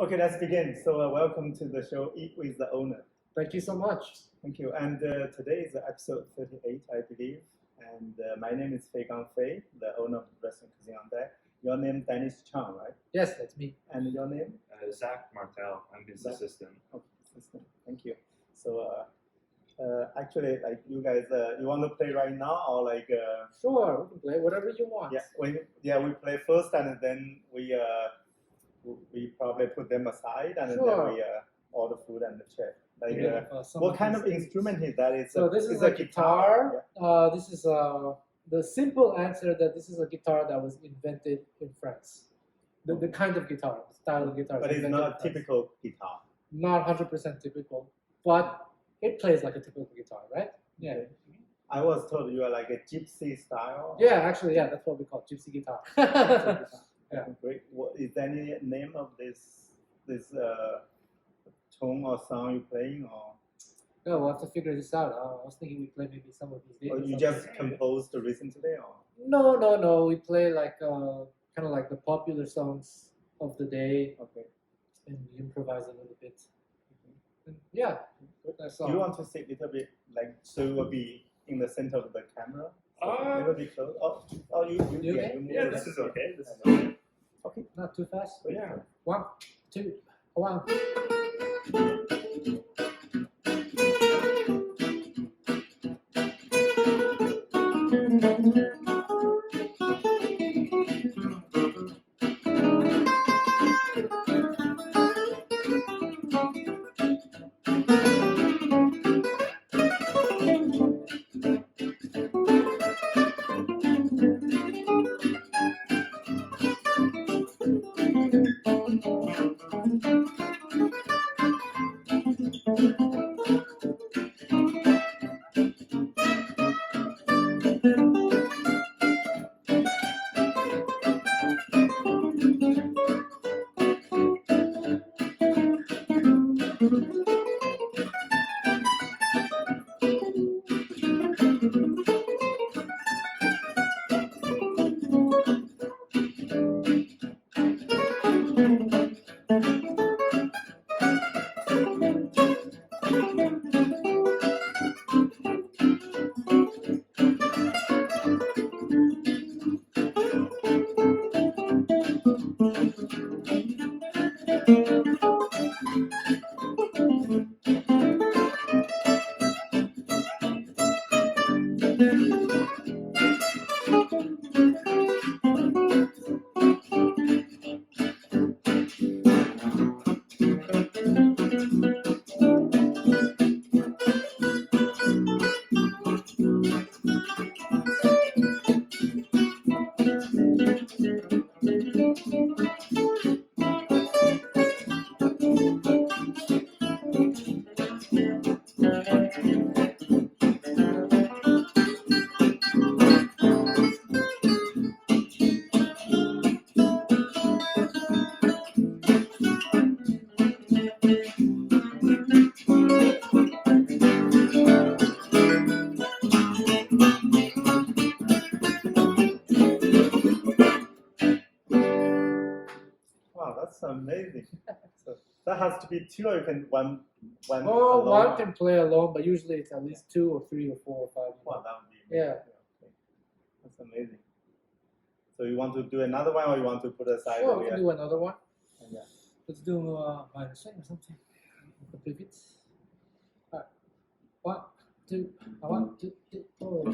Okay, let's begin. So welcome to the show Eat with the Owner. Thank you so much. Thank you. And today is episode 38, I believe. And my name is Fei Gang Fei, the owner of Restaurant Cuisine on Deck. Your name Denis Chang, right? Yes, that's me. And your name? Zack, Martel. I'm his assistant. Okay, assistant. Thank you. So actually, like you guys, you want to play right now or like? Sure, we can play whatever you want. Yeah, we play first and then we probably put them aside and Sure. then we order food and check. Like, Okay, what kind of instrument is that? So this is a guitar. This is the simple answer that this is a guitar that was invented in France. The kind of guitar, style of guitar. But it's not a typical guitar. Not 100% typical, but it plays like a typical guitar, right? Yeah. Okay. I was told you are like a gypsy style. Yeah, actually, yeah, that's what we call gypsy guitar. Yeah. Great. What is there any name of this tone or song you're playing, or? No, we'll have to figure this out. I was thinking we play maybe some of these days. Or you just composed recently, or? No. We play like kind of like the popular songs of the day. Okay. And we improvise a little bit. And yeah. That's all. Do you want to sit a little bit, like, so you will be in the center of the camera? So a little bit close. You okay? move Yeah, it. this is okay. This is okay. Okay. Not too fast. Great. Yeah. 1, 2, 1. Wow, that's amazing. So that has to be two, or you can one. Oh, alone. one can play alone, but usually it's at least 2 or 3 or 4 or 5. Wow, that would be Yeah. amazing. Okay. That's amazing. So you want to do another one, or you want to put aside? Sure, we can do another one. Yeah. Let's do minor swing or something. The pivot. All right. 1, 2, 1, 2, 3, 4.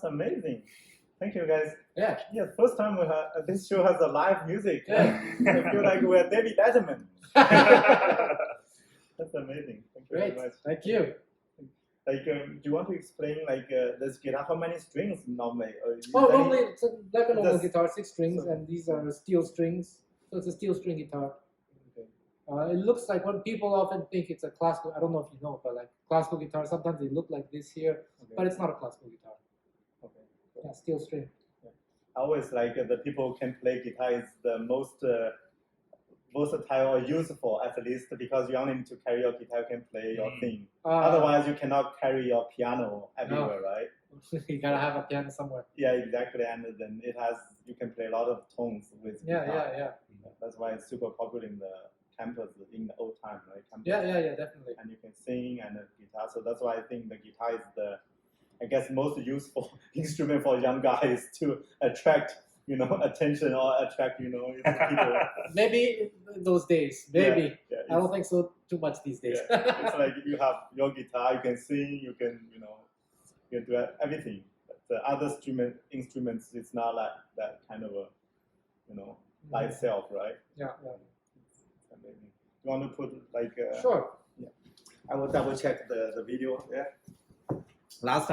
That's amazing. Thank you, guys. Yeah. Yeah, first time we have, this show has a live music. Yeah. I feel like we're David Letterman. That's amazing. Thank you Great. very much. Thank you. Like, do you want to explain like this guitar? How many strings normally? Normally it's like a normal Just- guitar, 6 strings, so- and these are steel strings. So it's a steel string guitar. Okay. It looks like when people often think it's a classical. I don't know if you know, but like classical guitar, sometimes they look like this here, Okay. but it's not a classical guitar. Okay. Yeah, steel string. I always like the people who can play guitar is the most versatile or useful, at least because you only need to carry your guitar, you can play your thing. Otherwise, you cannot carry your piano everywhere, right? You gotta have a piano somewhere. Yeah, exactly. And then you can play a lot of tones with guitar. Yeah. That's why it's super popular in the campus in the old time, right? Campus. Yeah, definitely. And you can sing and the guitar. So that's why I think the guitar is the, I guess, most useful instrument for young guys to attract, attention or attract, people. Yeah, In those days, maybe. Yeah, I don't think so too much these days. Yeah, it's like you have your guitar, you can sing, you can, you can do everything. But the other instruments, it's not like that kind of a, by itself, right? Yeah. It's amazing. You want to put like? Sure. Yeah. I will double check the video. Yeah. Last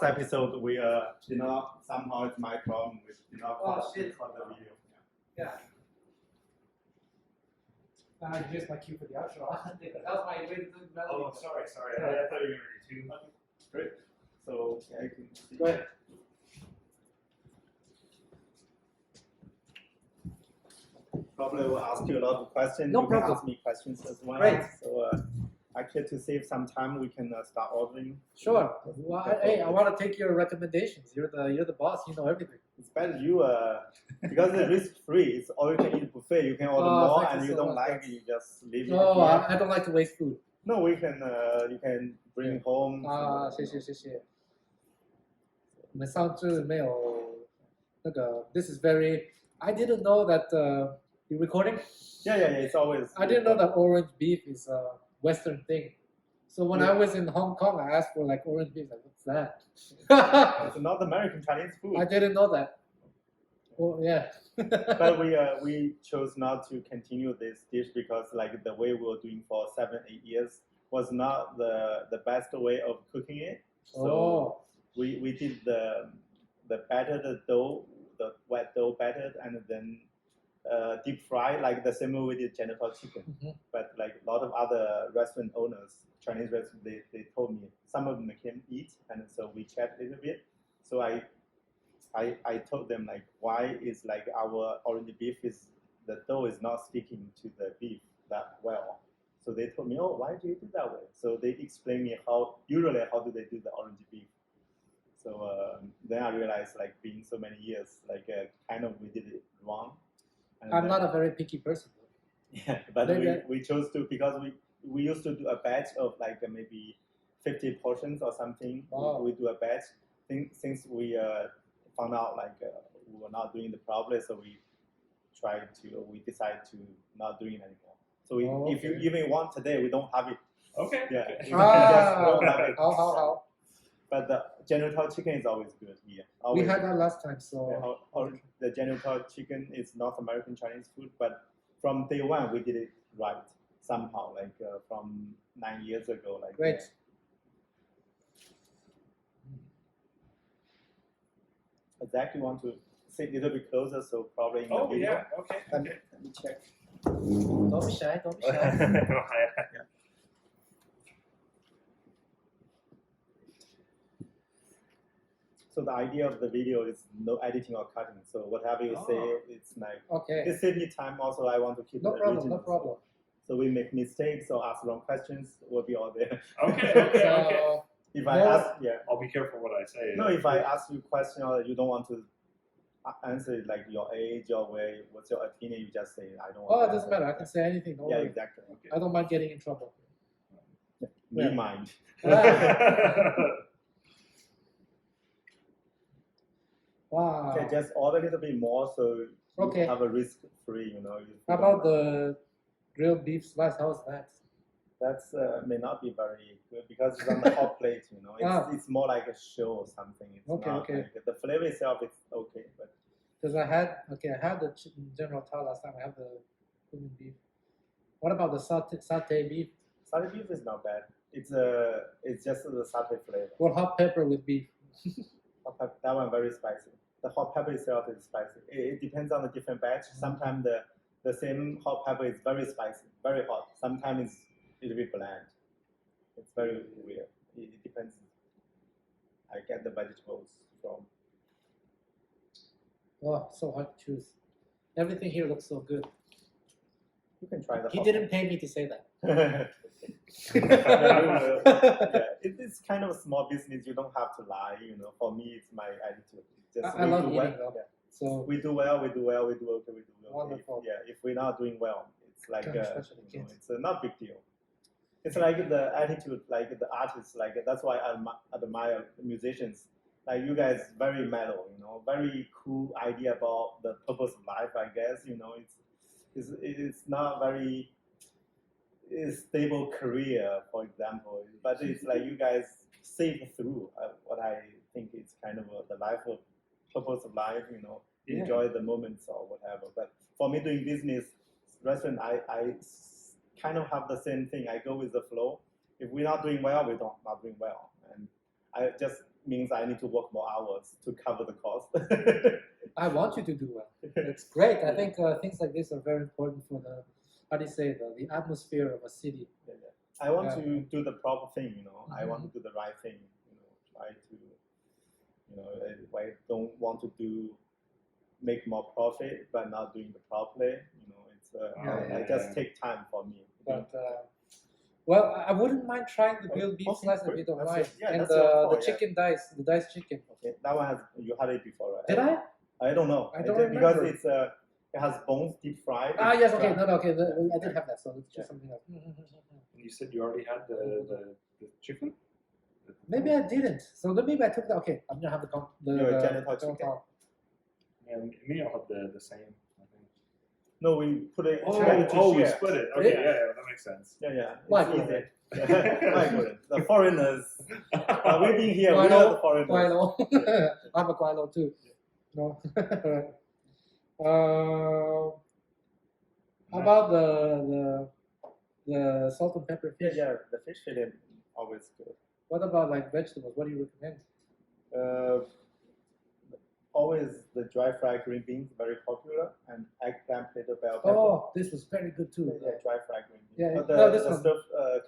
episode we did not, somehow it's my problem, we did not shit. for the video. Yeah. Here's my cue for the outro. That was my way to do the melody. Oh, sorry. I thought you were going to do two. Okay, great. So yeah, you can see. Go ahead. Probably will ask you a lot of questions. No you problem. can ask me questions as well. Great. So actually, to save some time, we can start ordering. Sure. Well, hey, I want to take your recommendations. You're the boss. You know everything. It's better you because it's risk free. It's all you can eat buffet. You can order more, thank and you you so don't much. like it, you just leave it. No, here. I don't like to waste food. No, we can. You can bring home. 谢谢。我们上次没有那个 This is very. I didn't know that you recording. Yeah. It's always. I didn't know that orange beef is a Western thing. So when I was in Hong Kong, I asked for like orange beef. Like, what's that? It's not American Chinese food. I didn't know that. Oh yeah. But we chose not to continue this dish because like the way we were doing for 7-8 years was not the best way of cooking it. So we did the battered dough, the wet dough battered, and then deep fry like the same way we did genital chicken. Mhm. But like a lot of other restaurant owners, Chinese restaurants, they told me some of them can eat, and so we chat a little bit. So I told them like why is like our orange beef is the dough is not sticking to the beef that well. So they told me, oh, why do you do that way? So they explained me how do they do the orange beef. So then I realized like being so many years like kind of we did it wrong. And I'm then- not a very picky person. Yeah, but Maybe we chose to because we used to do a batch of like maybe 50 portions or something. Wow. We do a batch. Since we found out like we were not doing the properly, so we decided to not doing it anymore. So if you even want today, we don't have it. Okay. Yeah, we just don't have it. How? But the genital chicken is always good here. We Always. had that last time, Yeah, so the genital chicken is North American Chinese food, but from day one we did it right somehow. Like from 9 years ago, like great. Zack, you want to sit a little bit closer, so probably in the Oh video. yeah. Okay. Let me check. Don't be shy. Don't be shy. So the idea of the video is no editing or cutting. So whatever you say, it's like Okay. it saves me time. Also, I want to keep No it problem. original. No problem. So we make mistakes or ask wrong questions, will be all there. Okay. So If I No. ask, yeah. I'll be careful what I say. No, if I ask you a question or you don't want to answer it, like your age, your way, what's your opinion, you just say, I don't want to it doesn't answer. matter. I can say anything. Don't Yeah, worry. exactly. Okay. I don't mind getting in trouble. Me Yeah. mind. Wow. Okay, just order a little bit more so you Okay. have a risk free, you know. How about the grilled beef slice? How's that? That's may not be very good because it's on the hot plate. You know, it's more like a show or something. It's Okay, not okay. Like, the flavor itself is okay, but Because I had the General Tao last time. I have the human beef. What about the satay beef? satay beef is not bad. It's just the satay flavor. Or hot pepper with beef? Hot pepper, that one very spicy. The hot pepper itself is spicy. It depends on the different batch. Sometimes the same hot pepper is very spicy, very hot. Sometimes it's a little bit bland. It's very weird. It depends. I get the vegetables from. Oh, so hard to choose. Everything here looks so good. You can try the. He didn't pay me to say that. Yeah, it's kind of a small business. You don't have to lie. You know, for me, it's my attitude. It's just I we love do eating well. though. Yeah. So We do well. We do well. We do okay. We do okay. Wonderful. If we're not doing well, it's like Especially you know, kids. it's a not big deal. It's like the attitude, like the artists, like that's why I admire musicians. Like you guys, very mellow, you know, very cool idea about the purpose of life. I guess you know, it's not very stable career, for example, but it's like you guys save through what I think is kind of the life of purpose of life. You know, Yeah. enjoy the moments or whatever. But for me, doing business restaurant, I kind of have the same thing. I go with the flow. If we're not doing well, we're not doing well, and I just means I need to work more hours to cover the cost. I want you to do well. It's great. I think things like this are very important for the, how do you say, the atmosphere of a city. I want Yeah. to do the proper thing, you know. I want Mhm. to do the right thing, you know. Try to, you know, I don't want to make more profit, but not doing the properly. You know, it's I just take time for me. But well, I wouldn't mind trying to build beef Okay, slice if great. you don't That's mind. it. Yeah, And that's your call, the chicken dice, the diced chicken. Okay, that one has you had it before, right? Did I? I don't know. I don't did because remember. it's it has bones deep fried. Ah, it's yes. Okay. dry. No. Okay. I did have that, so it's just Yeah. something else. And you said you already had the chicken? Maybe I didn't. So then maybe I took that. Okay, I'm gonna have Your genital chicken? genital. Yeah, me, I'll have the same, I think. No, we put it. We share. split it. Okay, Yeah. yeah, that makes sense. Yeah. Why It's couldn't easy. Why couldn't? The foreigners. We've been here. Why We are not? the foreigners. Guilo. I'm a guilo too. No. How about the salt and pepper fish? Yeah. The fish fillet always good. What about like vegetables? What do you recommend? Always the dry fried green beans very popular, and eggplant potato bell pepper. Oh, this was very good too. Yeah, dry fried green beans. Yeah, But no, this the one.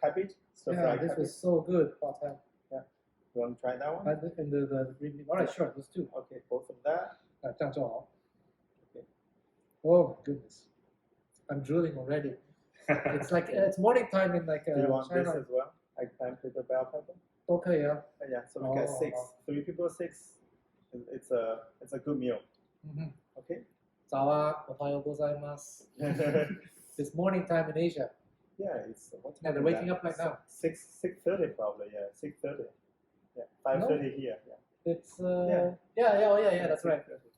cabbage, stir Yeah, fried this cabbage. was so good. Part time. You want to try that one? And the green bean. All right, sure. Let's do. Okay, both of that. 这样做好. Okay. Oh my goodness, I'm drooling already. It's like it's morning time in like Do you want this China. as well? Eggplant potato bell pepper. 都可以啊. Yeah, so we get six. 3 people, 6. It's a good meal. Okay. 早啊，おはようございます. It's morning time in Asia. Yeah, it's what Yeah, they're waking up right now. 6:30 probably. Yeah, 6:30. Yeah, 5:30 here. Yeah. It's Yeah. yeah, that's right. 6:30.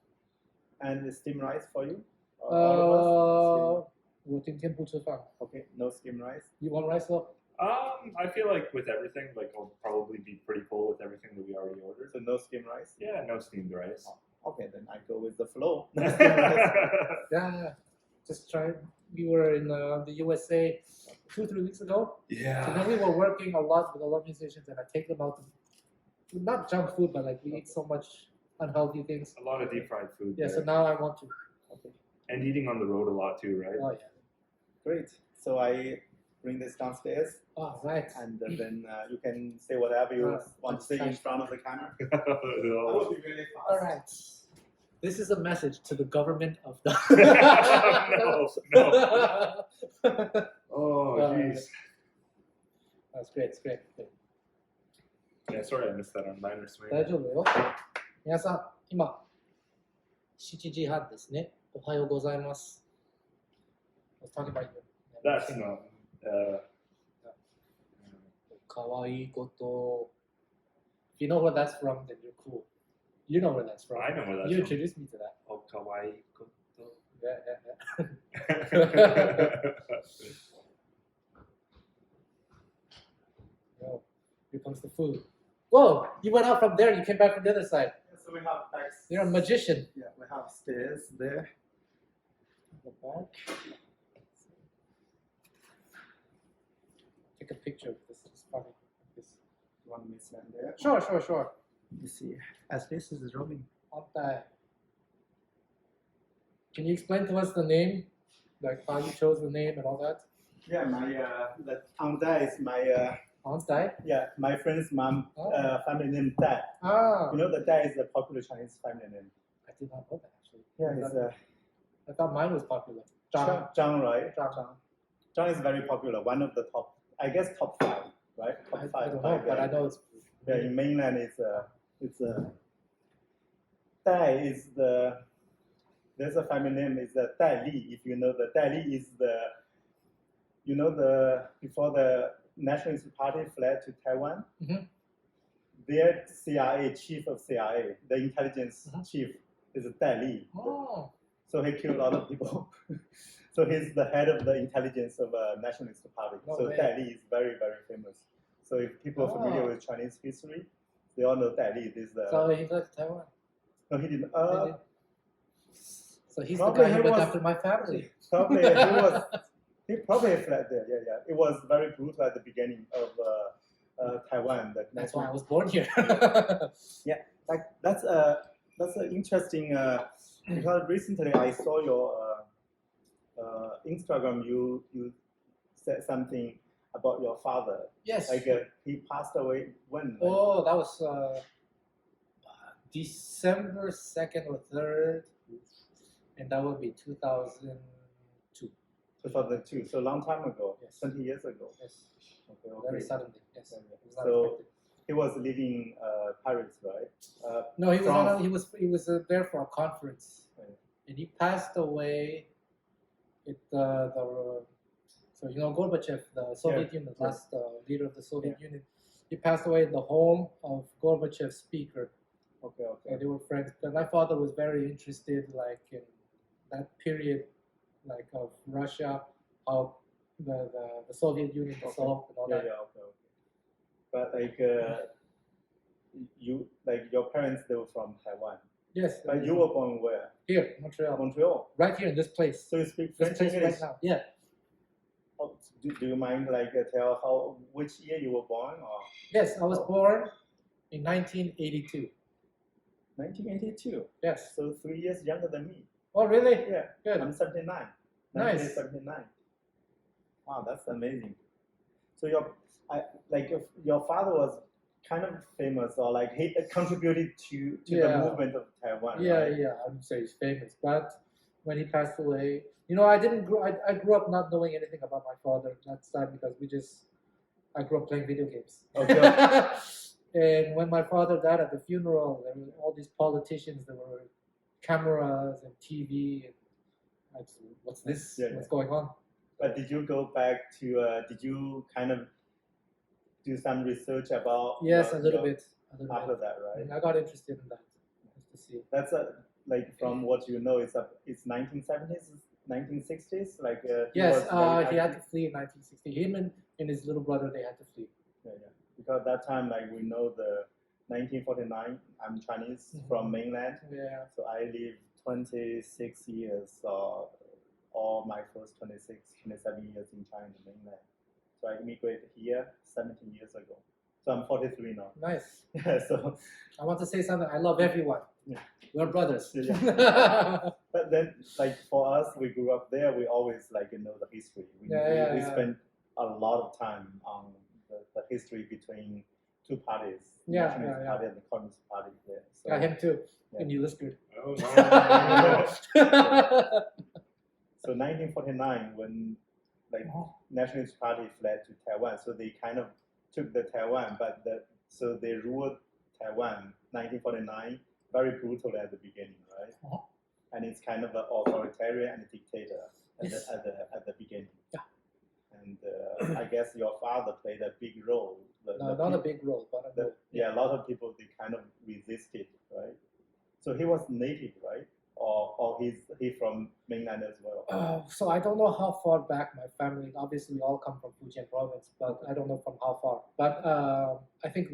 And the steamed rice for you? All of us? 我今天不吃饭. Okay, no steamed rice. You want rice though? I feel like with everything, like I'll probably be pretty full with everything that we already ordered. So no steamed rice. Yeah, no steamed rice. Okay, then I go with the flow. No steamed rice. Yeah. Just try. We were in the USA 2-3 weeks ago. Yeah. So then we were working a lot with a lot of musicians, and I take them out to not junk food, but like we eat so much unhealthy things. A lot of deep fried food. Yeah. there. So now I want to. Okay, And eating on the road a lot too, right? Oh yeah. great. So I bring this downstairs, Oh right. and then you can say whatever you want to say in front of the camera. I will be really fast. All right. This is a message to the government of the. No. Oh, jeez. That's great. It's great. Yeah, sorry I missed that on minor swing. 大丈夫よ。皆さん、今、7時半ですね。おはようございます。I was talking about you. That's not. かわいいこと。If you know where that's from, then you're cool. You know where that's from. I know where that's You from. introduced me to that. Oh, kawaii koto. Yeah. Here comes the food. Whoa! You went out from there. You came back from the other side. So we have back. You're a magician. Yeah, we have stairs there. The back. Take a picture of this. It's funny. This. One stand there. Sure. You see, as this is rolling. Okay. Can you explain to us the name, like how you chose the name and all that? Yeah, my the Angda is my Ontai? yeah, my friend's mom Oh. family name Dai. Ah, You know the Dai is a popular Chinese family name. I did not know that actually. Yeah, it's I thought mine was popular. Zhang, right? Zhang. Zhang is very popular, one of the top, I guess top 5, right? Top I 5. don't know, but I know it's. Yeah, in mainland it's Dai is the there's a family name is the Dai Li. If you know the Dai Li is the before the Nationalist Party fled to Taiwan, Mhm. their CIA chief of CIA, the intelligence chief is Dai Li. Oh, So he killed a lot of people. So he's the head of the intelligence of a nationalist party. No so way. Dai Li is very, very famous. So if people are familiar with Chinese history, they all know Dai Li. This so he left Taiwan. no, he didn't. So he's the probably guy who he went was- after my family. Probably he probably fled there. Yeah. It was very brutal at the beginning of Taiwan. That's why I was born here. Like that's an interesting because recently I saw your Instagram. You said something about your father. Yes. Like he passed away when? Oh, that was December 2nd or 3rd, and that would be 2002. 2002. So a long time ago. Yes. 20 years ago. Yes. Okay. Very suddenly. Yes. It was not So expected. he was living Paris, right? No, he was France. he was there for a conference, Right. and he passed away. So Gorbachev, the Soviet Union, the last leader of the Soviet Union, he passed away in the home of Gorbachev's speaker. Okay. So they were friends. But my father was very interested, like in that period, like of Russia, how the Soviet Union dissolved and all Yeah. that. Okay. But like you, like your parents, they were from Taiwan. Yes. But you were born where? here, Montreal, Montreal. right here in this place. So you speak This French place English. right now. Yeah. Oh, do you mind like tell which year you were born or? Yes, I was born in 1982. 1982. Yes. So 3 years younger than me. Oh, really? Yeah. Good. I'm 79. Nice. 1979. Wow, that's amazing. So your father was kind of famous, or like he contributed to the Yeah. movement of Taiwan. Yeah, right? yeah. I would say he's famous, but when he passed away, I didn't grow. I grew up not knowing anything about my father. That's sad because I grew up playing video games. Okay. And when my father died at the funeral, there were all these politicians. There were cameras and TV. And like, what's this? Yeah, What's going on? But did you go back to? Did you kind of do some research about? Yes, a little bit. After that, right? And I got interested in that. Just to see. That's like from what you know, it's 1970s, 1960s. Like Yes, was very he had active. to flee in 1960. Him and his little brother, they had to flee. Yeah. Because that time, like we know the 1949. I'm Chinese from mainland, Yeah. so I lived 26 years, all my first 27 years in China mainland. So I immigrated here 17 years ago. So I'm 43 now. Nice. Yeah, so I want to say something. I love everyone. Yeah. We're brothers. Yeah. But then, like for us, we grew up there. We always know the history. We spent a lot of time on the history between two parties, Yeah, Nationalist yeah. Party and the Communist Party. There. So, Yeah, him too. Yeah. And you look good. Oh, no. so 1949, when Nationalist Party fled to Taiwan, so they kind of took the Taiwan, but so they ruled Taiwan 1949 very brutally at the beginning, right? And it's kind of an authoritarian and a dictator at the beginning. Yeah. And I guess your father played a big role. Not a big role, but a role. Yeah, a lot of people, they kind of resisted, right? So he was native, right? Or he from mainland as well? So I don't know how far back my family. Obviously, we all come from Fujian province, but I don't know from how far. But I think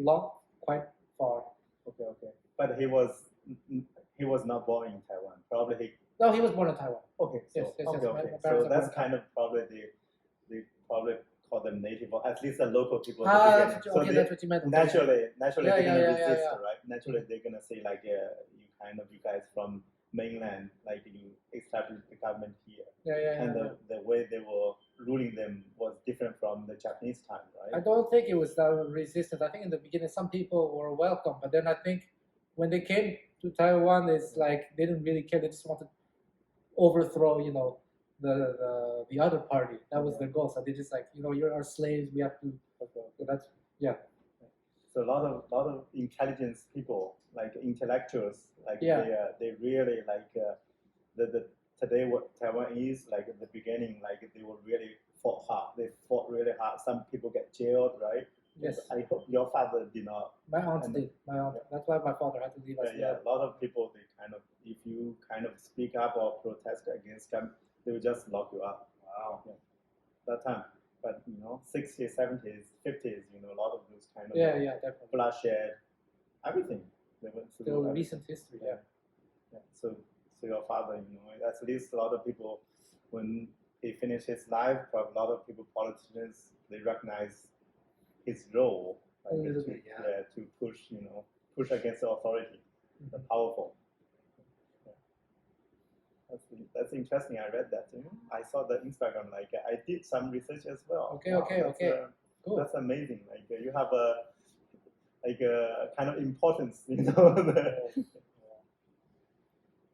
quite far. Okay. But he was not born in Taiwan. Probably he. No, he was born in Taiwan. Okay. So, Yes. okay. My So parents are that's born in kind of probably they probably call them native, or at least the local people. That's so what, that's what you meant. Okay. naturally Yeah, they're gonna yeah, resist, yeah. right? Naturally they're gonna say like, you guys from mainland, like you established the government here, Yeah. and the way they were ruling them was different from the Japanese time, I right? don't think it was that resistance. I think in the beginning some people were welcome, but then I think when they came to Taiwan, it's like they didn't really care. They just wanted to overthrow, the other party. That was their goal. So they just like, you're our slaves. We have to. So that's So a lot of intelligence people, like intellectuals, like Yeah. they really like the today what Taiwan is like at the beginning, like they were really fought hard. They fought really hard. Some people get jailed, right? Yes. I hope your father did not. My aunt did. My aunt. That's why my father had to leave us. Yeah, a lot of people they kind of, if you kind of speak up or protest against them, they will just lock you up. Wow. Yeah. That time, but 60s, 70s, 50s, a lot of those kind of Yeah, definitely. bloodshed, everything. They went through Still everything. recent history. Yeah. So your father, at least a lot of people, when he finished his life, a lot of people, politicians, they recognize his role, A little to, bit, to push against the authority, the powerful. Yeah. That's interesting. I read that. I saw the Instagram. Like I did some research as well. Okay. Cool. That's amazing. Like you have a kind of importance,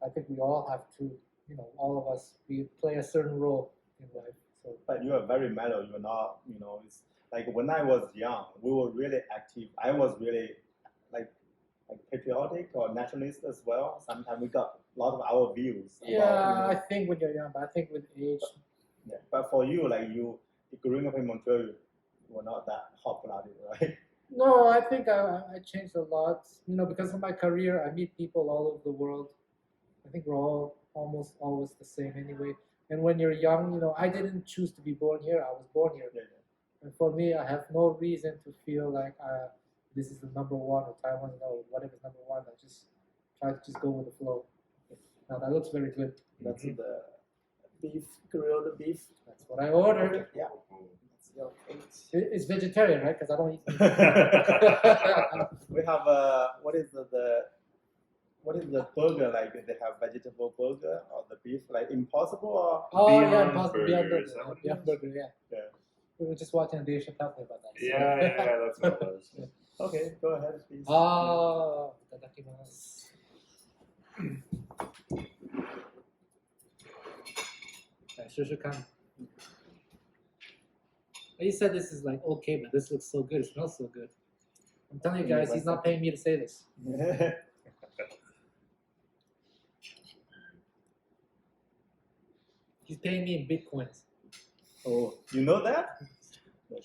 I think we all have to, all of us, we play a certain role in life. So. But you are very mellow. You're not, it's like when I was young, we were really active. I was really like patriotic or nationalist as well. Sometimes we got a lot of our views. Yeah, I think when you're young, but I think with age. Yeah, but for you, like you growing up in Montreal, you were not that hot-blooded, right? No, I think I changed a lot. Because of my career, I meet people all over the world. I think we're all almost always the same anyway. And when you're young, I didn't choose to be born here. I was born here. Yeah. And for me, I have no reason to feel like this is the number one or Taiwan, whatever's number one. I just try to just go with the flow. Now that looks very good. That's the beef, grilled beef. That's what I ordered. Okay, yeah. That's your taste. It's vegetarian, right? Because I don't eat meat. We have what is the burger like? They have vegetable burger or the beef like Impossible or Beyond Impossible. Burger, is that what it Beyond is? Burger, yeah. We were just watching a Dave Chappelle thing about that. Yeah, that's what it was. Okay, go ahead, please. Itadakimasu. You said this is like okay, but this looks so good. It smells so good. I'm telling you guys, he's not paying me to say this. He's paying me in bitcoins. Oh, you know that?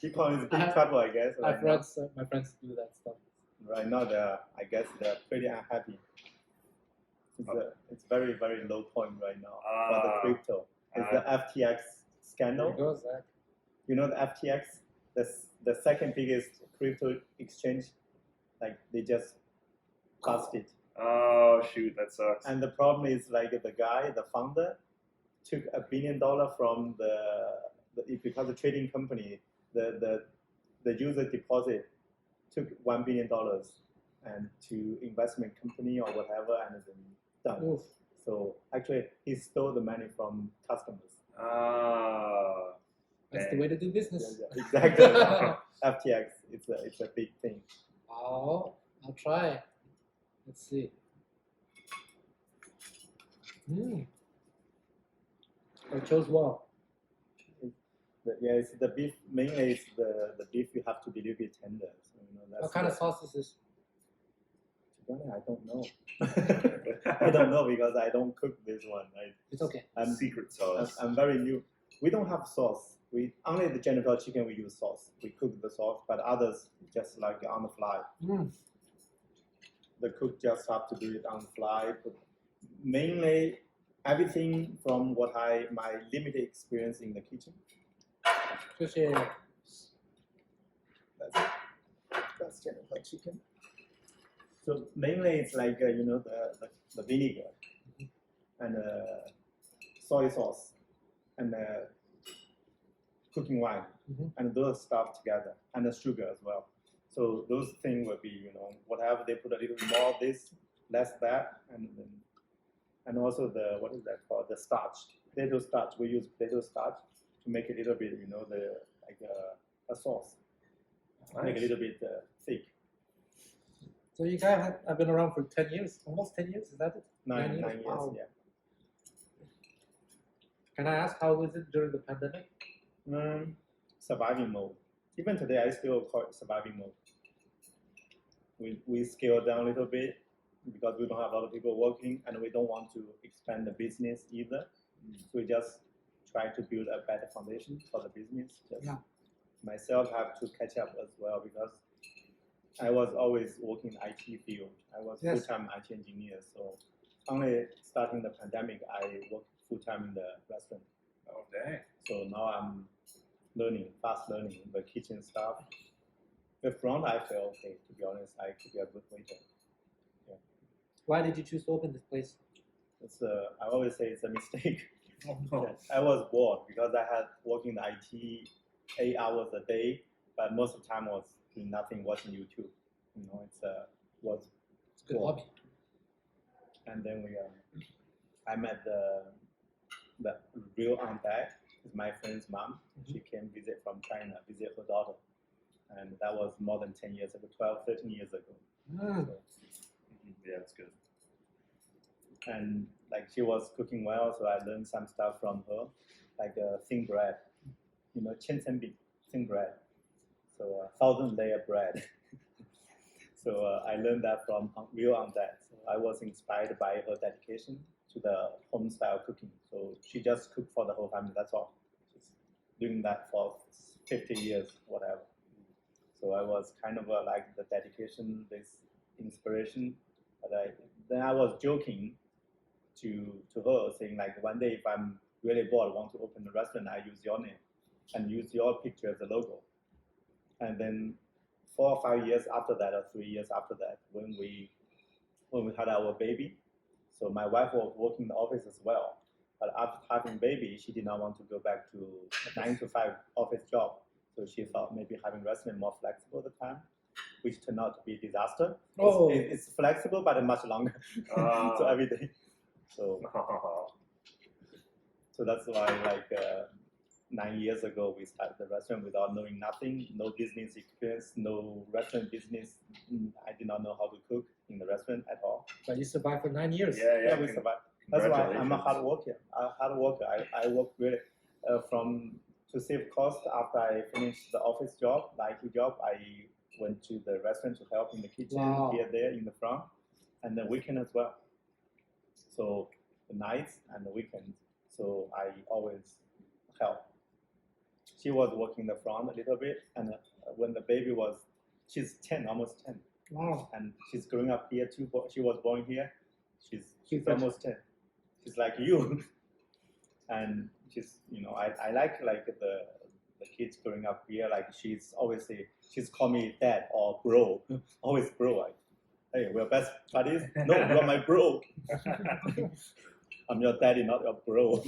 Bitcoin is big trouble, I guess. My friends do that stuff. Right now, I guess they're pretty unhappy. It's very, very low point right now for the crypto. It's the FTX scandal. There goes Zack. You know the FTX, the second biggest crypto exchange, like they just lost it. Oh shoot, that sucks. And the problem is like the founder, took $1 billion from because the trading company, the user deposit took $1 billion and to investment company or whatever, and then done. Oof. So actually, he stole the money from customers. That's the way to do business. Yeah, exactly. FTX, it's a big thing. Oh, I'll try. Let's see. I chose well. It's the beef. Mainly, it's the beef. You have to be a little bit tender. So, that's What kind of sauce is this? I don't know. I don't know because I don't cook this one. Right? It's okay. Secret sauce. I'm very new. We don't have sauce. We only the general chicken we use sauce. We cook the sauce, but others just like on the fly. The cook just have to do it on the fly. But mainly, everything from what my limited experience in the kitchen. 谢谢。 That's Jennifer chicken. So mainly it's like the vinegar and soy sauce and cooking wine and those stuff together and the sugar as well. So those things will be whatever they put a little more of this, less that, and also the what is that called, the starch, potato starch. We use potato starch to make a little bit a sauce. Nice. Make a little bit thick. So you guys have been around for 10 years, almost 10 years, is that it? 9 years, Wow. yeah. Can I ask how was it during the pandemic? Surviving mode. Even today, I still call it surviving mode. We scale down a little bit because we don't have a lot of people working and we don't want to expand the business either. So we just try to build a better foundation for the business. Myself have to catch up as well because I was always working in IT field. I was full-time IT engineer. So only starting the pandemic, I worked full-time in the restaurant. Oh, dang. So now I'm fast learning the kitchen stuff. The front, I feel okay, to be honest. I could be a good waiter. Why did you choose to open this place? I always say it's a mistake. Oh, no. I was bored because I had working in IT 8 hours a day, but most of the time was doing nothing, watching YouTube. Was It's a good hobby. And then I met the real aunt Zack, is my friend's mom. She came visit from China, visit her daughter. And that was more than 10 years ago, 12, 13 years ago. So, yeah, it's good. and like she was cooking well, so I learned some stuff from her, like thin bread, thin bread. So 1,000-layer bread. So I learned that from real aunt Zack. So I was inspired by her dedication to the home style cooking. So she just cooked for the whole family. That's all. She's doing that for 50 years, whatever. So I was kind of like the dedication, this inspiration. But then I was joking to her, saying like, one day if I'm really bored, want to open a restaurant, I use your name and use your picture as a logo. And then 4 or 5 years after that, or 3 years after that, when we had our baby, so my wife was working in the office as well. But after having baby, she did not want to go back to a 9-to-5 office job. So she thought maybe having restaurant more flexible at the time, which turned out to be a disaster. Oh. It's flexible, but much longer. So every day. So that's why, like 9 years ago, we started the restaurant without knowing nothing, no business experience, no restaurant business. I did not know how to cook in the restaurant at all. But you survived for 9 years. Yeah, we survived. That's why I'm a hard worker. I work really to save cost. After I finished the office job, the IT job, I went to the restaurant to help in the kitchen, here, there, in the front, and the weekend as well. So the nights and the weekends. So I always help. She was working in the front a little bit, and when the baby she's 10, almost 10. Wow. And she's growing up here too. She was born here. She's almost 10. She's like you. And she's, I like the kids growing up here. Like she's call me dad or bro. Always bro. Like, hey, we're best buddies. No, you're my bro. I'm your daddy, not your bro.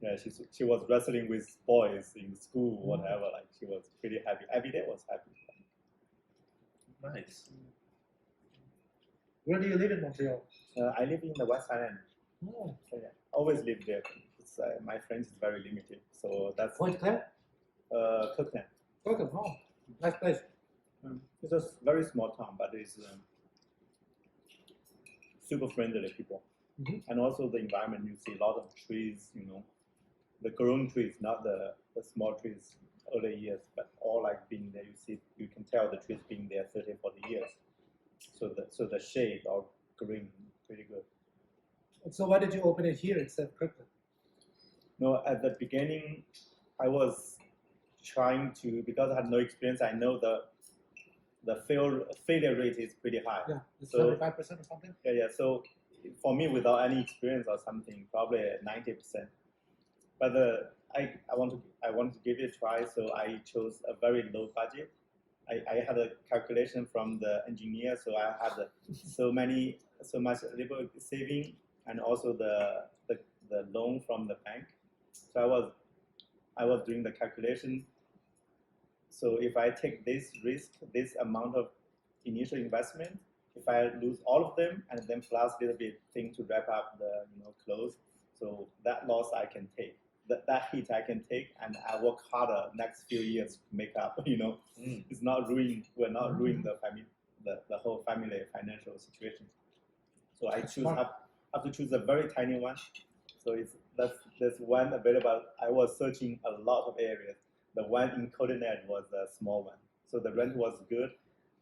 Yeah, she was wrestling with boys in school, whatever. Like she was pretty happy. Every day was happy. Nice. Where do you live in Montreal? I live in the West Island. Oh. So, yeah, always live there. My French is very limited, so that's Pointe-Claire? Kirkland. Kirkland, oh, nice place. It's a very small town, but it's super friendly people. And also the environment, you see a lot of trees, the grown trees, not the small trees early years, but all like being there. You can tell the trees being there 30, 40 years. So the shade or green, pretty good. So why did you open it here instead of Kirkland? No, at the beginning, I was trying to, because I had no experience, I know the failure rate is pretty high. Yeah, it's So- 75% or something? Yeah. So for me, without any experience or something, probably 90%. But I want to give it a try, so I chose a very low budget. I had a calculation from the engineer, so I had so much labor saving, and also the loan from the bank. So I was doing the calculation. So if I take this risk, this amount of initial investment, if I lose all of them and then plus a little bit thing to wrap up the clothes, so that loss I can take. That hit I can take, and I work harder next few years to make up. It's not ruin. We're not ruining the family, the whole family financial situation. So I have to choose a very tiny one. So there's one available. I was searching a lot of areas. The one in Coordinate was a small one. So the rent was good.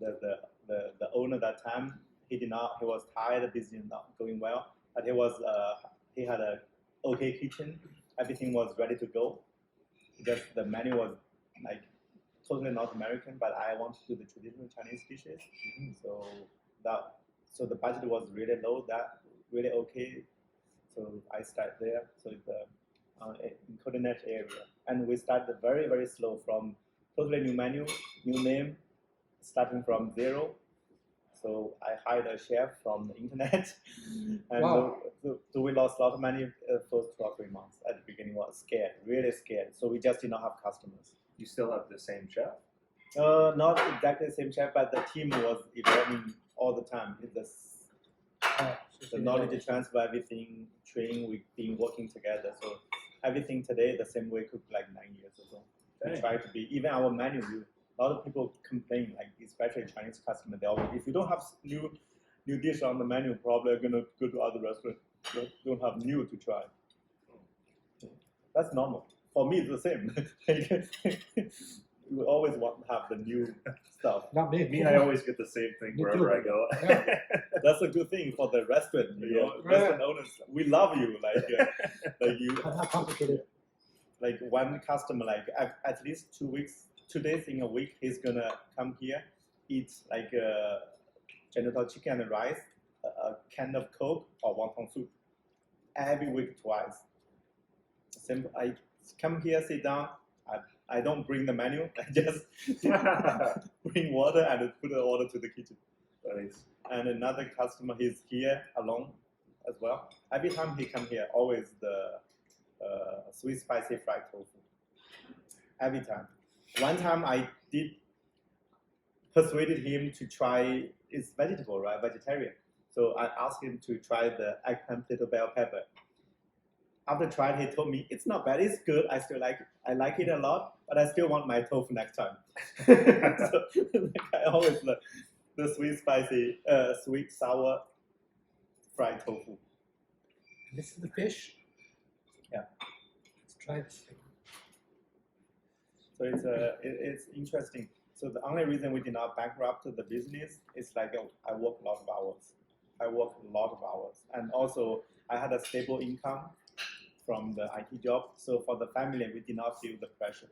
The owner that time he was tired. Business not going well, but he had a okay kitchen. Everything was ready to go. Just the menu was like totally not American, but I want to do the traditional Chinese dishes. So the budget was really low. That really okay. So I start there. So it's in Coordinate area, and we started very very slow from totally new menu, new name, starting from zero. So I hired a chef from the internet, and Wow. so we lost a lot of money first 2 or 3 months. At the beginning, was scared, really scared. So we just did not have customers. You still have the same chef? Not exactly the same chef, but the team was evolving all the time. The knowledge transfer, everything, training, we've been working together. So everything today, the same way cooked like 9 years ago. We try to be, even our menu, a lot of people complain, like especially Chinese customers, they always, if you don't have new dish on the menu, probably are gonna go to other restaurants. Don't have new to try. That's normal. For me, it's the same. We always want to have the new stuff. Not me. Me, I always get the same thing Me wherever too. I go. Yeah. That's a good thing for the restaurant. Restaurant owners, we love you. Like you. I'm not complicated. Like one customer, like at least 2 days in a week, he's gonna come here, eat like genital chicken and rice, a can of Coke or wonton soup, every week twice. Simple. I come here, sit down. I don't bring the menu. I just bring water and put the order to the kitchen. Nice. And another customer, he's here alone as well. Every time he come here, always the sweet spicy fried tofu. Every time. One time I did persuaded him to try. It's vegetable, right? Vegetarian. So I asked him to try the eggplant little bell pepper. After trying, he told me it's not bad. It's good. I still like it. I like it a lot, but I still want my tofu next time. So I always love the sweet spicy, sweet sour fried tofu. This is the fish. Yeah. Let's try this thing. So it's interesting. So the only reason we did not bankrupt the business is like I work a lot of hours. And also I had a stable income from the IT job. So for the family, we did not feel the pressure.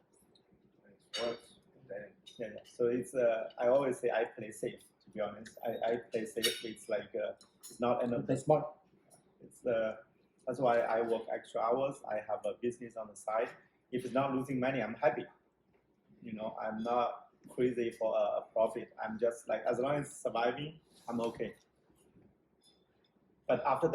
Yeah. So it's I always say I play safe. To be honest, I play safe. It's like it's not enough. That's smart. It's that's why I work extra hours. I have a business on the side. If it's not losing money, I'm happy. I'm not crazy for a profit. I'm just like, as long as it's surviving, I'm okay. But after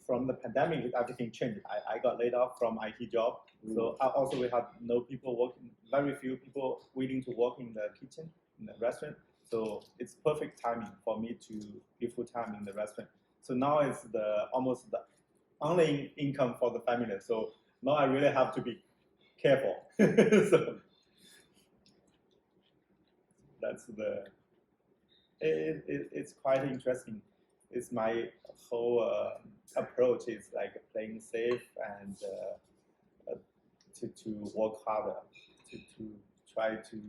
from the pandemic, everything changed. I got laid off from IT job. So also we had no people working, very few people willing to work in the kitchen, in the restaurant. So it's perfect timing for me to be full time in the restaurant. So now it's almost the only income for the family. So now I really have to be careful. So that's it's quite interesting. It's my whole approach is like playing safe and to work harder, to try to,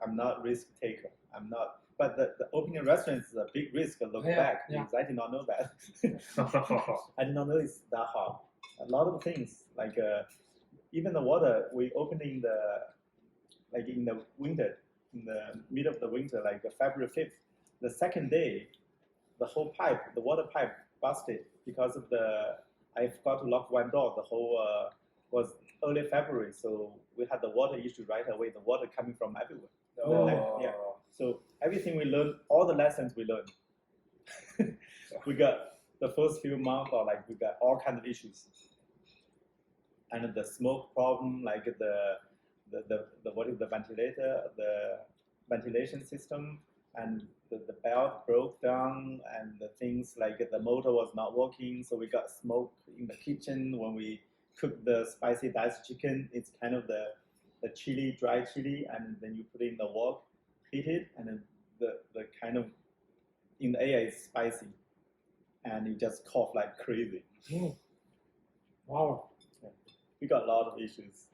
I'm not risk taker. I'm not, but the opening a restaurant is a big risk. Look back, because I did not know that. I did not know it's that hard. A lot of things, like even the water, we opened in the winter, in the middle of the winter, like February 5th. The second day, the whole pipe, the water pipe busted because of I forgot to lock one door. The whole was early February, so we had the water issue right away. The water coming from everywhere. Yeah. So everything we learned, all the lessons we learned, we got the first few months, or like we got all kinds of issues, and the smoke problem, like the what is the ventilator, the ventilation system, and the belt broke down, and the things like the motor was not working, so we got smoke in the kitchen when we cook the spicy diced chicken. It's kind of the chili, dry chili, and then you put it in the wok, heat it, and then the kind of in the air is spicy, and you just cough like crazy. Wow. Yeah. We got a lot of issues.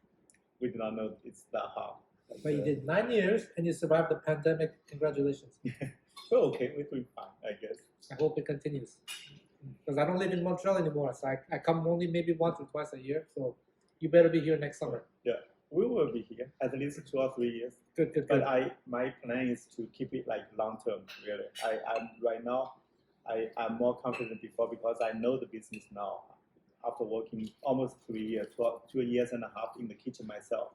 We did not know it's that hard. But you did 9 years and you survived the pandemic. Congratulations. We're okay. We're doing fine, I guess. I hope it continues. Because I don't live in Montreal anymore, so I come only maybe once or twice a year. So you better be here next summer. Yeah, we will be here at least 2 or 3 years. Good. But my plan is to keep it like long term. Really, I'm right now. I'm more confident before because I know the business now. After working almost 3 years, 2 years and a half in the kitchen myself.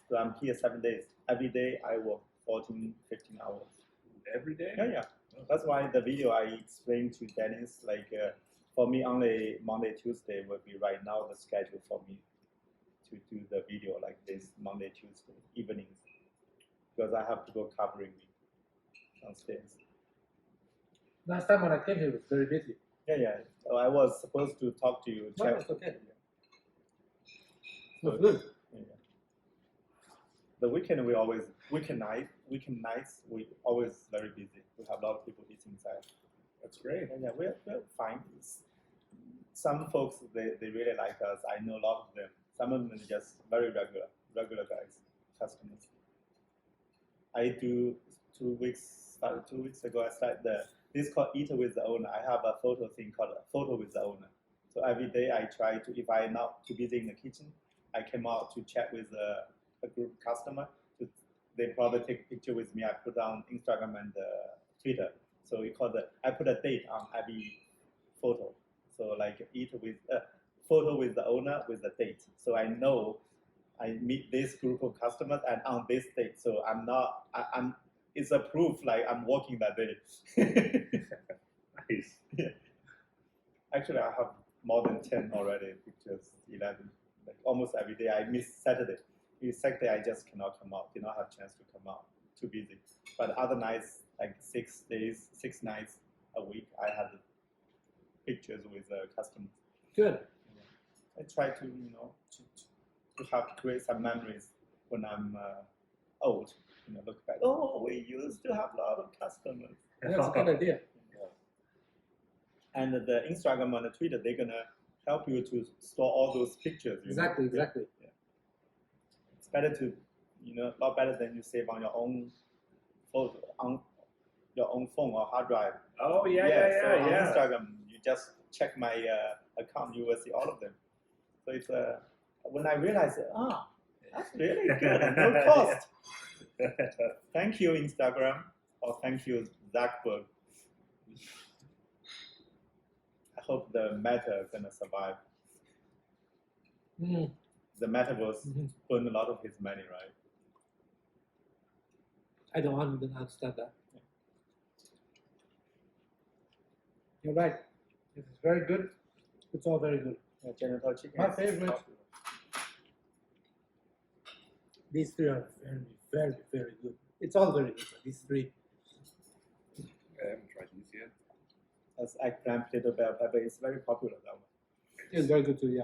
So I'm here 7 days. Every day I work 14, 15 hours. Every day? Yeah. That's why the video I explained to Dennis, like for me only Monday, Tuesday will be right now the schedule for me to do the video like this Monday, Tuesday evenings. Because I have to go covering me downstairs. Last time when I came here, it was very busy. Yeah. So I was supposed to talk to you. No, it's okay. So, good. Yeah. The weekend nights we always very busy. We have a lot of people eating inside. That's great. Yeah, we're fine. Some folks they really like us. I know a lot of them. Some of them are just very regular guys, customers. I do 2 weeks ago. I started this called Eat with the Owner. I have a photo thing called Photo with the Owner. So every day I try to, if I'm not too busy in the kitchen, I came out to chat with a group customer. They probably take a picture with me. I put on Instagram and Twitter. So I put a date on every photo. So like photo with the owner with the date. So I know I meet this group of customers and on this date. So it's a proof like I'm working that day. Nice. Yeah. Actually, I have more than 10 already pictures, 11. Like almost every day. I miss Saturday. Saturday I just cannot come out. Did not have a chance to come out. Too busy. But other nights, like 6 days, 6 nights a week, I had pictures with customers. Good. I try to to create some memories when I'm old. Look back. Oh, we used to have a lot of customers. That's a good idea. And the Instagram and the Twitter, they're gonna help you to store all those pictures. Exactly. Yeah. It's better to, a lot better than you save on your own photo on your own phone or hard drive. Oh So on Instagram, you just check my account, you will see all of them. So it's when I realized, that's really good, no cost. Thank you, Instagram, or thank you, Zack. I hope the Meta is gonna survive. The Metaverse burn a lot of his money, right? I don't understand that. You're right. It's very good. It's all very good. Yeah, genital chicken. My favorite. These three are very, very, very good. It's all very good. These three. I haven't tried these yet. As eggplant, potato, bell pepper, it's very popular that one. It's very good too, yeah.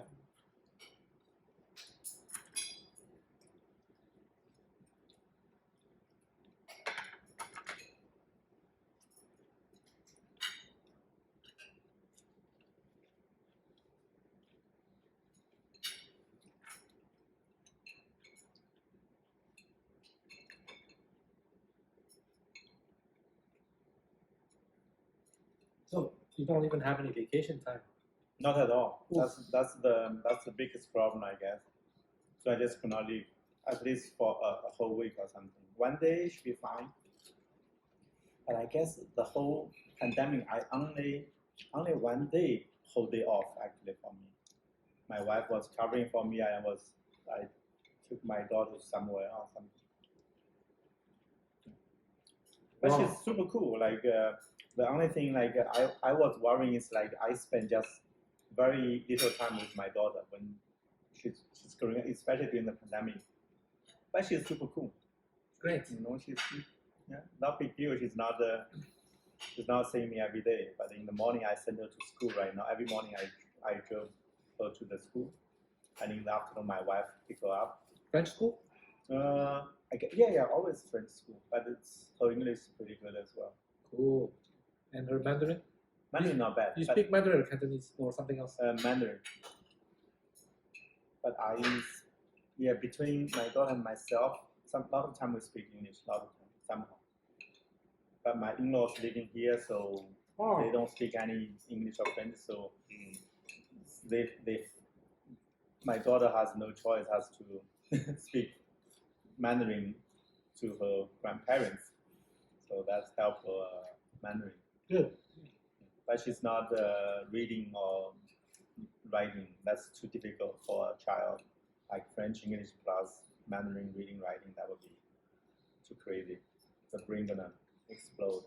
So you don't even have any vacation time. Not at all. Oof. That's the biggest problem, I guess. So I just cannot leave, at least for a whole week or something. 1 day should be fine. But I guess the whole pandemic, I only 1 day whole day off actually for me. My wife was covering for me. I took my daughter somewhere or something. But Wow. she's super cool. Like the only thing like I was worrying is like I spend just very little time with my daughter when she's growing up, especially during the pandemic. But she's super cool. Great. You know, she's not big deal. She's not seeing me every day. But in the morning I send her to school right now. Every morning I drove her to the school, and in the afternoon my wife pick her up. French school? Always French school, but her English is pretty good as well. Cool. And her Mandarin? Mandarin not bad. You but, speak Mandarin or Cantonese or something else? Mandarin. But between my daughter and myself, lot of time we speak English, lot of time somehow. But my in-laws living here, so they don't speak any English or French, so my daughter has no choice, has to speak Mandarin to her grandparents. So that's help her Mandarin. Good. But she's not reading or writing. That's too difficult for a child. Like French, English plus Mandarin reading, writing, that would be too crazy. The brain gonna explode.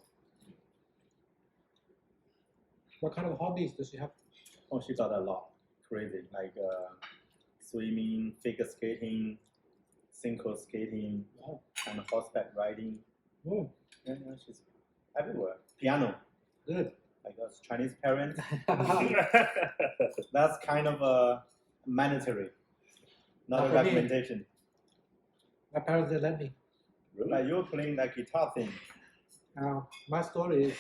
What kind of hobbies does she have? Oh, she got a lot. Crazy. Like swimming, figure skating, synchro skating, Wow. and horseback riding. Oh, Yeah, she's everywhere. Piano. good. Like us Chinese parents, that's kind of mandatory, not Not a for me. recommendation. My parents didn't let me. Like you're playing that guitar thing. My story is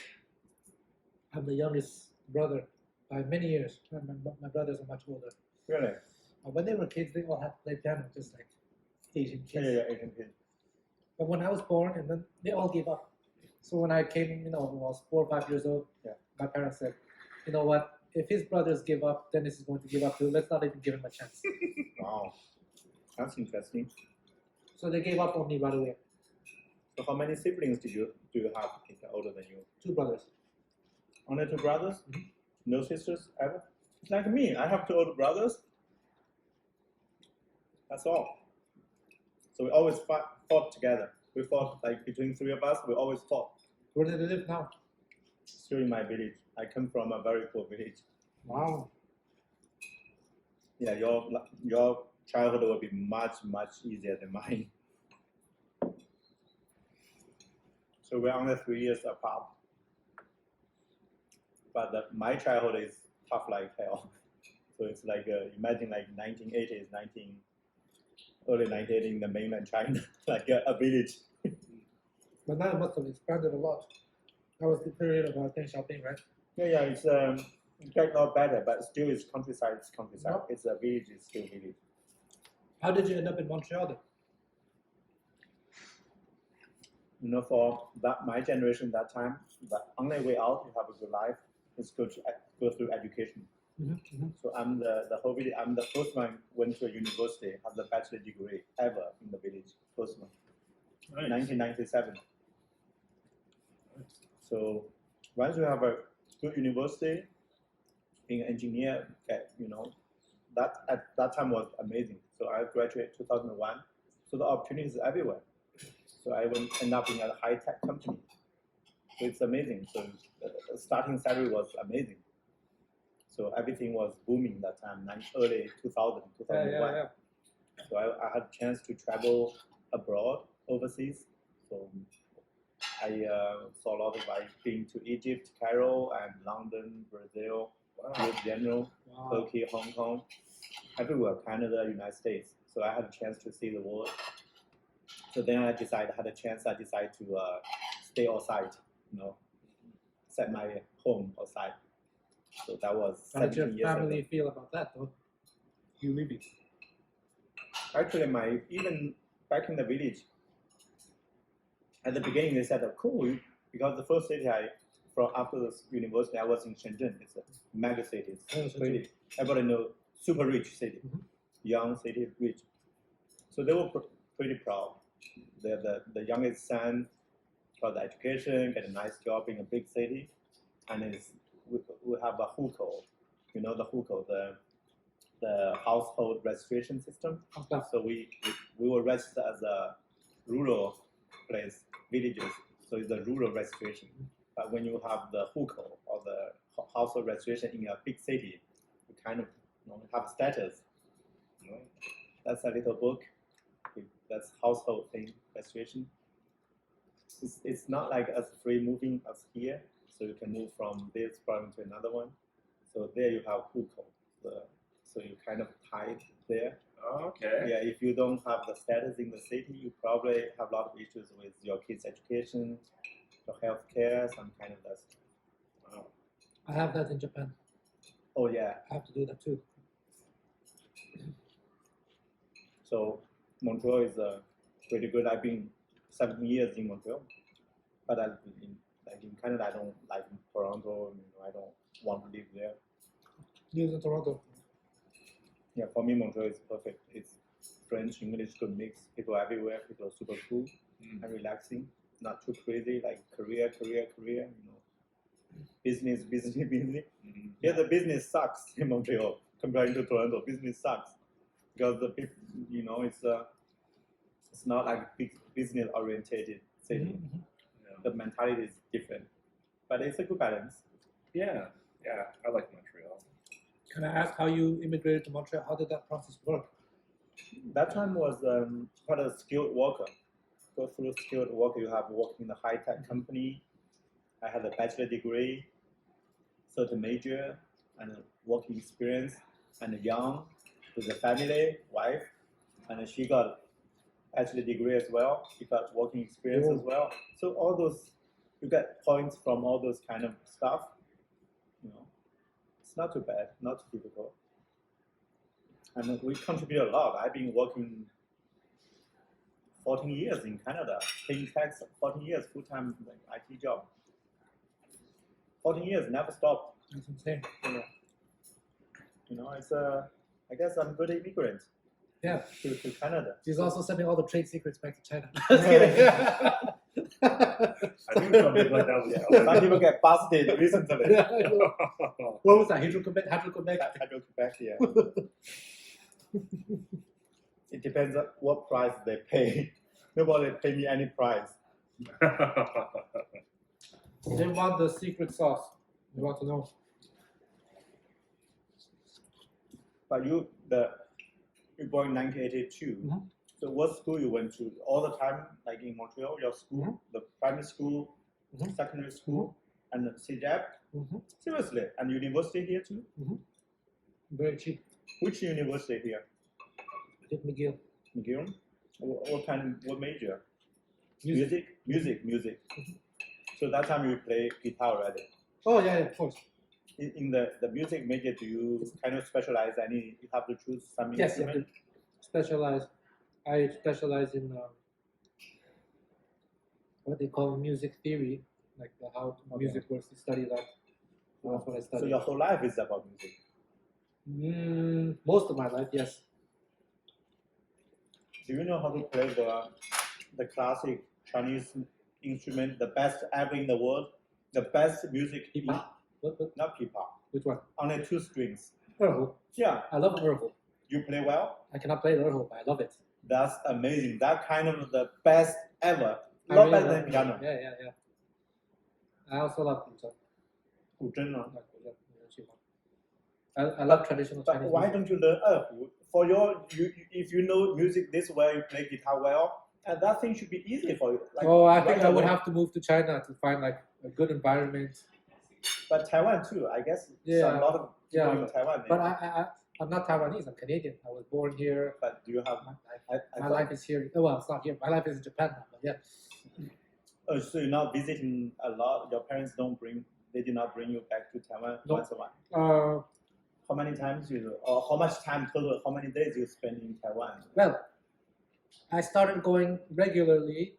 I'm the youngest brother by many years. My brothers are much older. Really? When they were kids, they all had to play piano, just like Asian kids. Yeah, Asian kid. But when I was born, and then they all gave up. So when I came, when I was 4 or 5 years old, my parents said, you know what? If his brothers give up, Dennis is going to give up too. Let's not even give him a chance. Wow, that's interesting. So they gave up on me right away. So how many siblings do you have older than you? 2 brothers. Only 2 brothers? Mhm. No sisters ever? It's like me. I have 2 older brothers. That's all. So we always fought together. We fought like between 3 of us. We always fought. Where do they live now? Still in my village. I come from a very poor village. Wow. Yeah, your childhood will be much easier than mine. So we're only 3 years apart. But my childhood is tough like hell. So it's like imagine like 1980s, early 1980s in the mainland China, like a village. But now it must have expanded a lot. That was the period of Deng Xiaoping, right? Yeah, it's got a lot better, but still it's countryside. It's countryside. Yep. It's a village. It's still village. How did you end up in Montreal then? You know, for my generation that time, the only way out to have a good life is go through education. Mm-hmm. So I'm the whole village. I'm the first one went to a university, have the bachelor degree ever in the village. First one, Nice. 1997. So once you have a good university, being an engineer, that at that time was amazing. So I graduated 2001. So the opportunities are everywhere. So I will end up in a high-tech company. So it's amazing. So the starting salary was amazing. So everything was booming that time, early 2000, 2001. Yeah. So I had a chance to travel abroad, overseas. So I saw a lot of being to Egypt, Cairo, and London, Brazil, Rio de Janeiro, Wow. Turkey, Hong Kong, everywhere, Canada, United States. So I had a chance to see the world. So then I decided to stay outside, set my home outside. So that was How did your 17 years family ago. feel about that, though? You leaving? Actually, even back in the village, at the beginning they said, cool, because the first city from after the university, I was in Shenzhen. It's a mega city. It's pretty, everybody knows, super rich city, young city, rich. So they were pretty proud. The youngest son for the education, get a nice job in a big city, and we have a hukou, you know the hukou, the household registration system. Okay. So we will register as a rural place, villages. So it's a rural registration. But when you have the hukou or the household registration in a big city, you kind of have status. You know? That's a little book. That's household thing registration. It's not like as free moving as here, so you can move from this province to another one. So there you have hukou. So you kind of tied there. Okay. Yeah, if you don't have the status in the city, you probably have a lot of issues with your kids' education, your healthcare, some kind of that. Wow. I have that in Japan. Oh yeah. I have to do that too. So Montreal is pretty good. I've been 7 years in Montreal, but in Canada, I don't like Toronto. I don't want to live there. Live in Toronto. Yeah, for me, Montreal is perfect. It's French, English, good mix. People everywhere. People are super cool and relaxing. Not too crazy, like career. Business. Mm-hmm. Here, the business sucks in Montreal compared to Toronto. Business sucks because the it's not like big business oriented city. Mm-hmm. Yeah. The mentality is different, but it's a good balance. Yeah, I like Montreal. Can I ask how you immigrated to Montreal? How did that process work? That time was quite a skilled worker. Go through skilled worker, you have worked in a high-tech company. I had a bachelor degree, certain major, and working experience, and young, with a family, wife, and she got bachelor degree as well. She got working experience as well. So all those, you get points from all those kind of stuff. It's not too bad, not too difficult. And we contribute a lot. I've been working 14 years in Canada, paying tax 14 years, full-time IT job. 14 years, never stopped. That's insane. It's I guess I'm a good immigrant. Yeah. To Canada. He's also sending all the trade secrets back to China. I think something like that was Some people get busted recently. What was that? Hydro-Quebec? Hydro-Quebec, yeah. It depends on what price they pay. Nobody pay me any price. They want the secret sauce. They want to know. But you're born in 1982. Mm-hmm. So what school you went to? All the time, like in Montreal, your school, the primary school, secondary school, and CJAP? Mm-hmm. Seriously? And university here too? Mm-hmm. Very cheap. Which university here? I did McGill. McGill? What major? Music. Music. Mm-hmm. So that time you play guitar already? Oh yeah, of course. In the music major, do you kind of specialize any? You have to choose some Yes, you have instrument? to specialize. I specialize in what they call music theory, like how music works. To study that. That's what I study. So your whole life is about music? Most of my life, yes. Do you know how to play the classic Chinese instrument, the best ever in the world, the best music? Pipa? What? Not pipa. Which one? Only 2 strings. Erhu. Yeah. I love erhu. You play well? I cannot play erhu, but I love it. That's amazing. That kind of the best ever. I Not really better love than piano. Yeah. I also love guitar. 古筝呢? I love traditional But Chinese why music. don't you learn erhu? For if you know music this well, you play guitar well, and that thing should be easy for you. Like, I think right I would away. have to move to China to find like a good environment. But Taiwan too, I guess. Yeah. A lot of people Yeah, in Taiwan. But I'm not Taiwanese. I'm Canadian. I was born here. But do you have? My life is here. Oh, well, it's not here. My life is in Japan now. But yeah. Oh, so you're not visiting a lot. Your parents they did not bring you back to Taiwan No. once a while. How many times or how much time total? How many days you spend in Taiwan? Well, I started going regularly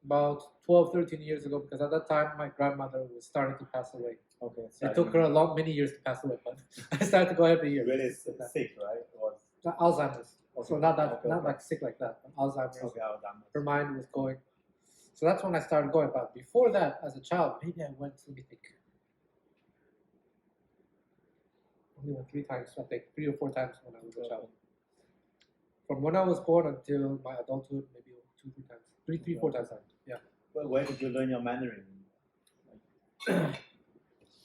about 12, 13 years ago because at that time my grandmother was starting to pass away. Okay. It took her many years to pass away, but I started to go every year. Really sick, right? Or Alzheimer's. So not Okay. like sick like that, but Alzheimer's. Okay, Alzheimer's. Her mind was going. So that's when I started going. But before that, as a child, maybe I went, let me think. Only went 3 times, I think, 3 or 4 times when I was a child. From when I was born until my adulthood, maybe 2, 3 times. 3, 4 times. Yeah. Well, where did you learn your Mandarin?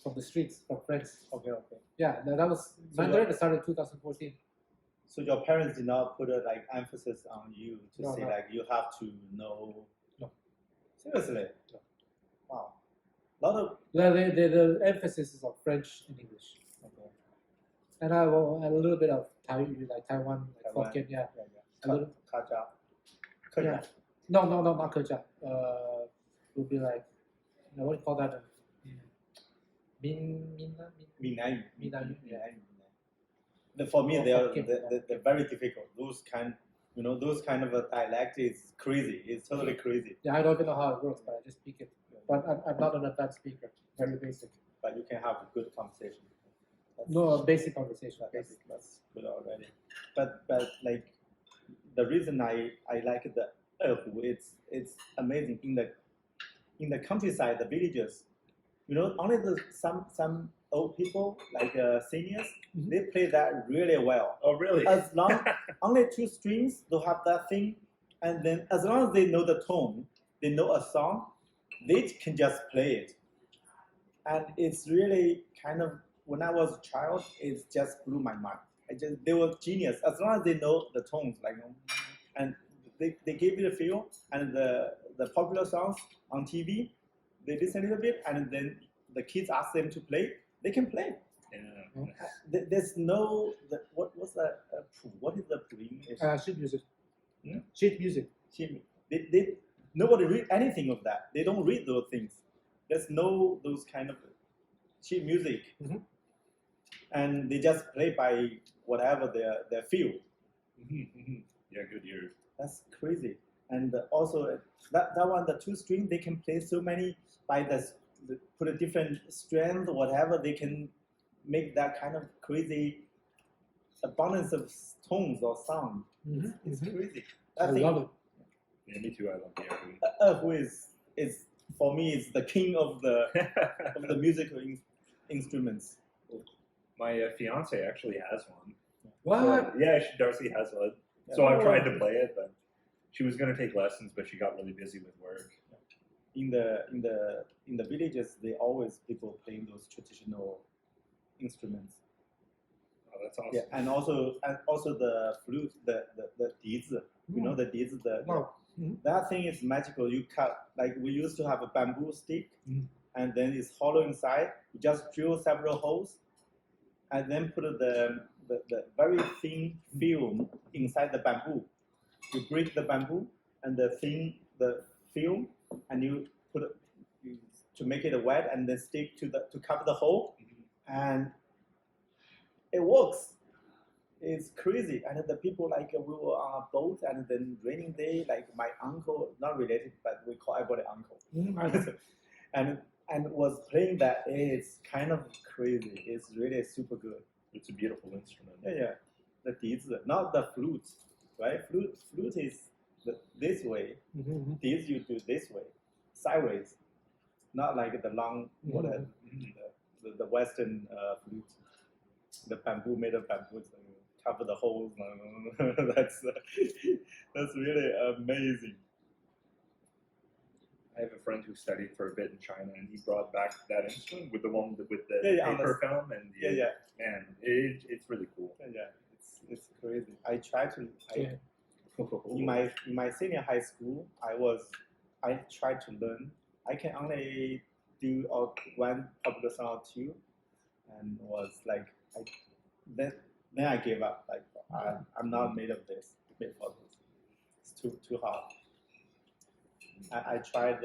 From the streets, from friends. Okay. Yeah, that was So Mandarin. It started in 2014. So your parents did not put a emphasis on you to No, say no. you have to know. No. Seriously. No. Wow. A lot of. The emphasis is on French and English. Okay. And I will add a little bit of Taiwan, Taiwan. Hokkien, yeah. A little. Kaja. Yeah. No, not Keja. Will be like, what do you call that? Minai. Yeah. For me, Or they're Hokkien. they're very difficult. Those kind of a dialect is crazy. It's totally crazy. Yeah, I don't even know how it works, but I just speak it. But I'm not an advanced speaker. Very basic. But you can have a good conversation. No, basic conversation. That's good already. But like the reason I like the Erhu, it's amazing in the countryside, the villages. Only some old people like seniors, Mhm. they play that really well. Oh, really? As long only 2 strings, they'll have that thing, and then as long as they know the tone, they know a song, they can just play it. And it's really kind of when I was a child, it just blew my mind. They were genius as long as they know the tones, and they gave it a feel. And the popular songs on TV, they listen a little bit, and then the kids ask them to play, they can play. Yeah. There's no what is the English? Sheet music. Hmm? Sheet music. Nobody read anything of that. They don't read those things. There's no those kind of sheet music, Mhm. and they just play by whatever their feel. Yeah, good ears. That's crazy. And also that one, the 2 string, they can play so many by put a different strength, whatever. They can make that kind of crazy abundance of tones or sound. Mhm. It's crazy. I love it. Yeah, me too. I love the Erhu. Who is for me is the king of the musical instruments. My fiance actually has one. What? So, yeah, Darcy has one. So I've tried to play it, but she was going to take lessons, but she got really busy with work. In the villages, they always people playing those traditional instruments. Oh, that's awesome. Yeah, and also the flute, the dizi. The dizi. No. Mhm. That thing is magical. You cut we used to have a bamboo stick, and then it's hollow inside. You just drill several holes, and then put the very thin film inside the bamboo. You break the bamboo and the film, and you to make it wet, and then stick to cover the hole, and it works. It's crazy. And the people we were on a boat, and then raining day, my uncle, not related, but we call everybody uncle, and was playing that. It's kind of crazy. It's really super good. It's a beautiful instrument. Yeah. The dizi, not the flute, right? Flute is this way. Mm-hmm. Dizi you do this way, sideways, not like the long the Western flute. The bamboo made of bamboo, so you cover the holes. That's really amazing. I have a friend who studied for a bit in China, and he brought back that instrument with the one with the paper film, and man, it's really cool. Yeah, it's crazy. I tried to in my senior high school, I tried to learn. I can only do one popular song or 2, and was then I gave up. I'm not made for this. It's too hard. I tried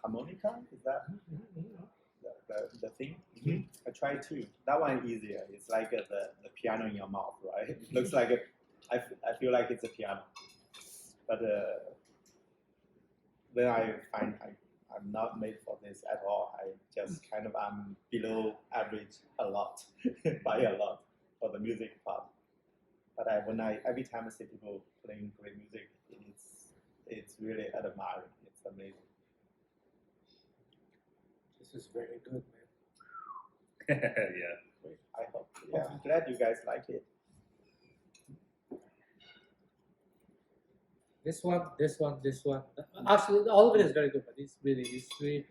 harmonica. Is that the thing? Mhm. I tried too. That one easier. It's like the piano in your mouth, right? It looks like I feel like it's a piano, but then I find I'm not made for this at all. I just I'm below average a lot, by a lot for the music part. But every time I see people playing great music, it's really admiring. This is very good, man. Yeah. I hope. Yeah, I'm glad you guys like it. This one. Actually, all of it is very good, but these three,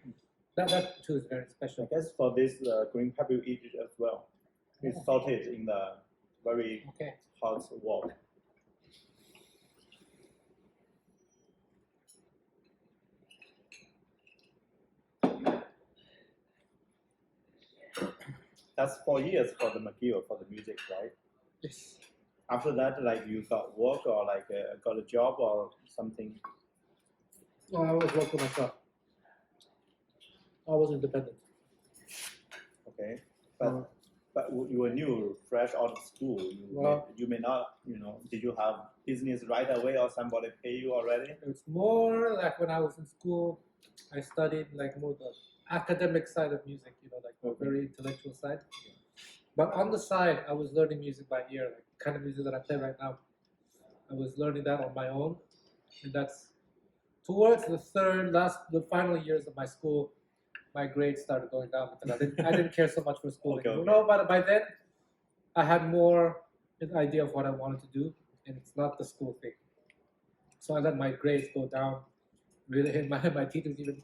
that too is very special. I guess for this green pepper you eat it as well. It's salted in the very hot wok. That's 4 years for the McGill for the music, right? Yes. After that, like you got work or like got a job or something. No, I was working myself. I was independent. Okay, but you were new, fresh out of school. You may not, did you have business right away or somebody pay you already? It's more like when I was in school, I studied like more the academic side of music, like the very intellectual side. But on the side, I was learning music by ear, like the kind of music that I play right now. I was learning that on my own, and that's towards the final years of my school. My grades started going down because I didn't care so much for school anymore. No, but by then, I had more an idea of what I wanted to do, and it's not the school thing. So I let my grades go down. Really, my teachers even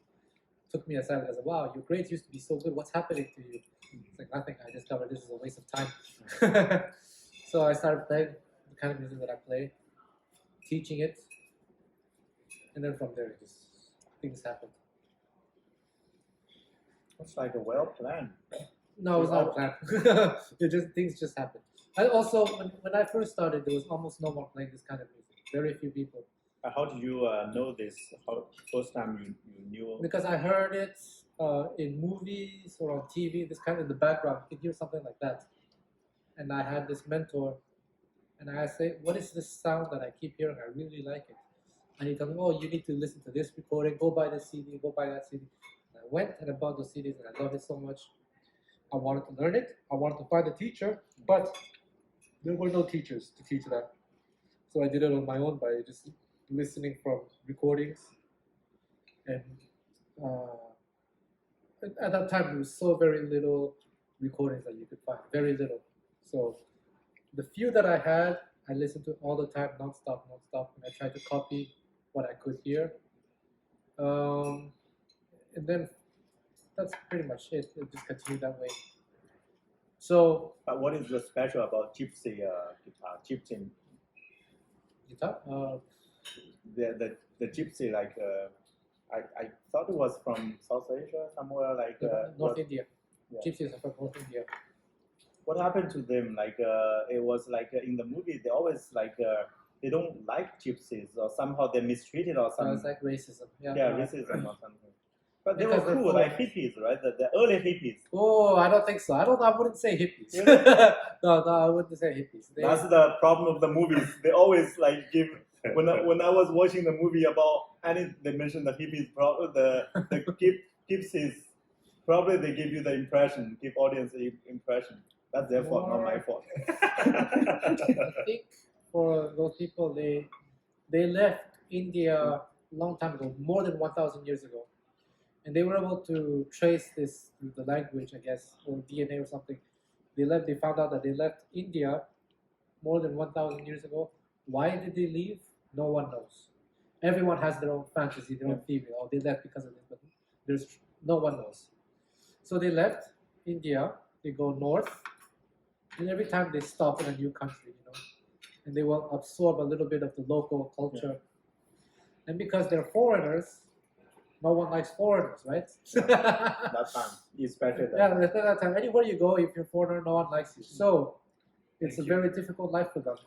took me aside and said, "Wow, your grades used to be so good. What's happening to you?" It's like nothing. I discovered this is a waste of time. So I started playing the kind of music that I play, teaching it, and then from there, things happened. It's like a well planned. No, it's not a plan. Things just happen. And also, when I first started, there was almost no one playing this kind of music. Very few people. How did you know this? First time you knew? Because I heard it in movies or on TV. This kind of in the background, you could hear something like that. And I had this mentor, and I say, "What is this sound that I keep hearing? I really like it." And he told me, "Oh, you need to listen to this recording. Go buy this CD. Go buy that CD." And I went and I bought those CDs, and I loved it so much. I wanted to learn it. I wanted to find a teacher, but there were no teachers to teach that. So I did it on my own by just listening from recordings. And at that time, there was so very little recordings that you could find. Very little. So the few that I had, I listened to all the time, non-stop. And I tried to copy what I could hear. And then that's pretty much it. It just continued that way. So. But what is the special about Gypsy guitar? Gypsy guitar? The Gypsy, like I thought it was from South Asia, somewhere like North India. Yeah. Gypsies are from North India. What happened to them? Like it was like in the movie, they always like they don't like gypsies or somehow they're mistreated or something. It's like racism. Yeah, racism or something. But they were cool, like hippies, right? The early hippies. Oh, I don't think so. I wouldn't say hippies. No, I wouldn't say hippies. That's the problem of the movies. They always like give. When I was watching the movie they mentioned the hippies, the gypsies. Probably they give you the impression, give audience the impression. That's their fault, not my fault. I think for those people, they left India a long time ago, more than 1,000 years ago. And they were able to trace this through the language, I guess, or DNA or something. They found out that they left India more than 1,000 years ago. Why did they leave? No one knows. Everyone has their own fantasy, their own theory. Oh, they left because of this, but no one knows. So they left India, they go north, and every time they stop in a new country, and they will absorb a little bit of the local culture. Yeah. And because they're foreigners, no one likes foreigners, right? That time, especially that. Yeah, that time. Anywhere you go, if you're a foreigner, no one likes you. So it's a very difficult life for them.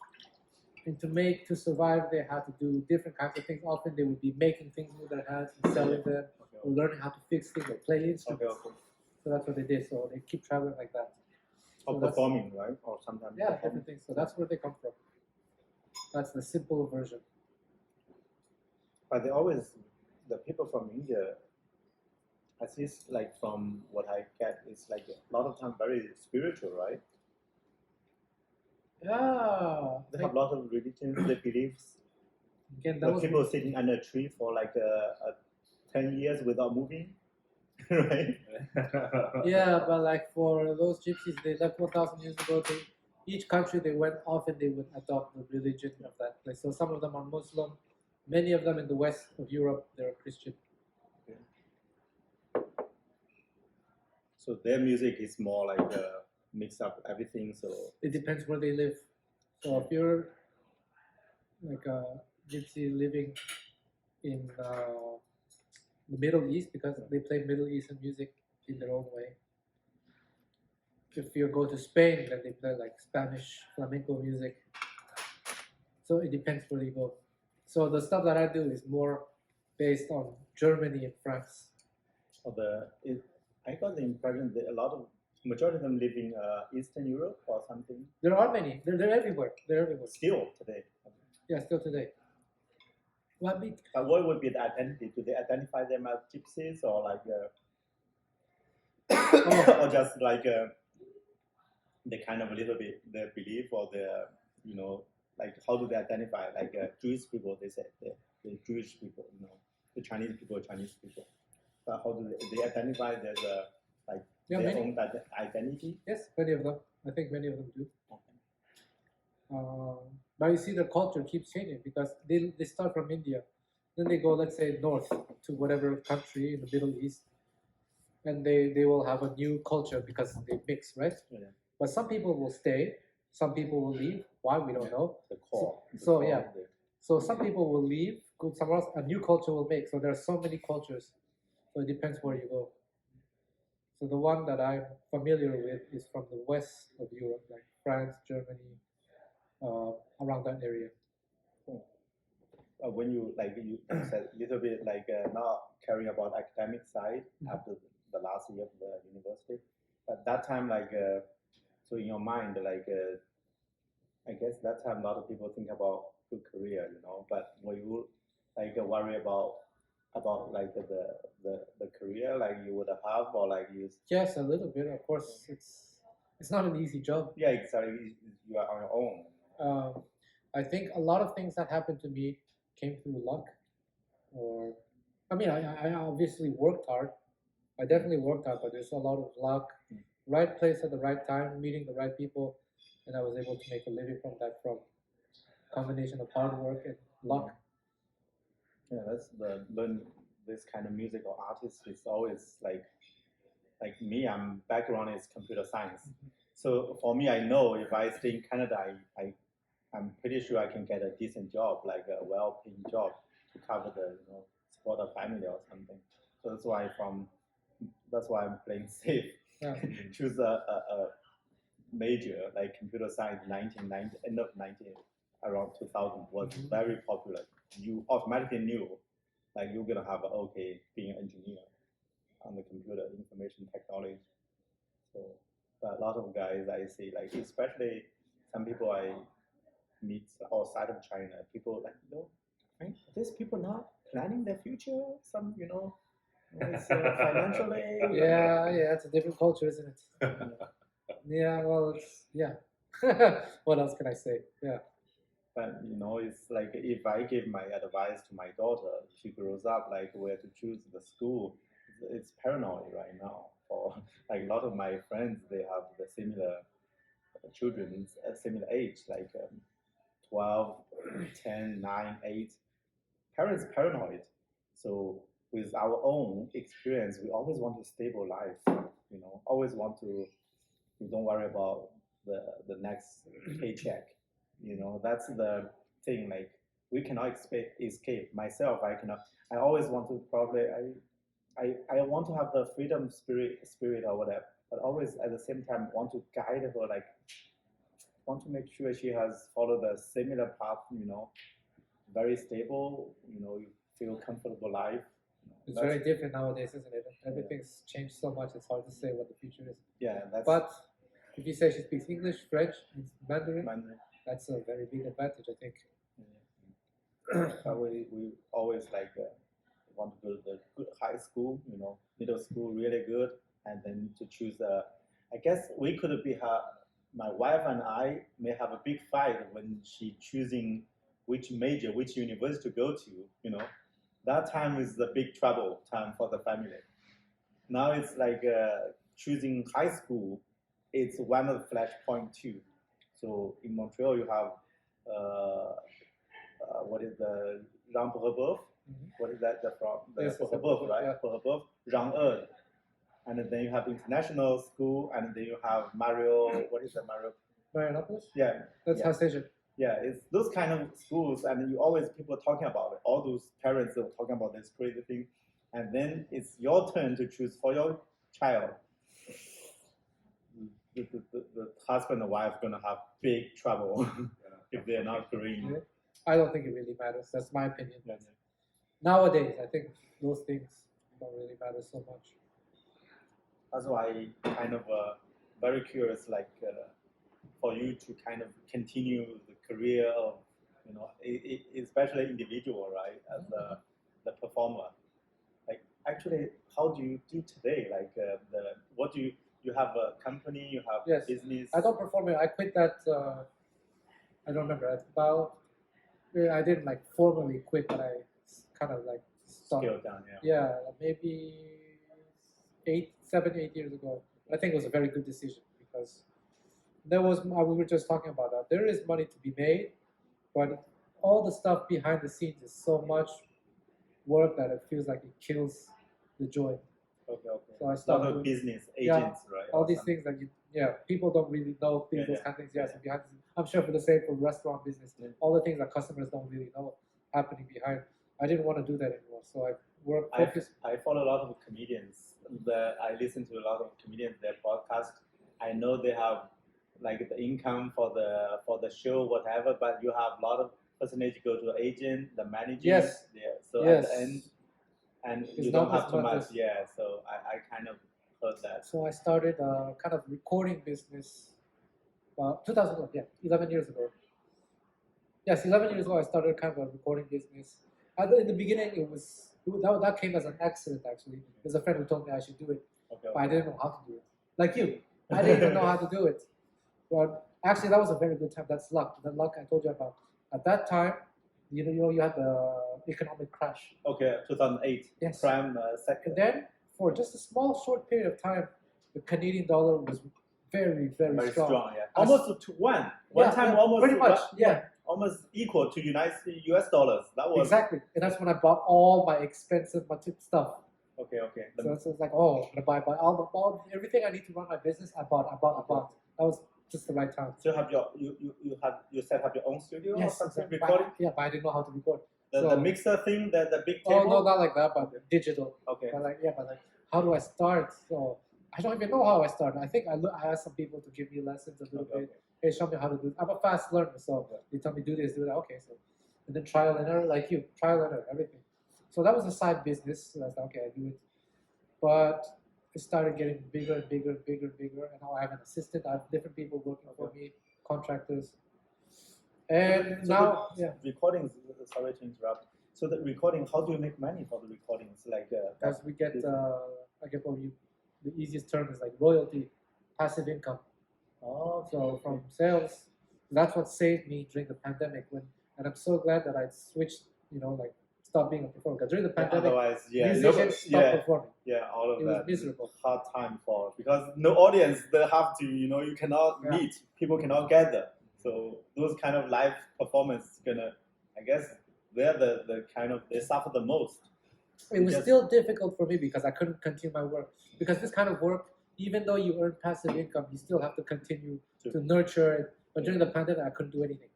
And to survive, they had to do different kinds of things. Often they would be making things with their hands and selling them, or learning how to fix things or play instruments. So that's what they did. So they keep traveling like that. Or performing, right? Or sometimes. Yeah, different things. So that's where they come from. That's the simple version. But the people from India, at least like from what I get, it's like a lot of time very spiritual, right? Yeah. They have a lot of religions, they believe. People sitting under a tree for like 10 years without moving, right? Yeah, but like for those gypsies, they left 1,000 years ago. Each country they went off and they would adopt the religion of that place. So some of them are Muslim. Many of them in the west of Europe, they're Christian. So their music is more like mix up everything. So it depends where they live. So if you're like a gypsy living in the Middle East, because they play Middle Eastern music in their own way. If you go to Spain, then they play like Spanish flamenco music. So it depends where you go. So the stuff that I do is more based on Germany and France. I got the impression that majority of them live in Eastern Europe or something. There are many. They're everywhere. They're everywhere. Still today. Yeah, still today. But what would be the identity? Do they identify them as gypsies or like, or just like they kind of a little bit their belief or their, you know, like how do they identify? Like Jewish people, they say the Jewish people, you know, the Chinese people. But how do they identify there's like their own identity? Yes, many of them. I think many of them do. But you see, the culture keeps changing because they start from India, then they go, let's say, north to whatever country in the Middle East, and they will have a new culture because they mix, right? Yeah. But some people will stay, some people will leave. Why, we don't know. The core. So some people will leave, go somewhere else, a new culture will make. So there are so many cultures. So it depends where you go. So the one that I'm familiar with is from the west of Europe, like France, Germany, around that area. When you said a little bit like not caring about academic side after the last year of the university, at that time so in your mind I guess that time a lot of people think about good career, you know, but were you worry about like the career like you would have or like you? Yes, a little bit. Of course, it's not an easy job. Yeah, exactly. You are on your own. I think a lot of things that happened to me came through luck, or I mean, I obviously worked hard. I definitely worked hard, but there's a lot of luck, right place at the right time, meeting the right people, and I was able to make a living from that, from combination of hard work and luck. Yeah, that's learn this kind of music or artist is always like me. I'm background is computer science, so for me, I know if I stay in Canada, I'm pretty sure I can get a decent job, like a well-paying job to cover the support a family or something. So that's why I'm playing safe. Yeah. Choose a major like computer science. 1990 end of 19 around 2000 was very popular. You automatically knew like you're gonna have being an engineer on the computer information technology. So but a lot of guys I see, like especially some people I meet outside of China, people like, right? These people not planning their future, some it's, financially. Yeah, it's a different culture, isn't it? Yeah, well, what else can I say? Yeah. But it's like if I give my advice to my daughter, she grows up like where to choose the school, it's paranoid right now. Or like a lot of my friends, they have the similar children, similar age, like 12, 10, 9, 8. Parents paranoid. So with our own experience, we always want a stable life. Always want to. We don't worry about the next paycheck. That's the thing. Like we cannot escape. Myself, I cannot. I always want to I want to have the freedom spirit or whatever, but always at the same time want to guide her. Like want to make sure she has followed a similar path. Very stable. You feel comfortable life. It's very different nowadays, isn't it? Everything's changed so much. It's hard to say what the future is. Yeah, but if you say she speaks English, French, Mandarin, that's a very big advantage, I think. We always want to go to the good high school, middle school really good, and then to choose I guess we could be my wife and I may have a big fight when she choosing which major, which university to go to. That time is the big trouble time for the family. Now it's like choosing high school. It's one of the flashpoint too. So in Montreal, you have what is the Rang Bourbeuf? What is that from? The Yes, Bourbeuf, right? yeah. Bourbeuf, Rang Er. And then you have international school, and then you have Mario. What is the Mario? Marianopolis? Yeah, That's yeah. House Asian. Yeah, it's those kind of schools, and you always people talking about it. All those parents are talking about this crazy thing, and then it's your turn to choose for your child. The husband and wife gonna have big trouble if they're not green. Yeah. I don't think it really matters. That's my opinion. Nowadays, I think those things don't really matter so much. That's why I kind of very curious, like for you to kind of continue the career of, especially individual, right, as the performer. Like actually, how do you do today? Like what do you have a company, you have Yes. business? I don't perform it. I quit that. I don't remember. I didn't like formally quit, but I kind of like stopped. Scale down, yeah. Yeah, maybe 7, 8 years ago. I think it was a very good decision because we were just talking about that. There is money to be made, but all the stuff behind the scenes is so much work that it feels like it kills the joy. Okay. So I A lot started of doing business agents, right? all or these something. things that people don't really know these Yeah, those kind of things. Yes, behind the scenes. I'm sure for the same for restaurant business, Yeah. all the things that customers don't really know happening behind. I didn't want to do that anymore, so I focused. I follow a lot of comedians. I listen to a lot of comedians, their podcast. I know they have like the income for the show, whatever, but you have a lot of percentage go to agent, the manager. Yes. Yeah. So Yes. at the end, and It's you don't not have as too much much. as- Yeah. So I kind of heard that. So I started a kind of recording business about 2001, 11 years ago. Yes, 11 years ago I started kind of a recording business. In the beginning, that came as an accident actually. There's a friend who told me I should do it, Okay. but I didn't know how to do it. Like you, I didn't even know how to do it. But actually, that was a very good time. That's luck. The luck I told you about. At that time, you had the economic crash. Okay. 2008. Yes. Prime second. And then, for just a small, short period of time, the Canadian dollar was very, very, Very strong. strong. Yeah. Almost to one. One time almost pretty much. one, almost equal to US dollars. That was Exactly. And that's when I bought all my expensive stuff. okay. So it's like, I'm gonna buy all everything I need to run my business. I bought. That was just the right time. So have you set up your own studio or Yes, something exactly. recording? But I didn't know how to record. The mixer thing, the big table? Oh no, not like that, but digital. Okay. But how do I start? So I don't even know how I started. I think I asked some people to give me lessons a little bit. Hey, show me how to do it. I'm a fast learner, so they tell me do this, do that. Okay, so and then trial and error, like you, trial and error, everything. So that was a side business. So I was like, okay, I do it. But it started getting bigger and bigger and bigger and bigger. And now I have an assistant. I have different people working for me, contractors. And So now, recordings. Sorry to interrupt. So the recording, how do you make money for the recordings? Like because we get, I guess the easiest term is like royalty, passive income. Oh, So from sales, that's what saved me during the pandemic. And I'm so glad that I switched, stopped being a performer. Because during the pandemic, otherwise, musicians stopped performing. all of It that. was miserable. Hard time for because no audience. They have to, you cannot meet. People cannot gather. So those kind of live performance gonna, I guess, they're the kind of they suffer the most. It was still difficult for me because I couldn't continue my work. Because this kind of work, even though you earn passive income, you still have to continue to nurture it. But during the pandemic, I couldn't do anything.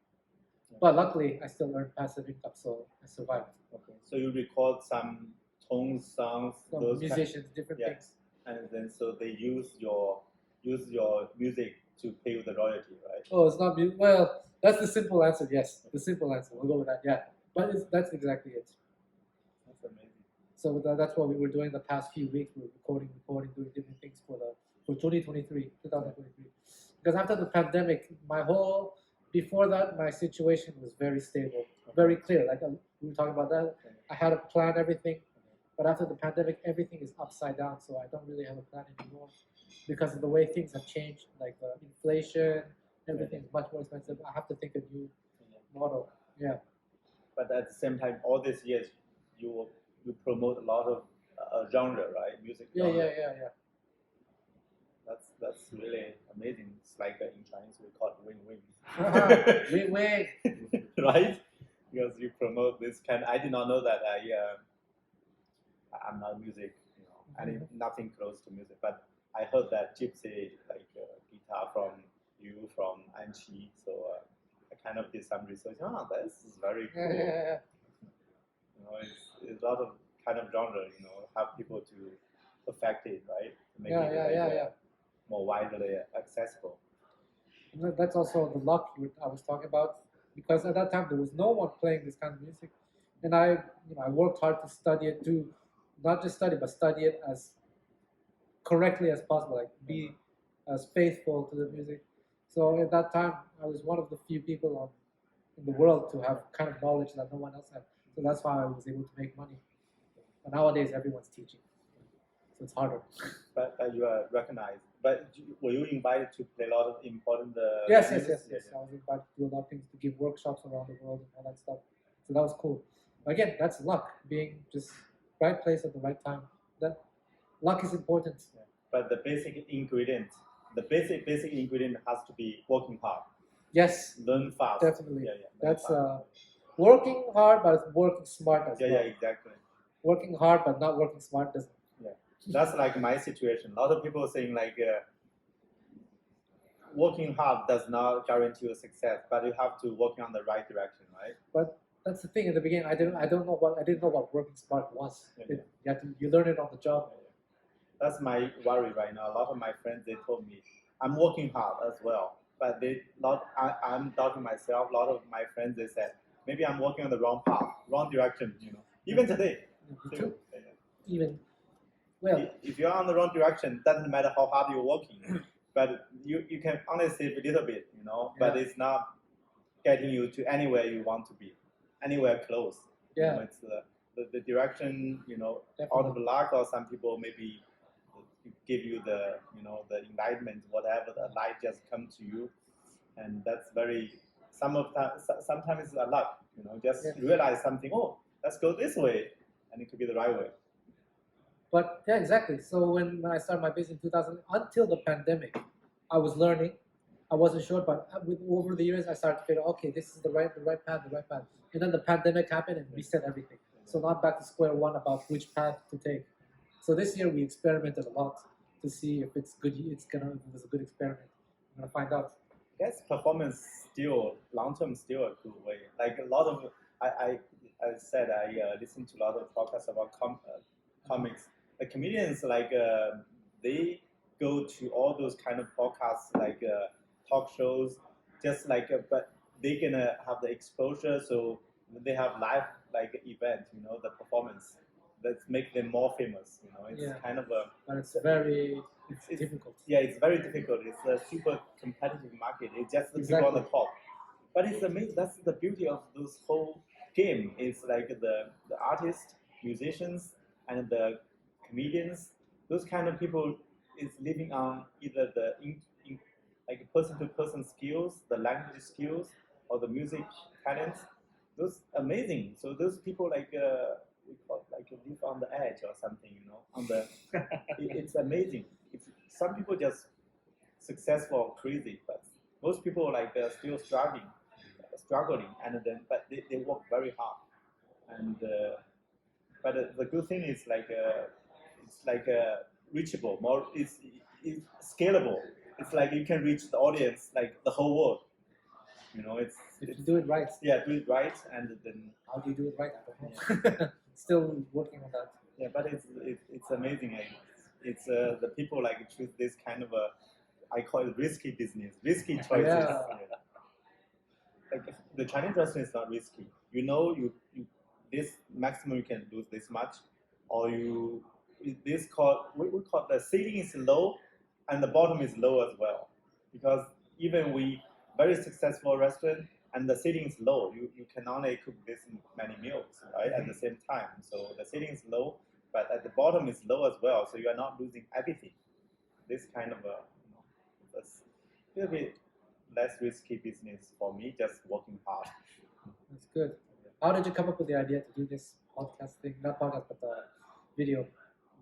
But luckily, I still earned passive income, so I survived. Okay. So you record some tones, songs, Some those musicians, different things. and then so they use your music to pay you the royalty, right? Oh, it's not music. Well, that's the simple answer. Yes, the simple answer. We'll go with that. Yeah, but that's exactly it. That's amazing. So that's what we were doing the past few weeks. We were recording, doing different things for 2023. Because after the pandemic, before that, my situation was very stable, very clear. Like we were talking about that. I had a plan, everything. But after the pandemic, everything is upside down. So I don't really have a plan anymore because of the way things have changed, like inflation, everything is much more expensive. I have to think a new model. Yeah. But at the same time, all these years, you promote a lot of genre, right? Music Yeah, genre. yeah. That's really amazing. It's like in Chinese we call it win-win. Win-win. Right? Because you promote this kind. I did not know that. I'm not music, nothing close to music. But I heard that Gypsy guitar from you from Anqi, so I kind of did some research. Oh, this is very cool. Yeah. It's a lot of kind of genre. Have people to perfect it, right? To make it more widely accessible. That's also the luck I was talking about, because at that time there was no one playing this kind of music, and I worked hard to study it too, not just study but study it as correctly as possible, like be as faithful to the music. So at that time, I was one of the few people in the world to have kind of knowledge that no one else had. So that's why I was able to make money. But nowadays, everyone's teaching, so it's harder. But you are recognized. But were you invited to play a lot of important? Yes. I was invited to do a lot of things, to give workshops around the world and all that stuff. So that was cool. But again, that's luck, being just right place at the right time. That luck is important. Yeah. But the basic ingredient has to be working hard. Yes. Learn fast. Definitely. Yeah. That's working hard, but working smart as well. Yeah, exactly. Working hard but not working smart doesn't. Yeah. That's like my situation. A lot of people saying working hard does not guarantee you success, but you have to work on the right direction, right? But that's the thing. In the beginning, I didn't know what working smart was. You learn it on the job. That's my worry right now. A lot of my friends, they told me I'm working hard as well, but I'm doubting myself. A lot of my friends, they said maybe I'm working on the wrong path, wrong direction. Even today. True. Even if you're on the wrong direction, doesn't matter how hard you're working, but you can only save a little bit, but it's not getting you to anywhere you want to be, anywhere close. Yeah. It's the direction, Definitely. out of luck, or some people maybe give you the enlightenment, whatever, the light just comes to you, and that's sometimes it's a luck, just realize something. Oh, let's go this way, and it could be the right way. But yeah, exactly. So when I started my business in 2000, until the pandemic, I was learning. I wasn't sure, but over the years, I started to figure, okay, this is the right path. And then the pandemic happened and reset everything. So now back to square one about which path to take. So this year we experimented a lot to see if it's good. It was a good experiment. I'm gonna find out. Yes, performance still long term still a good way. Like a lot of I said I listen to a lot of podcasts about comics. The comedians they go to all those kind of podcasts talk shows, just but they gonna have the exposure, so they have live event, the performance that make them more famous. It's kind of a. But it's difficult. Yeah, it's very difficult. It's a super competitive market. It's just the people on the top. But it's amazing. That's the beauty of this whole game. It's like the artists, musicians, and the comedians. Those kind of people is living on either the person-to-person skills, the language skills, or the music talents. Those amazing. So those people we call live on the edge or something. On the it's amazing. Some people just successful, crazy, but most people still struggling, but they work very hard. And but the good thing is it's reachable, more it's scalable. It's like you can reach the audience the whole world. It's if you do it right. Yeah, do it right, and then how do you do it right? I don't know. Still working on that. Yeah, but it's amazing. It's the people choose this kind of I call it risky business, risky choices. Yeah. The Chinese restaurant is not risky. You this maximum you can lose this much, or we call the ceiling is low, and the bottom is low as well, because even we very successful restaurant and the ceiling is low, you can only cook this many meals, right, at the same time. So the ceiling is low, but at the bottom is low as well, so you are not losing everything. This kind of that's a little bit less risky business for me, just working hard. That's good. How did you come up with the idea to do this podcast thing? Not podcast, but the video.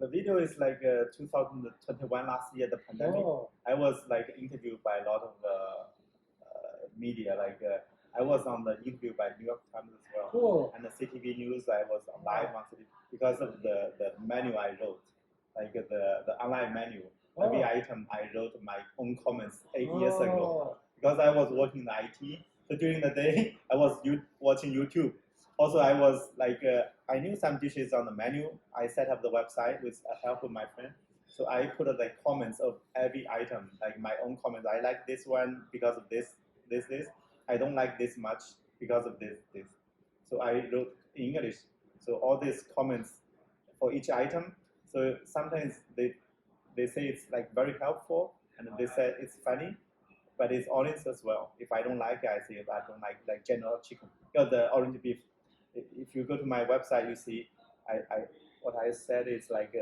The video is like 2021 last year, the pandemic. Oh. I was like interviewed by a lot of media. Like I was on the interview by New York Times as well. Cool. And the CTV News, I was live on CTV because of the menu I wrote, like the online menu. Every item I wrote my own comments 8 years ago because I was working in IT. So during the day I was watching YouTube. Also, I was like I knew some dishes on the menu. I set up the website with help of my friend. So I put like comments of every item, like my own comments. I like this one because of this. I don't like this much because of this. So I wrote in English. So all these comments for each item. So sometimes they say it's like very helpful, and they say it's funny, but it's honest as well. If I don't like it, I say I don't like General Chicken or the orange beef. If you go to my website, you see what I said is like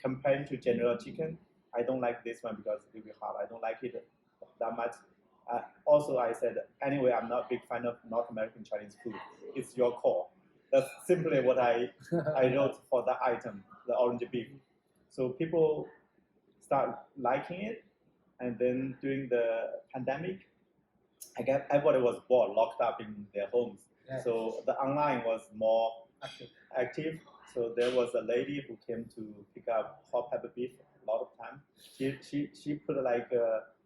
comparing to General Chicken. I don't like this one because it will be hard. I don't like it that much. Also, I said anyway, I'm not a big fan of North American Chinese food. It's your call. That's simply what I wrote for that item, the orange beef. So people start liking it, and then during the pandemic, I guess everybody was bored, locked up in their homes. Yeah. So the online was more active. So there was a lady who came to pick up hot pepper beef a lot of time. She put like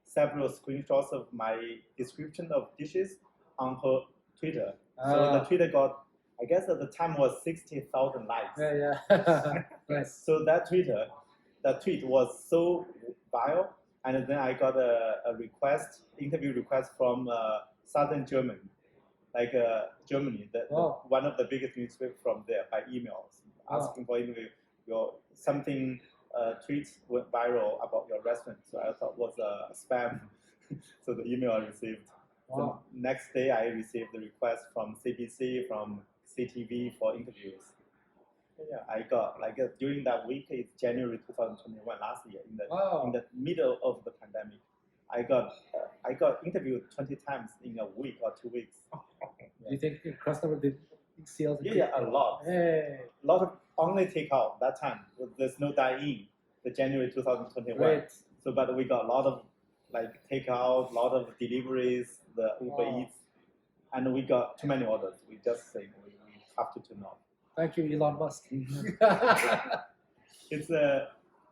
several screenshots of my description of dishes on her Twitter. So the Twitter got, I guess at the time was 60,000 likes. Yeah. Nice. So that tweet was so viral, and then I got a interview request from Southern Germany, like Germany, one of the biggest newspapers from there by emails asking for interview. Something tweets went viral about your restaurant, so I thought was a spam. So the email I received. The next day I received the request from CBC, from CTV for interviews. Yeah, I got like during that week, it's January 2021 last year, in the middle of the pandemic. I got interviewed 20 times in a week or 2 weeks. Do you think your customer did sales? Yeah, a lot. Hey. A lot of only takeout that time. There's no dine-in. The January 2021. Right. So, but we got a lot of like takeout, a lot of deliveries, the Uber Eats, and we got too many orders. We just say we have to turn off. Thank you, Elon Musk. It's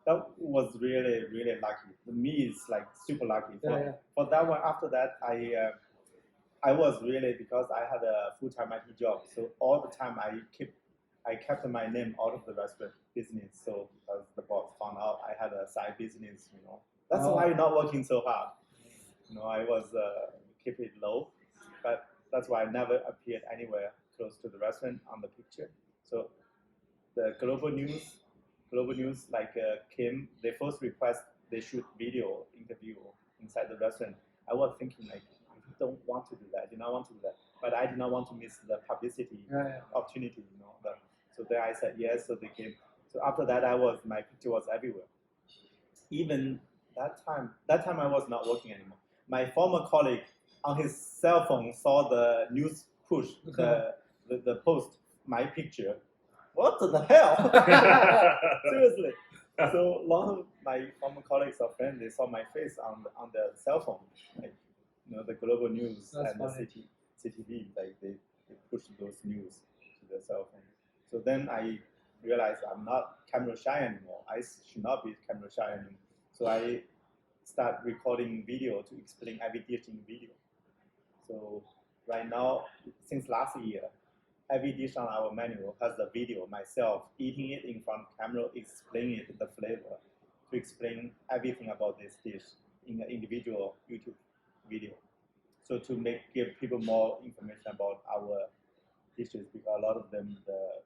that was really lucky. For me, it's like super lucky. For that one, after that, I was really, because I had a full-time IT job, so all the time I kept my name out of the restaurant business. So because the boss found out I had a side business, that's why I'm not working so hard. I was keep it low, but that's why I never appeared anywhere close to the restaurant on the picture. So the global news like came. They first request they shoot video interview inside the restaurant. I was thinking like, I don't want to do that. I did not want to do that, but I did not want to miss the publicity opportunity. So there I said yes. So they came. So after that, my picture was everywhere. Even that time I was not working anymore. My former colleague on his cell phone saw the news push, the post, my picture. What the hell? Seriously. So a lot of my former colleagues or friends, they saw my face on their cell phone, like the global news. That's and funny. The CTV, like they push those news to their cell phone. So then I realized I'm not camera shy anymore. I should not be camera shy anymore. So I start recording video to explain every dish in video. So right now, since last year, every dish on our menu has a video, myself eating it in front of camera, explaining it, the flavor, to explain everything about this dish in an individual YouTube video. So to give people more information about our dishes, because a lot of them, the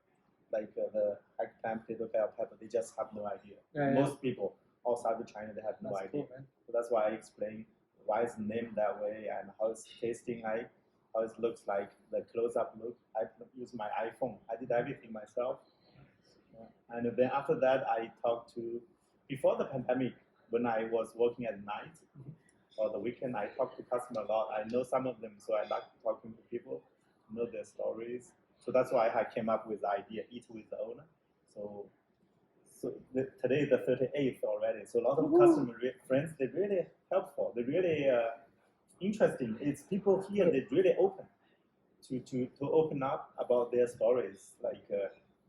eggplant, potato, bell pepper, they just have no idea. Most people outside of China, they have no idea. Cool, so that's why I explain why it's named that way and how it's tasting like, how it looks like, the close-up look. I use my iPhone. I did everything myself. And then after that, I talked to, before the pandemic, when I was working at night or the weekend, I talked to customers a lot. I know some of them, so I like talking to people, know their stories. So that's why I came up with the idea, Eat with the Owner. So today is the 38th already. So a lot of customer friends, they're really helpful. They're really interesting. It's people here, they're really open to open up about their stories, like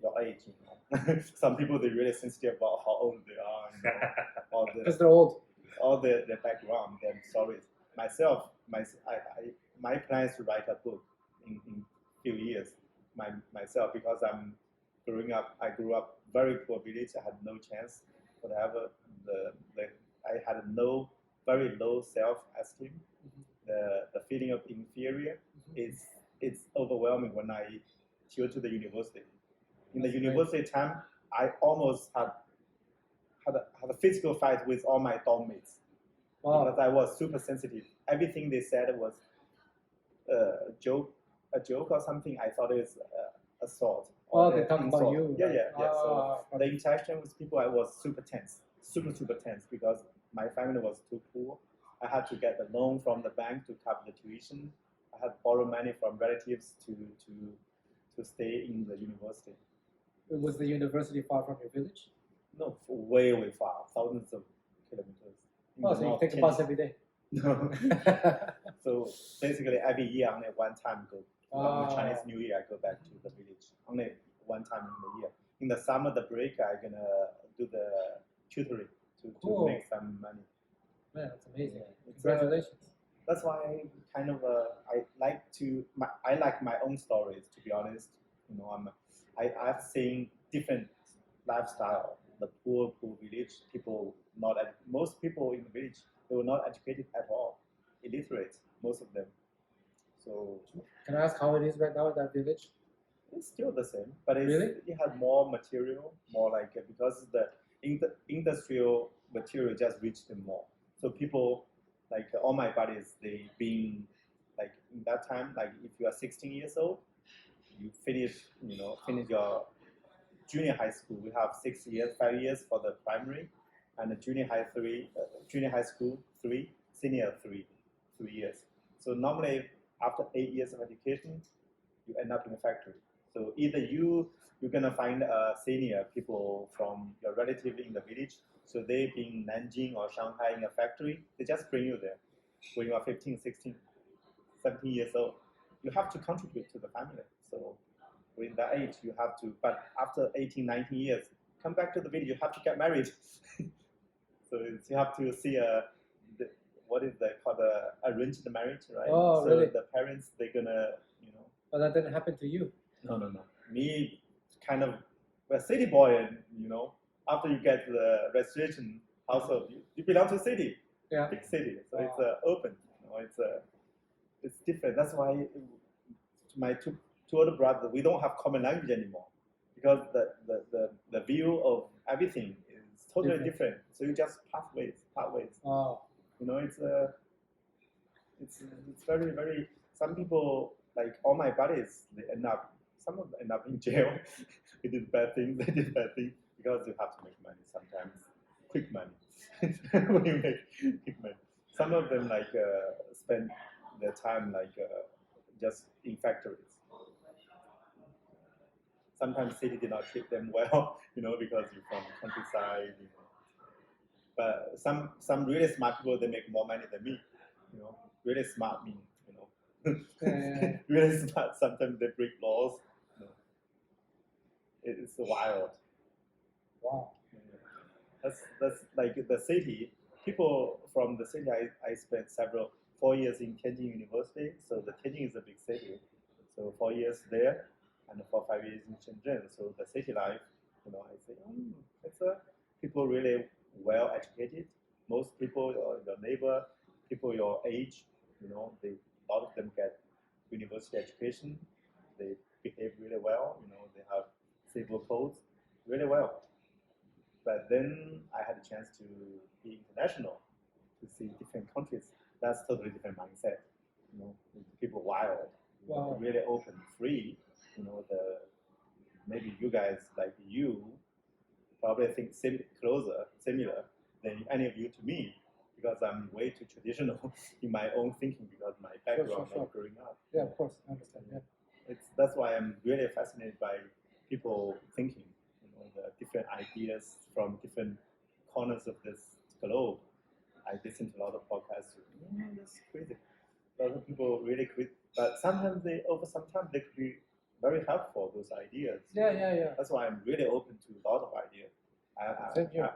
your age. You know? Some people, they're really sensitive about how old they are. You know, all the, Because they're old. all their background, their stories. Myself, my plan is to write a book in few years. Myself, because I grew up very poor village. I had no chance, whatever. I had very low self-esteem. The feeling of inferior it's overwhelming when I go to the university. In the university time, I almost had a physical fight with all my dorm mates. Wow. Because I was super sensitive. Everything they said was a joke or something. I thought it was assault. Oh, they talk about you. Yeah. So the interaction with people, I was super tense, super tense, because my family was too poor. I had to get a loan from the bank to cover the tuition. I had to borrow money from relatives to stay in the university. Was the university far from your village? No, way far, thousands of kilometers. So you take a bus every day? No. So basically every year only one time go. On the Chinese New Year I go back to the village. Only one time in the year. In the summer, the break, I'm gonna do the tutoring to make some money. Man, that's amazing. Congratulations. That's why I like my own stories, to be honest. You know, I've seen different lifestyle. The poor village people, most people in the village, they were not educated at all, illiterate, most of them. So can I ask how it is right now in that village? It's still the same, but really? It has more material, more like because the industrial material just reached them more. So people, like all my buddies, they being like in that time, like if you are 16 years old, you finish your junior high school. We have 5 years for the primary, and the junior high school 3, senior 3 years. So normally after 8 years of education, you end up in a factory. So either you're gonna find senior people from your relative in the village. So they being Nanjing or Shanghai in a factory, they just bring you there. When you are 15, 16, 17 years old, you have to contribute to the family. So with that age, you have to. But after 18, 19 years, come back to the village. You have to get married. So you have to see what is that called, arranged marriage, right? Oh, so really? The parents, they're gonna, But that didn't happen to you. No. Me, kind of a city boy, and after you get the registration household, you belong to city, big city. So it's open. It's different. That's why my two older brothers, we don't have common language anymore, because the view of everything is totally different. So you just part ways. Oh. It's very, very. Some people, like all my buddies, some of them end up in jail. They did bad things. Because you have to make money sometimes, quick money. When you make quick money, some of them spend their time just in factories. Sometimes city did not treat them well, because you're from countryside. But some really smart people, they make more money than me. Really smart mean, really smart. Sometimes they break laws. It's wild. Wow. That's like the city. People from the city. I spent 4 years in Tianjin University. So the Tianjin is a big city. So 4 years there, and 5 years in Shenzhen. So the city life, I say, it's people really well educated. Most people, your neighbor, people your age, a lot of them get university education. They behave really well. They have civil codes really well. But then I had a chance to be international, to see different countries. That's totally different mindset. People wild, really open, free. Maybe you guys, like you, probably think similar than any of you to me, because I'm way too traditional in my own thinking, because my background of growing up. Yeah, of course, I understand. Yeah. That's why I'm really fascinated by people thinking, the different ideas, different corners of this globe. I listen to a lot of podcasts. That's crazy. A lot of people really quit, but sometimes they could be very helpful. Those ideas. Yeah. That's why I'm really open to a lot of ideas. Same here.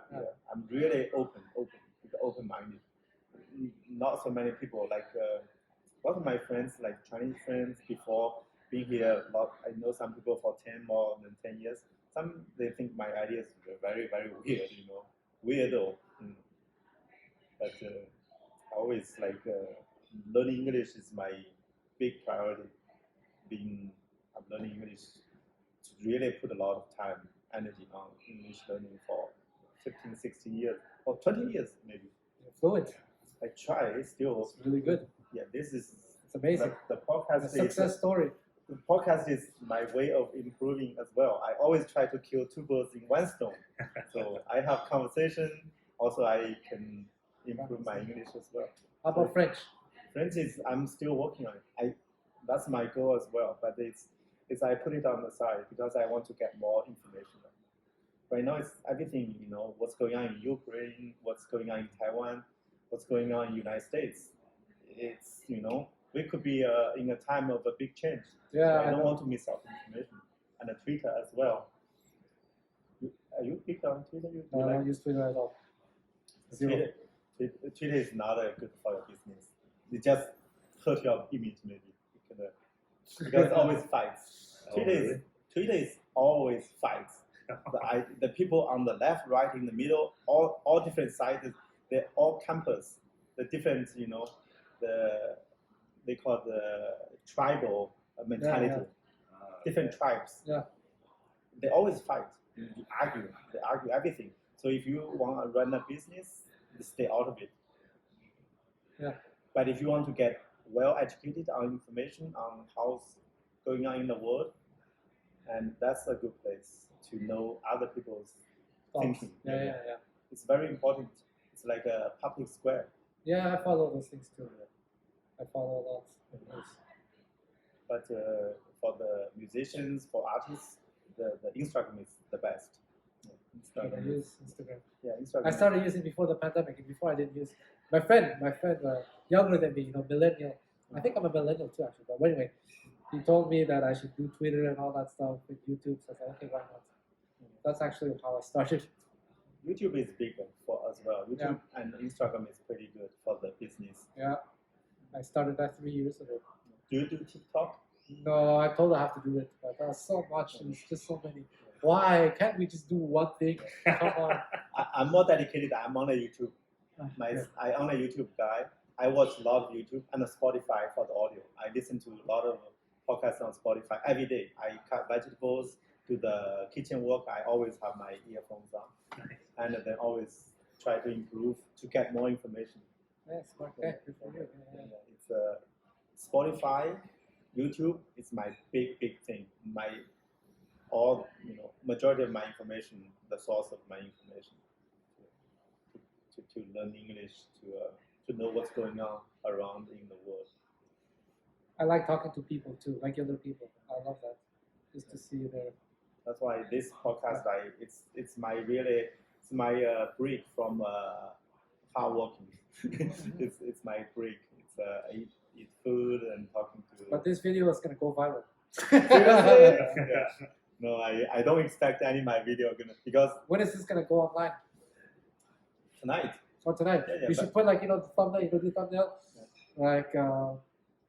I'm really open-minded. Not so many people like a lot of my friends, like Chinese friends, before being here. I know some people for more than 10 years. Some they think my ideas were very very weird, weirdo. But I always like learning English is my big priority. I'm learning English to really put a lot of time, energy on English learning for 15, 16 years, or 20 years maybe. You're fluent. I try still. It's really good. Yeah, it's amazing. The podcast a success story. The podcast is my way of improving as well. I always try to kill two birds in one stone. So I have conversation. Also, I can improve my English as well. How about French? French I'm still working on it. That's my goal as well. But it's I put it on the side because I want to get more information. Right now, it's everything. What's going on in Ukraine, what's going on in Taiwan, what's going on in the United States. It's we could be in a time of a big change. Yeah, so I don't want to miss out information. And Twitter as well. Are you big on Twitter? No, I don't use Twitter at all. Twitter is not good for your business. It just hurt your image maybe. Because it always fights. Twitter is always fights. The people on the left, right, in the middle, all different sides, they're all campers. The different, they call it the tribal mentality. Different tribes. Yeah. They always fight. They argue everything. So if you want to run a business, stay out of it. Yeah. But if you want to get well educated on information on how's going on in the world, and that's a good place to know other people's thinking. Yeah. It's very important. It's like a public square. Yeah, I follow those things too. I follow a lot of those. But for the musicians, for artists, the Instagram is the best. I use Instagram. Yeah, Instagram. I started using before the pandemic, and before I didn't use. My friend, younger than me, millennial. I think I'm a millennial too, actually. But anyway, he told me that I should do Twitter and all that stuff with YouTube. So I said, okay, why not? That's actually how I started. YouTube is bigger for as well. YouTube and Instagram is pretty good for the business. Yeah, I started that 3 years ago. Do you do TikTok? No, I told her I have to do it, but there's so much. There's just so many. Why can't we just do one thing? Come on. I'm more dedicated. I'm on a YouTube. I'm a YouTube guy. I watch a lot of YouTube and Spotify for the audio. I listen to a lot of podcasts on Spotify every day. I cut vegetables, do the kitchen work. I always have my earphones on, and then always try to improve to get more information. Yes, okay, good for you. It's Spotify, YouTube is my big thing. Majority of my information, the source of my information, to learn English, to know what's going on around in the world. I like talking to people too, regular people. I love that, just to see their. That's why this podcast, it's my break from hard working. it's my break. I eat food and talking to. But this video is gonna go viral. Seriously? Yeah. No, I don't expect any of my video because. When is this gonna go online? Tonight. Or tonight? Yeah, you should put the thumbnail. The thumbnail, like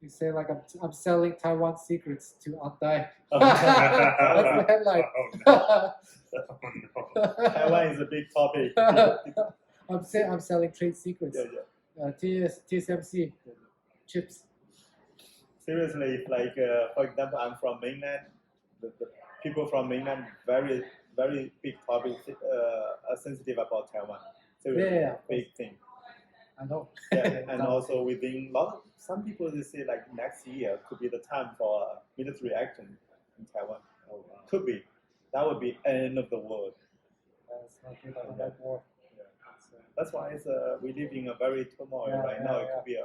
you say I'm selling Taiwan secrets to Andai. That's the headline. Oh, no. Taiwan is a big topic. I'm selling trade secrets. TSMC chips. Seriously, for example, I'm from mainland. The people from mainland very very big topic, are sensitive about Taiwan. Seriously, big thing. I know. Yeah, and also within some people they say next year could be the time for military action in Taiwan. Oh, wow. Could be. That would be end of the world. That's not good. I don't like war. That's why we live in a very turmoil right now. It could be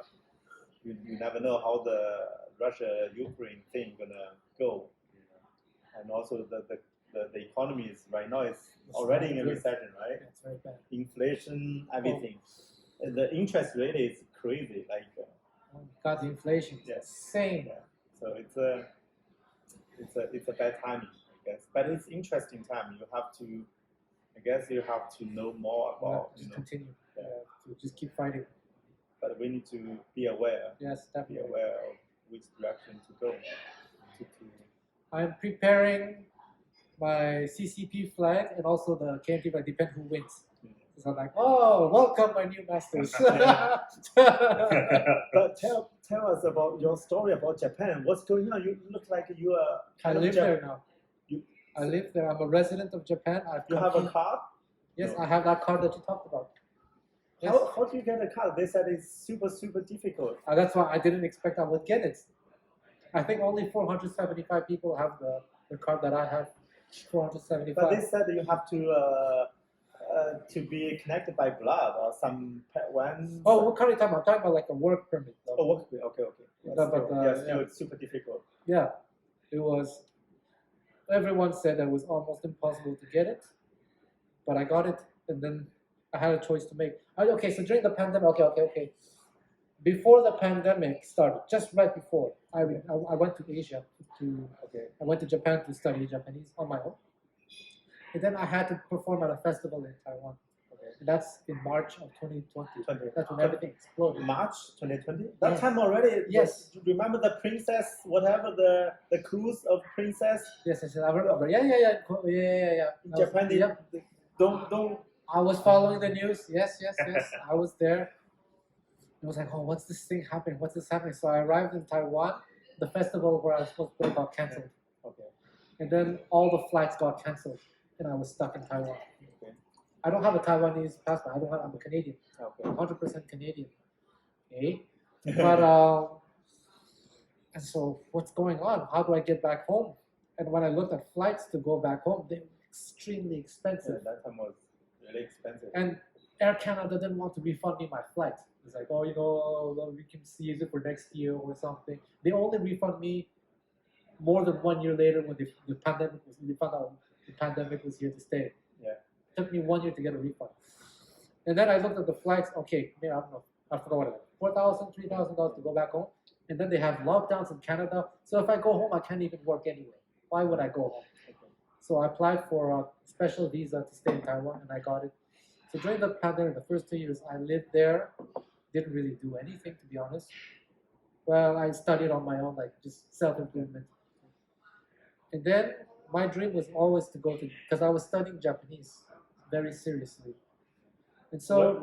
you never know how the Russia-Ukraine thing gonna go, and also the the economy is right now is already in a recession, right? It's very bad. Inflation, everything. The interest rate is crazy. Like got the inflation. Yes. Insane. Yeah. So it's a bad timing, I guess. But it's interesting time. You have to know more about. Just continue. Yeah. To just keep fighting. But we need to be aware. Yes, definitely. Be aware of which direction to go. I'm preparing my CCP flag and also the KMT flag, depend who wins. So I'm like, oh, welcome my new masters. But tell us about your story about Japan. What's going on? You look like you are. I live there now. You, I live there. I'm a resident of Japan. You have a card? Yes, No. I have that card that you talked about. Yes. How do you get a card? They said it's super difficult. That's why I didn't expect I would get it. I think only 475 people have the card that I have. 475. But they said you have to be connected by blood or some one. Oh, what kind of time? I'm talking about like a work permit. Though. Oh, work permit. Okay. Still It's super difficult. Yeah, it was. Everyone said it was almost impossible to get it, but I got it, and then I had a choice to make. Okay, so during the pandemic, okay. Before the pandemic started, just right before, I went to Asia I went to Japan to study Japanese on my own, and then I had to perform at a festival in Taiwan. Okay. And that's in March of 2020. That's when everything exploded. March 2020. That Yes. time already. Yes. Remember the princess, whatever the cruise of princess. Yes, I remember. Yeah. Japan. Yeah. Don't. I was following the news. Yes. I was there. It was like, oh, what's this thing happening? What's this happening? So I arrived in Taiwan. The festival where I was supposed to play got cancelled. Okay. And then all the flights got cancelled. And I was stuck in Taiwan. Okay. I don't have a Taiwanese passport. I'm a Canadian. Okay. 100% Canadian. Okay? But, and so what's going on? How do I get back home? And when I looked at flights to go back home, they were extremely expensive. Yeah, that time was really expensive. And Air Canada didn't want to refund me my flight. It's like, oh, we can use it for next year or something. They only refund me more than 1 year later when the pandemic was. They found out the pandemic was here to stay. Yeah. It took me 1 year to get a refund. And then I looked at the flights. Okay, I don't know. I forgot what it was. $4,000, $3,000 to go back home. And then they have lockdowns in Canada. So if I go home, I can't even work anyway. Why would I go home? Okay. So I applied for a special visa to stay in Taiwan, and I got it. So during the pandemic, the first 2 years, I lived there. Didn't really do anything, to be honest. Well, I studied on my own, like just self-improvement. And then my dream was always to go to, because I was studying Japanese very seriously. And so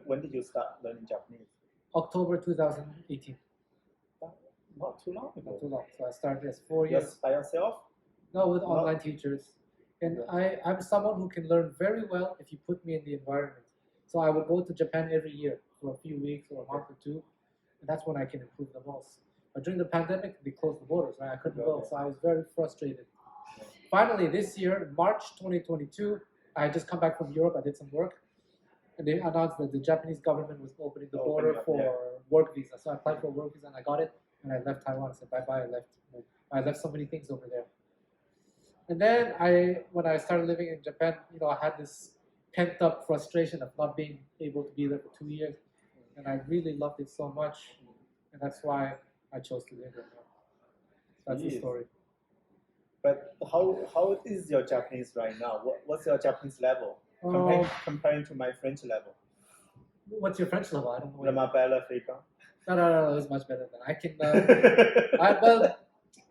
when did you start learning Japanese? October 2018. Not too long ago. Not too long. So I started as 4 years. Just by yourself? No, with online teachers. And I'm someone who can learn very well if you put me in the environment. So I would go to Japan every year for a few weeks or a month or two, and that's when I can improve the most. But during the pandemic, they closed the borders, right? I couldn't go, so I was very frustrated. Finally, this year, March 2022, I had just come back from Europe. I did some work, and they announced that the Japanese government was opening the border for work visa. So I applied for a work visa, and I got it, and I left Taiwan. I said bye-bye. I left so many things over there. And then when I started living in Japan, I had this pent-up frustration of not being able to be there for 2 years, and I really loved it so much, and that's why I chose to live there now. That's the story. But how is your Japanese right now? What's your Japanese level comparing to my French level? What's your French level? I don't know. No, it's much better than I can.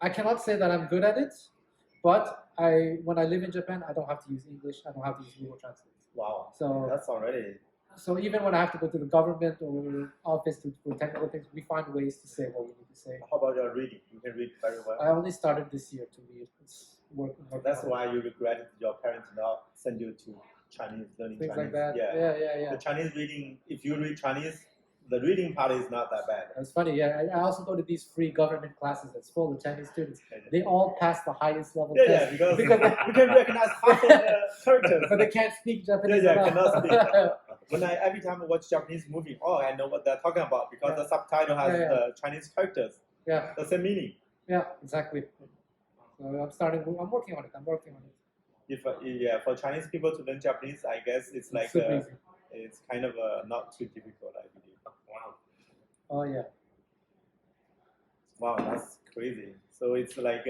I cannot say that I'm good at it, but when I live in Japan, I don't have to use English. I don't have to use Google Translate. Wow. So that's already. So even when I have to go to the government or office for technical things, we find ways to say what we need to say. How about your reading? You can read very well. I only started this year to read. It's working. That's why you regretted your parents not send you to Chinese learning things Chinese. Like that. Yeah. The Chinese reading, if you read Chinese, the reading part is not that bad. That's funny. Yeah, I also go to these free government classes that's full of Chinese students. They all pass the highest level test. Yeah, because we can recognize half of the characters. But they can't speak Japanese. Cannot speak. When every time I watch Japanese movie, I know what they're talking about because the subtitle has the Chinese characters. Yeah. The same meaning. Yeah, exactly. So I'm working on it. If for Chinese people to learn Japanese, I guess it's like super easy. It's kind of not too difficult, I believe. Wow. Oh yeah. Wow, that's crazy. So it's like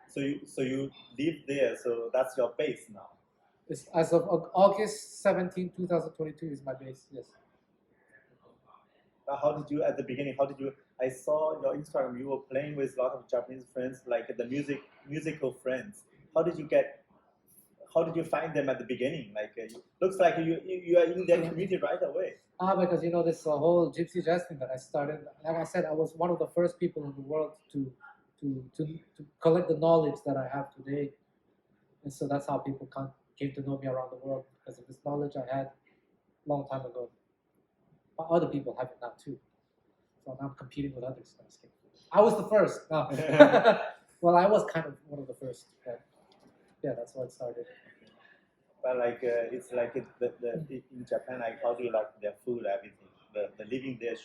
so you live there, so that's your base now. It's as of August 17, 2022 is my base. Yes. But how did you at the beginning? How did you? I saw your Instagram. You were playing with a lot of Japanese friends, like the musical friends. How did you get? How did you find them at the beginning? Like, looks like you are in their community right away. Because this whole Gypsy Jazz thing that I started. Like I said, I was one of the first people in the world to collect the knowledge that I have today, and so that's how people came to know me around the world because of this knowledge I had a long time ago. But other people have it now too, so now I'm competing with others. I was the first. No. Well, I was kind of one of the first. But yeah, that's how it started. But like it's like in Japan, like how do you like their food, everything? The living there,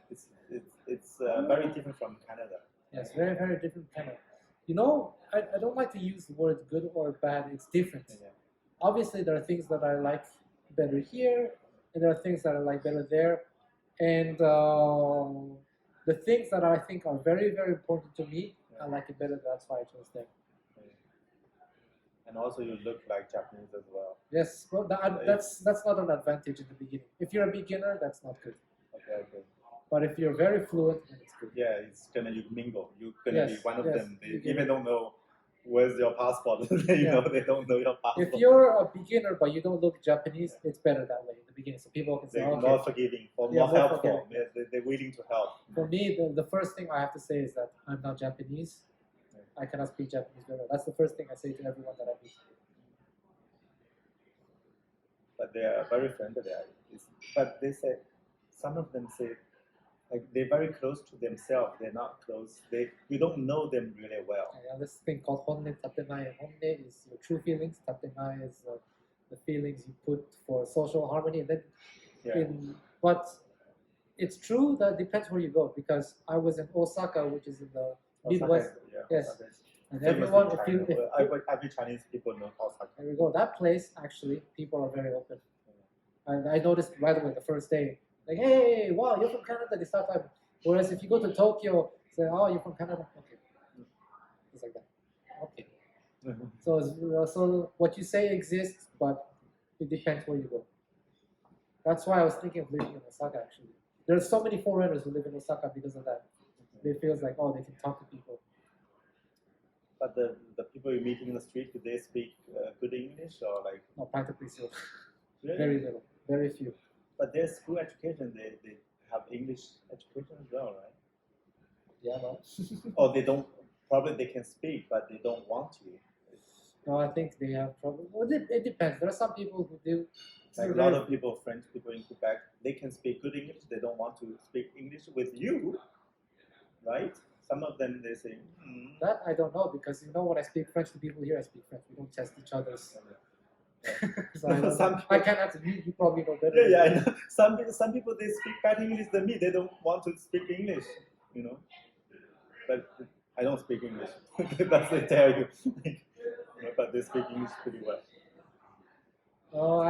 it's very different from Canada. Yes, very very different Canada. You know, I don't like to use the word good or bad. It's different. Yeah. Obviously, there are things that I like better here, and there are things that I like better there. And the things that I think are very very important to me, I like it better. That's why I chose them. And also, you look like Japanese as well. Yes, well, that's not an advantage in the beginning. If you're a beginner, that's not good. Okay. But if you're very fluent, then it's good. Yeah, it's gonna you mingle. You're gonna be one of them. They even don't know where's your passport. you know, they don't know your passport. If you're a beginner but you don't look Japanese, it's better that way in the beginning, so people can say, they're more forgiving, or more helpful. They're willing to help. For me, the first thing I have to say is that I'm not Japanese. I cannot speak Japanese very well. That's the first thing I say to everyone that I meet. But they are very friendly. But they say, some of them say, like they're very close to themselves. They're not close. You don't know them really well. Yeah, this thing called honne, tatenai. Honne is your true feelings. Tatenai is the feelings you put for social harmony. And then, but it's true that it depends where you go. Because I was in Osaka, which is in the Midwest. Yes. Osaka. And everyone, every Chinese people know Osaka. There we go. That place, actually, people are very open. And I noticed right away the first day, like, hey, wow, you're from Canada. They start talking. Whereas if you go to Tokyo, say, oh, you're from Canada. Okay. It's like that. Okay. Mm-hmm. So what you say exists, but it depends where you go. That's why I was thinking of living in Osaka, actually. There are so many foreigners who live in Osaka because of that. They feel like, oh, they can talk to people. But the people you're meeting in the street, do they speak good English or like? No, practically so. Really? Very little, very few. But their school education, they have English education as well, right? Yeah, no. Or they don't. Probably they can speak, but they don't want to. No, I think they have problems. Well, it depends. There are some people who do. Like a lot of people, French people in Quebec, they can speak good English. They don't want to speak English with you, right? Some of them, they say, That I don't know, because when I speak French to people here, I speak French. We don't test each other's. So I can't answer. You probably know better. Yeah, I know. Some people, they speak better English than me. They don't want to speak English, But I don't speak English. That's what they tell you. But they speak English pretty well.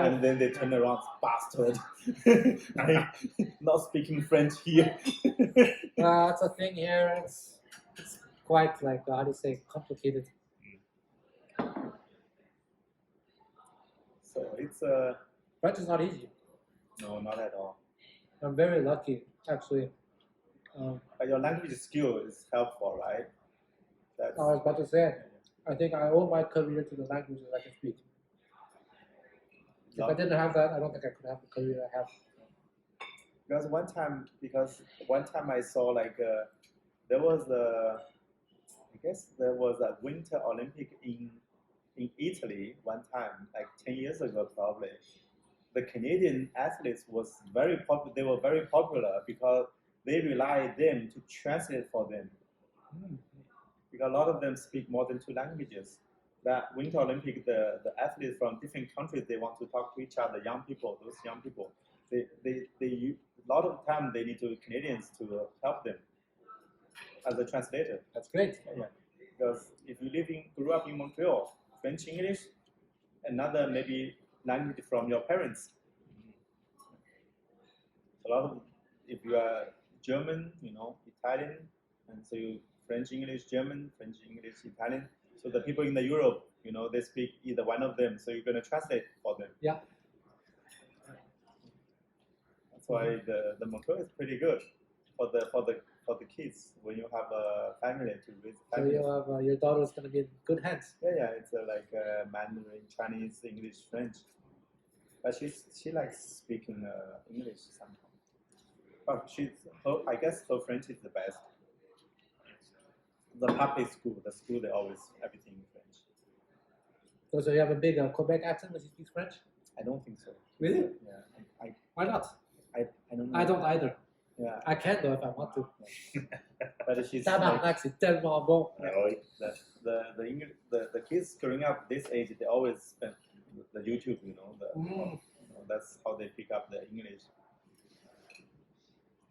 And then they turn around, bastard. Not speaking French here. That's a thing here. It's quite like, how do you say, complicated. So it's French is not easy. No, not at all. I'm very lucky, actually. But your language skill is helpful, right? I was about to say, I think I owe my career to the languages I can speak. If I didn't have that, I don't think I could have the career I have. Because one time I saw like there was a Winter Olympic in Italy one time, like 10 years ago probably. The Canadian athletes was very popular. They were very popular because they relied them to translate for them. Because a lot of them speak more than 2 languages. That Winter Olympic, the athletes from different countries, they want to talk to each other. Young people, they a lot of time they need Canadians to help them as a translator. That's great. Yeah. Because if you grew up in Montreal, French English, another maybe language from your parents. A lot of, if you are German, Italian, and so you French English, German, French English, Italian. So the people in the Europe, they speak either one of them. So you're gonna translate for them. Yeah. That's why the Montreal is pretty good for the kids when you have a family to raise. So you have your daughter's gonna be in good hands. Yeah. It's like Mandarin, Chinese, English, French. But she likes speaking English somehow. But I guess her French is the best. The public school, they always everything in French. So you have a big Quebec accent when she speaks French? I don't think so. Really? Yeah. Why not? I don't know. I don't either. Yeah. I can though if I want to. But she's Tabarnak, c'est tellement bon. The kids growing up this age, they always spend the YouTube, that's how they pick up the English.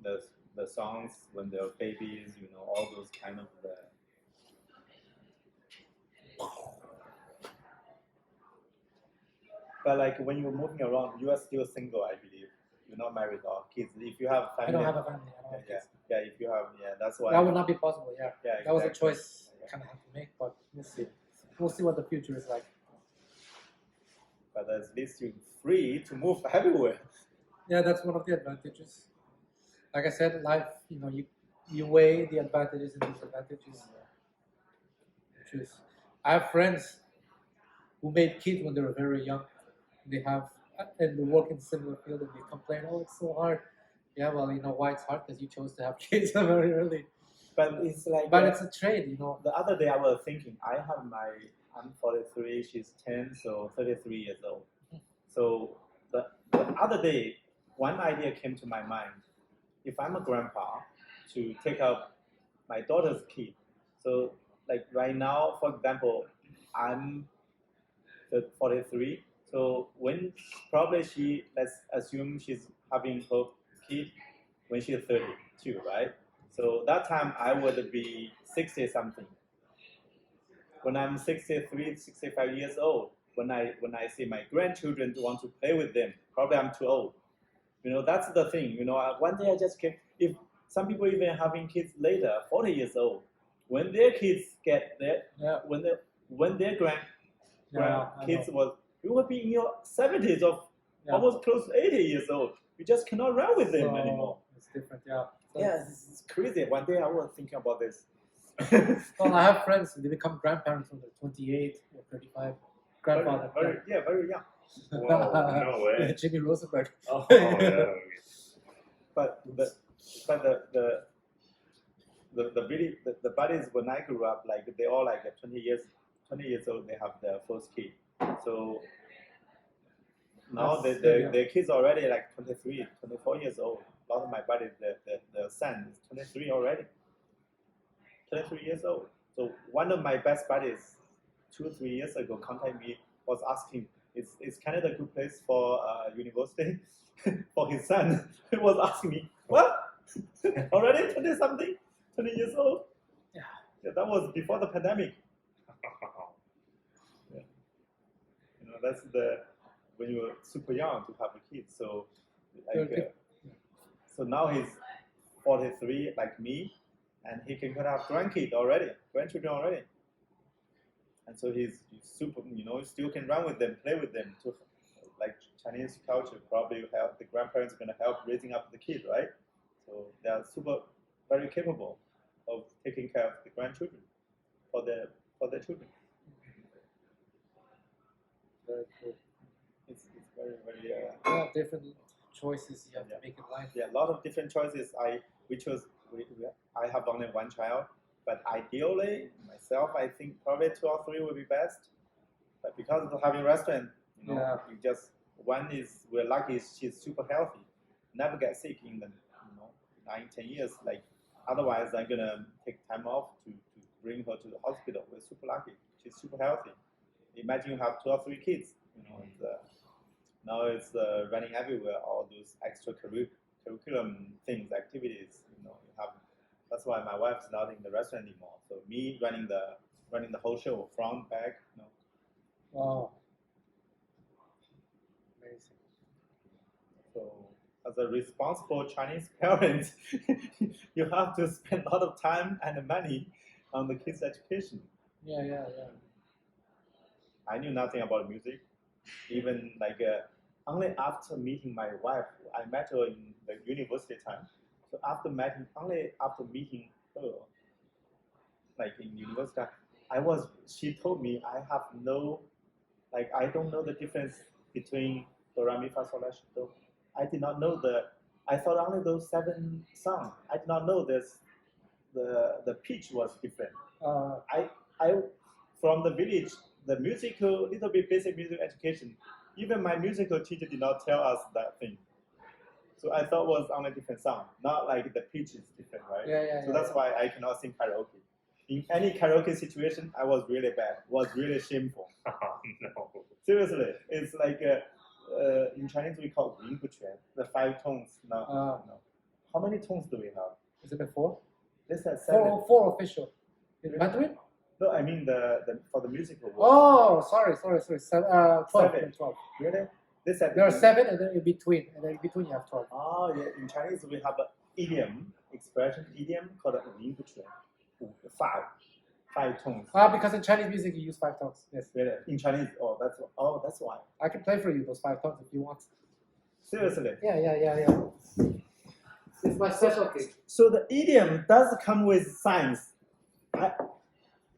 The songs when they're babies, all those kind of But like when you're moving around, you are still single, I believe. You're not married or kids. If you have family, I don't have a family. I don't have kids. Yeah. If you have, that's why. That would not be possible. Yeah. Exactly. That was a choice I kind of had to make, but we'll see. We'll see what the future is like. But at least you're free to move everywhere. Yeah, that's one of the advantages. Like I said, life, you weigh the advantages and disadvantages. I have friends who made kids when they were very young. They work in similar field and they complain, oh, it's so hard. Yeah, well, why it's hard? Because you chose to have kids very early. But it's like. But it's a trade, The other day I was thinking, I'm 43, she's 10, so 33 years old. So the other day, one idea came to my mind. If I'm a grandpa, to take up my daughter's kid. So like right now, for example, I'm 43. So when probably let's assume she's having her kid when she's 32, right? So that time I would be 60 something. When I'm 63, 65 years old, when I see my grandchildren want to play with them, probably I'm too old. That's the thing. One day I just came. If some people even having kids later, 40 years old, when their kids get there, when their grandkids you will be in your 70s or almost close to 80 years old. You just cannot run with them anymore. It's different, yeah. It's crazy. One day I was thinking about this. Well, I have friends, they become grandparents when they're 28 or 35. Grandfather. Very young. Whoa, no way. Jimmy Rosenberg. Oh, yeah. But the buddies when I grew up, like they all like 20 years old, they have their first kid. So now their kids already like 23, 24 years old. A lot of my buddies, the son is 23 already. 23 years old. So one of my best buddies 2 or 3 years ago contacted me, was asking, is Canada a good place for university for his son? He was asking me, what? Already 20 years old? Yeah. That was before the pandemic. That's when you were super young to have a kid. So so now he's 43 like me, and he can have grandchildren already. And so he's super, still can run with them, play with them. To, like Chinese culture, probably help the grandparents are going to help raising up the kid, right? So they are very capable of taking care of the grandchildren for their children. Very cool. It's very different choices you have to make in life. Yeah, a lot of different choices. I have only one child, but ideally myself, I think probably 2 or 3 would be best. But because of having a restaurant, we're lucky she's super healthy, never get sick in the 9-10 years. Like otherwise, I'm gonna take time off to bring her to the hospital. We're super lucky. She's super healthy. Imagine you have 2 or 3 kids. Now it's running everywhere. All those extra curriculum things, activities. That's why my wife's not in the restaurant anymore. So me running the running the whole show, front, back. Wow. Amazing. So, as a responsible Chinese parent, you have to spend a lot of time and money on the kids' education. Yeah. I knew nothing about music, even like only after meeting my wife. I met her in the university time. So only after meeting her, like in university, she told me I have no, like I don't know the difference between do, re, mi, fa, sol, la, si, do. I did not know I thought only those 7 songs. I did not know the pitch was different. I from the village, the little bit basic music education, even my musical teacher did not tell us that thing. So I thought it was on a different sound, not like the pitch is different, right? Yeah. So that's why I cannot sing karaoke. In any karaoke situation, I was really bad, was really shameful. No. Seriously, it's like in Chinese we call 音不全, the 5 tones. No. How many tones do we have? Is it 4? This has 7. Four official. In Mandarin? No, I mean the for the musical. Oh, sorry. 12. 7. 12. Really? This had There are 7, and then in between, you have 12. Oh, yeah. In Chinese, we have an expression called 音不全, 5 tones. Because in Chinese music you use 5 tones. Yes. Really? In Chinese, that's why. I can play for you those 5 tones if you want. Seriously? Yeah. It's my specialty. So the idiom does come with signs.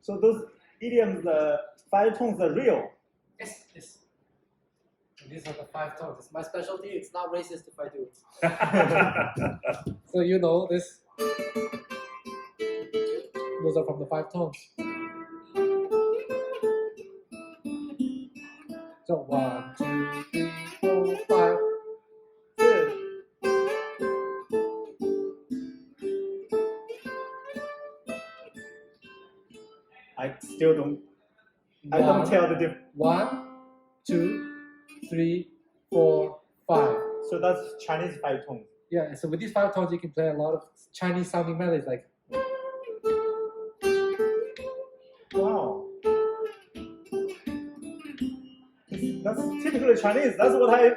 So those idioms, the 5 tones are real. Yes. These are the 5 tones. It's my specialty. It's not racist if I do it. So you know this. Those are from the 5 tones. So 1, 2, 3, 4, 5. I still don't. I don't tell the difference. 1, 2, 3, 4, 5. So that's Chinese 5 tones. Yeah, so with these 5 tones, you can play a lot of Chinese sounding melodies like. Wow. That's typically Chinese. That's what I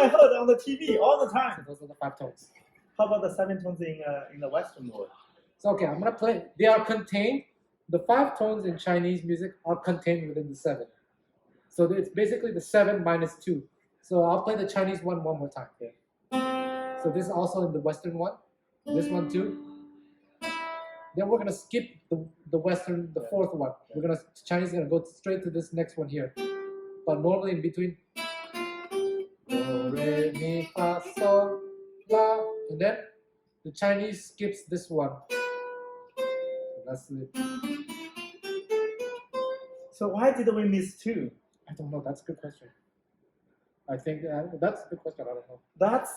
heard on the TV all the time. So those are the 5 tones. How about the 7 tones in the Western world? So okay, I'm gonna play. They are contained. The 5 tones in Chinese music are contained within the 7. So it's basically the 7 minus 2. So I'll play the Chinese one more time. Yeah. So this is also in the Western one. This one too. Then we're gonna skip the Western, the 4th one. Chinese is gonna go straight to this next one here. But normally in between, do, re, mi, fa, sol, la, and then the Chinese skips this one. So that's it. So why did we miss 2? I don't know. That's a good question. I think that's a good question. I don't know. That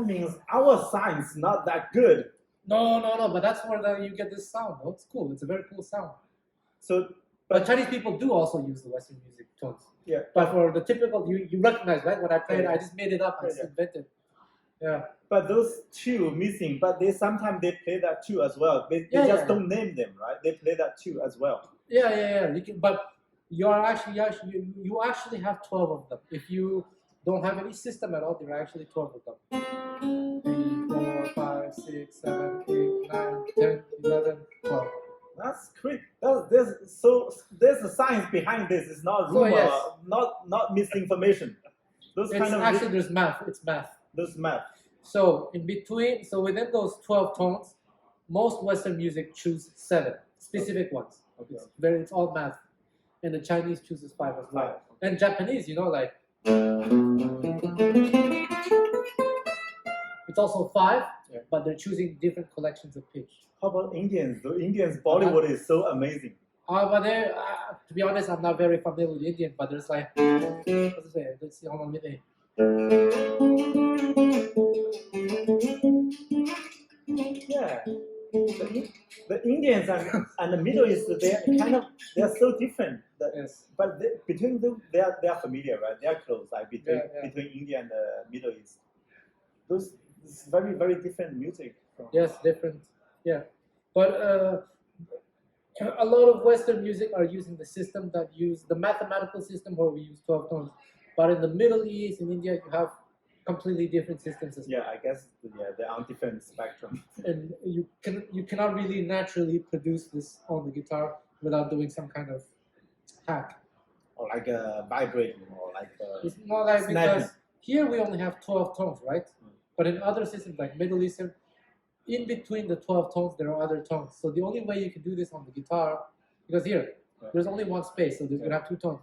means our science not that good. No. But that's where you get this sound. Oh, it's cool. It's a very cool sound. So, but Chinese people do also use the Western music tones. Yeah. But for the typical, you recognize, right? When I played, I just made it up. I just invented. Yeah. But those 2 missing. But sometimes they play that 2 as well. They just don't name them, right? They play that 2 as well. Yeah. You can, but you actually have 12 of them. If you don't have any system at all, there are actually 12 of them. 3, 4, 5, 6, 7, 8, 9, 10, 11, 12. That's great. There's a science behind this. It's not rumor, yes. not misinformation. There's math. It's math. There's math. So within those 12 tones, most Western music choose 7 specific ones. Okay. It's all math, and the Chinese chooses 5 as well. 5. And Japanese, like it's also 5, but they're choosing different collections of pitch. How about Indians? The Indians' Bollywood is so amazing. But to be honest, I'm not very familiar with Indian, but there's like, let's see, hold on a minute. Yeah, the Indians and the Middle East, they're so different. Yes. But between them, they are familiar, right? They are close. Like between India and the Middle East, it's very very different music. Yes, different. Yeah, but a lot of Western music are using the system that use the mathematical system where we use 12 tones. But in the Middle East, in India, you have completely different systems as well. Yeah, I guess they're on different spectrum. And you cannot really naturally produce this on the guitar without doing some kind of hack. Or like vibrating, or like it's not like snapping. Because here we only have 12 tones, right? But in other systems like Middle Eastern, in between the 12 tones, there are other tones. So the only way you can do this on the guitar, because here, there's only one space, so you're going to have two tones.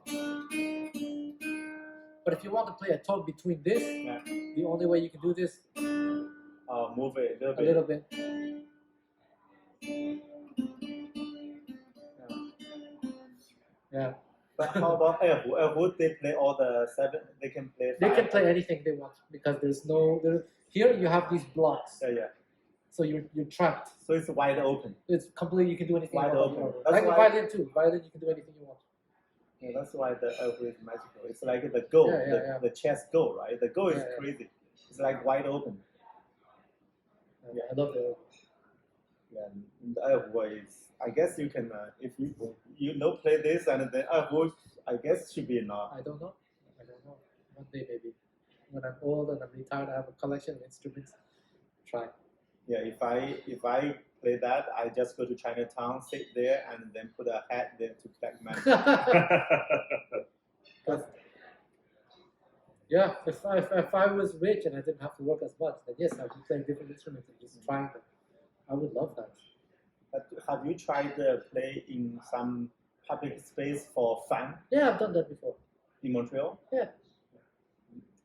But if you want to play a tone between this, the only way you can do this, move it a a little bit. Yeah. But how about would they play all the 7? They can play 5. They can play anything they want because here you have these blocks. Yeah. So you're trapped. So it's wide open. It's completely, you can do anything wide you want. Open. Like a violin too. Violin, you can do anything you want. Yeah, that's why the oboe is magical. It's like the go, the chess go, right? The go is crazy. It's like wide open. Yeah, I love the oboe. Yeah, and the oboe is. I guess you can if you play this, and then oboe, I guess should be enough. I don't know. One day maybe, when I'm old and I'm retired, I have a collection of instruments. Try. Yeah, if I play that, I just go to Chinatown, sit there, and then put a hat there to collect money. Yeah, if I was rich and I didn't have to work as much, then yes, I would play different instruments and just trying them. I would love that. But have you tried to play in some public space for fun? Yeah, I've done that before. In Montreal? Yeah.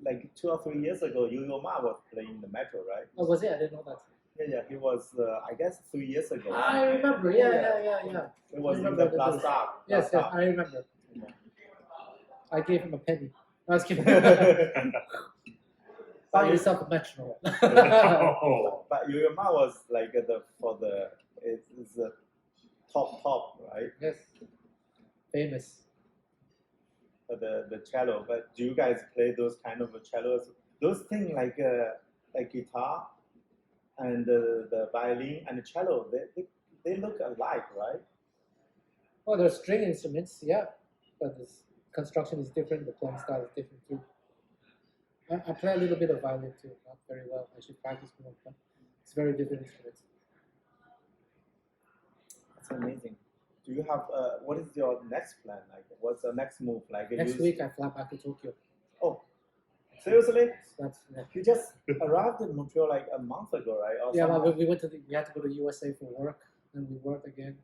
Like 2 or 3 years ago, Yo-Yo Ma was playing in the metro, right? Oh, was it? I didn't know that. Yeah, he was, I guess, 3 years ago. I remember, yeah. It was in the Glass Dark. Yes, I remember. Yeah. I gave him a penny. I was kidding. Buy yourself a metronome. But Yo-Yo Ma was like it's the top, right? Yes. Famous. The cello. But do you guys play those kind of cellos? Those things like guitar and the violin and the cello, they look alike, right? Well, they're string instruments, yeah. But the construction is different, the playing style is different too. I play a little bit of violin too, not very well. I should practice more, but it's very different instruments. That's amazing. Do you have what is your next plan? Like, what's the next move? Like next week, I fly back to Tokyo. Oh, seriously? Yeah. You just arrived in Montreal like a month ago, right? Or yeah, well, we had to go to USA for work, and we worked again.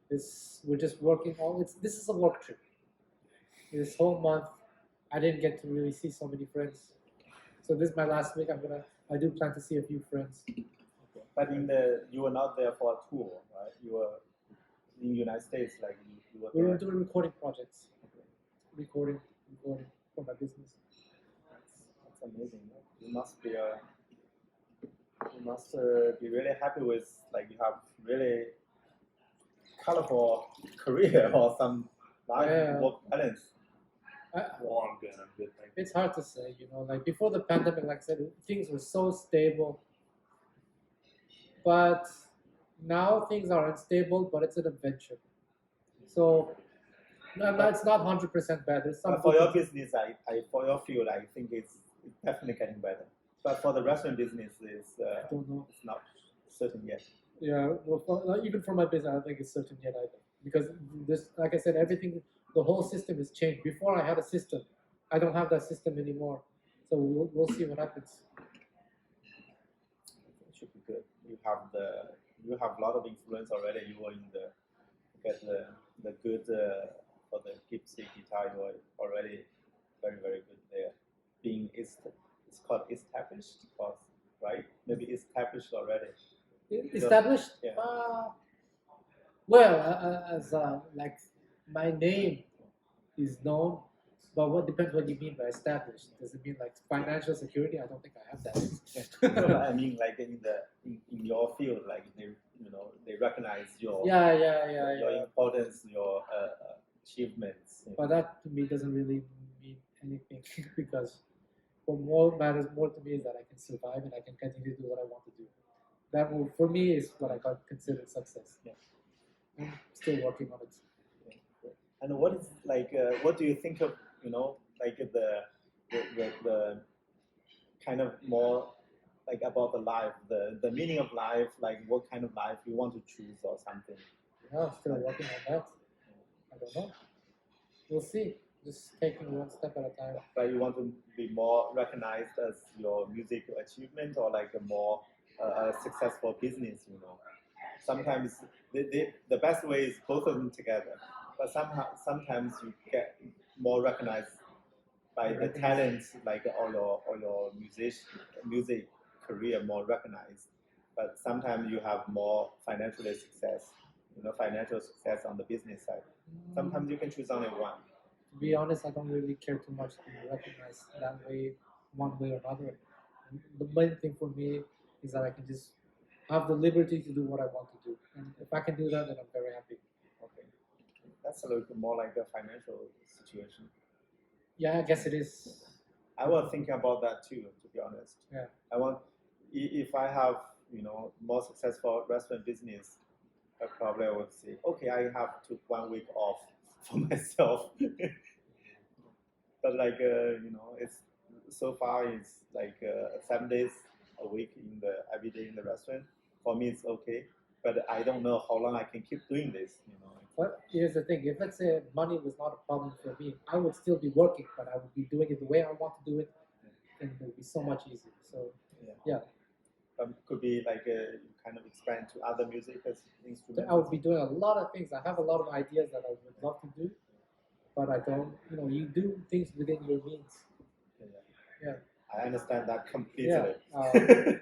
We're just working this is a work trip. This whole month, I didn't get to really see so many friends. So this is my last week. I do plan to see a few friends. Okay. But you were not there for a tour, right? You were in the United States, like you were. We were doing recording projects. Okay. Recording for my business. That's amazing. You must be really happy with, like, you have really colorful career or some life work balance. Well, I'm good. Thank you. It's hard to say, like before the pandemic, like I said, things were so stable. But now things are unstable, but it's an adventure. So it's not 100% bad. There's some for your business, for your field, I think it's definitely getting better. But for the restaurant business, I don't know. It's not certain yet. Yeah, well, even for my business, I don't think it's certain yet either. Because this, like I said, the whole system has changed. Before I had a system, I don't have that system anymore. So we'll see what happens. It should be good. You have a lot of influence already. You were in the good for the Gypsy guitar. You were already very, very good there. It's called established, right? Maybe established already. Established? Yeah. Well, as like my name is known, but what depends what you mean by established. Does it mean like financial security? I don't think I have that. No, I mean like in your field, like they recognize your importance, your achievements. But that to me doesn't really mean anything because what matters more to me is that I can survive and I can continue to do what I want to do. That for me is what I consider success. Yeah. I'm still working on it. And what is like? What do you think of like the kind of more like about the life, the meaning of life, like what kind of life you want to choose or something? Yeah, I'm still working on that. I don't know. We'll see. Just taking one step at a time. Like you want to be more recognized as your music achievement or like a more successful business, Sometimes the best way is both of them together, but sometimes you get more recognized by the talents, like or your music career more recognized. But sometimes you have more financial success, financial success on the business side. Sometimes you can choose only one. To be honest, I don't really care too much to be recognized that way, one way or another. The main thing for me is that I can just have the liberty to do what I want to do, and if I can do that, then I'm very happy. Okay, that's a little bit more like a financial situation. Yeah, I guess it is. I was thinking about that too, to be honest. Yeah. I want, if I have, more successful restaurant business, I probably would say, okay, I have to 1 week off for myself. But like, it's so far it's like 7 days a week every day in the restaurant. For me, it's okay. But I don't know how long I can keep doing this, But here's the thing: if let's say money was not a problem for me, I would still be working, but I would be doing it the way I want to do it, and it would be so much easier. So, yeah. Could be like kind of expand to other music instruments. I would be doing a lot of things. I have a lot of ideas that I would love to do, but I don't. You do things within your means. Yeah. I understand that completely. Yeah.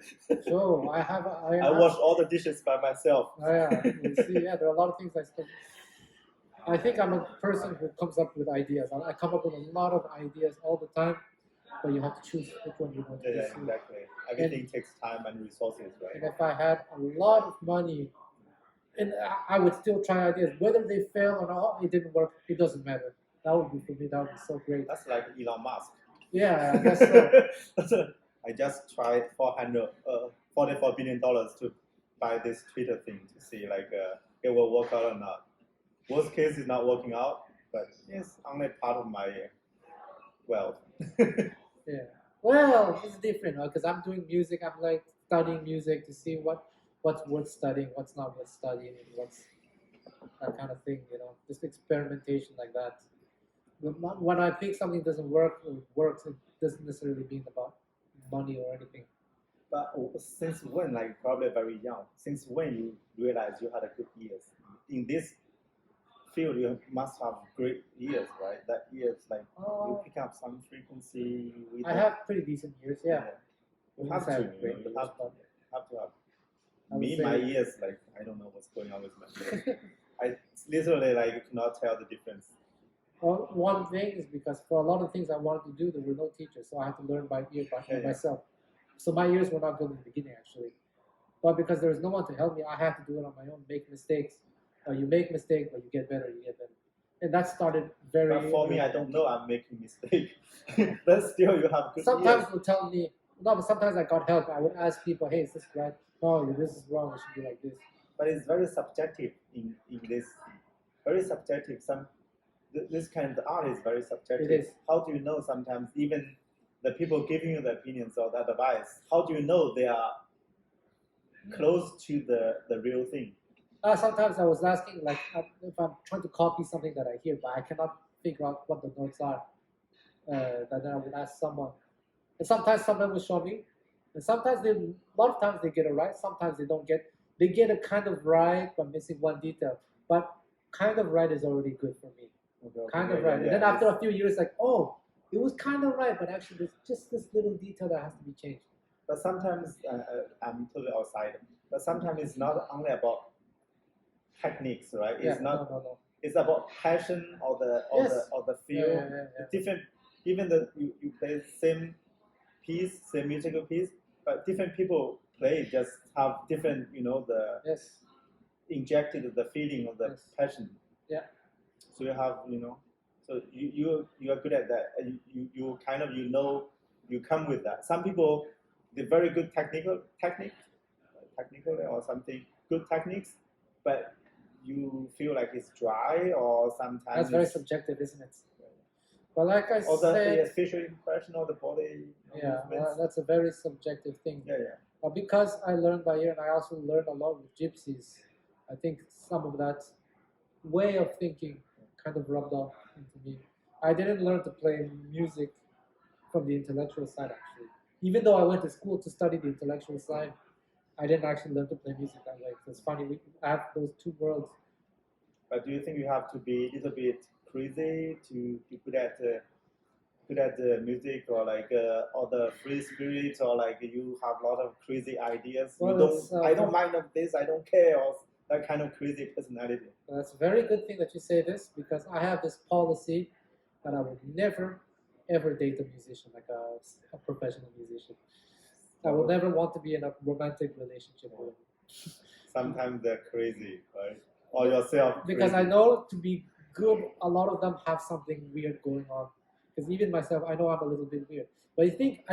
So I wash all the dishes by myself. Yeah. You see, there are a lot of things I still. I think I'm a person who comes up with ideas. I come up with a lot of ideas all the time, but you have to choose which one you want to pursue. Yeah, exactly. Everything takes time and resources, right? And if I had a lot of money, and I would still try ideas, whether they fail or not, it didn't work. It doesn't matter. That would be for me. That would be so great. That's like Elon Musk. Yeah, I guess so. I just tried $44 billion to buy this Twitter thing to see like it will work out or not. Worst case is not working out, but it's only part of my wealth. Yeah. Well, it's different because I'm doing music. I'm like studying music to see what's worth studying, what's not worth studying, and what's that kind of thing. Just experimentation like that. When I think something doesn't work or it works, it doesn't necessarily mean about money or anything. But since when, like probably very young, since when you realized you had a good ears? In this field, you must have great ears, right? That ears, like you pick up some frequency. I have pretty decent ears, yeah. You have to have. Me, my ears, like I don't know what's going on with my ears. I literally like cannot tell the difference. Well, one thing is because for a lot of things I wanted to do, there were no teachers, so I had to learn by ear by myself. So my ears were not good in the beginning, actually. But because there was no one to help me, I had to do it on my own, make mistakes. You make mistakes, but you get better, And that started very... But for me, I don't know I'm making mistakes. But still, you have good Sometimes ears. they'll tell me... No, but sometimes I got help. I would ask people, hey, is this right? No, this is wrong. It should be like this. But it's very subjective in this. Very subjective. This kind of art is very subjective. It is. How do you know sometimes even the people giving you the opinions or the advice, how do you know they are close to the real thing? Sometimes I was asking, like, if I'm trying to copy something that I hear, but I cannot figure out what the notes are, then I would ask someone. And sometimes someone will show me, and sometimes a lot of times they get it right, sometimes they don't get, they get it kind of right, but missing one detail. But kind of right is already good for me. Kind of right. And then after a few years, like, oh, it was kind of right, but actually there's just this little detail that has to be changed. But sometimes, I'm totally outside, but sometimes it's not only about techniques, right? It's not. No. It's about passion or the feel. Yeah. Different, even you play same piece, same musical piece, but different people play just have different, injected the feeling of the passion. Yeah. So you have, so you are good at that. You kind of you come with that. Some people they're very good technically or something good techniques, but you feel like it's dry, or sometimes That's very subjective, isn't it? But like I or said, the facial impression or the body movements. that's a very subjective thing. Because I learned by ear, and I also learned a lot with gypsies, I think some of that way of thinking kind of rubbed off into me. I didn't learn to play music from the intellectual side, actually. Even though I went to school to study the intellectual side, I didn't actually learn to play music that way. So it's funny, I have those two worlds. But do you think you have to be a little bit crazy to be good at the music, or like or the free spirit, or like you have a lot of crazy ideas? Well, I don't mind of this, I don't care, or that kind of crazy personality. That's a very good thing that you say this, because I have this policy that I would never ever date a musician, like a professional musician. I will never want to be in a romantic relationship with them. Sometimes they're crazy, right? Or yourself. Because crazy. I know to be good, a lot of them have something weird going on. Because even myself, I know I'm a little bit weird. But I think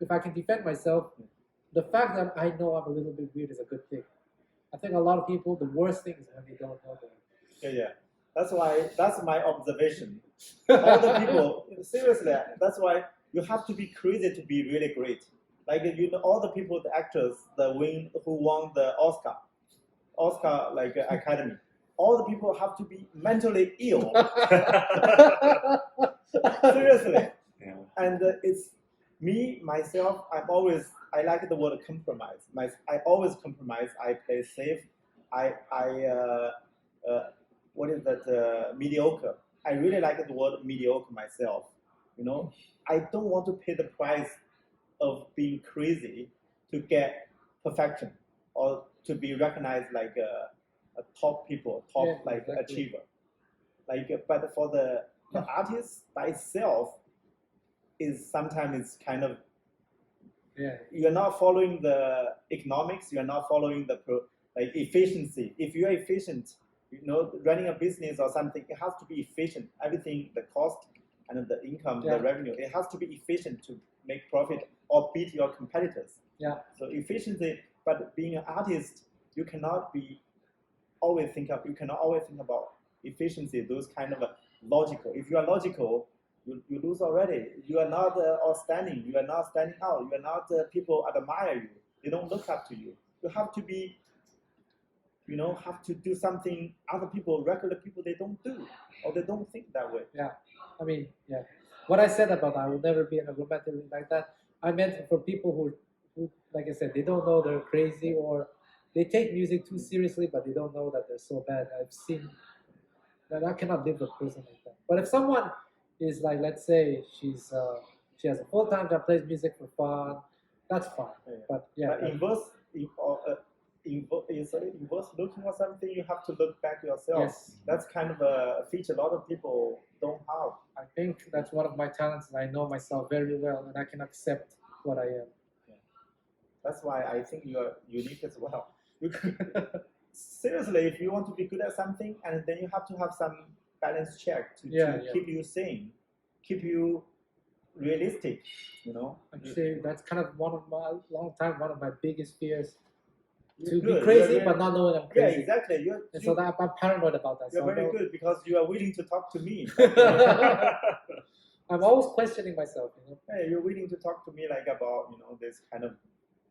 if I can defend myself, the fact that I know I'm a little bit weird is a good thing. I think a lot of people, the worst thing is when they don't know them. Yeah. That's my observation. All the people, seriously, that's why you have to be crazy to be really great. Like all the people, the actors, who won the Oscar like Academy. All the people have to be mentally ill. Seriously. Yeah. And it's me, myself, I like the word compromise. I always compromise. I play safe. What is that? Mediocre. I really like the word mediocre myself. I don't want to pay the price of being crazy to get perfection, or to be recognized like a top achiever. But for the artist by itself, is sometimes it's kind of you're not following the economics, you're not following the efficiency. If you're efficient, running a business or something, it has to be efficient. Everything, the cost and the income, the revenue, it has to be efficient to make profit or beat your competitors. So efficiency, but being an artist, you cannot always think about efficiency, those kind of logical. If you are logical, you lose already. You are not outstanding. You are not standing out. You are not people admire you. They don't look up to you. You have to be, have to do something other people, regular people, they don't do, or they don't think that way. What I said about I will never be in a romantic like that, I meant for people who, like I said, they don't know they're crazy, or they take music too seriously, but they don't know that they're so bad. I've seen that I cannot live with a person like that. But if someone is like, let's say she has a full-time job, plays music for fun, that's fine. But inverse looking or something, you have to look back yourself. Yes. That's kind of a feature a lot of people don't have. I think that's one of my talents, and I know myself very well, and I can accept what I am. That's why I think you are unique as well. Seriously, if you want to be good at something, and then you have to have some balance check to keep you sane, keep you realistic. Actually, that's kind of one of my biggest fears. To be crazy, but not knowing I'm crazy. Yeah, exactly. So I'm paranoid about that. You're very good, because you are willing to talk to me. I'm always questioning myself. Hey, you're willing to talk to me like about this kind of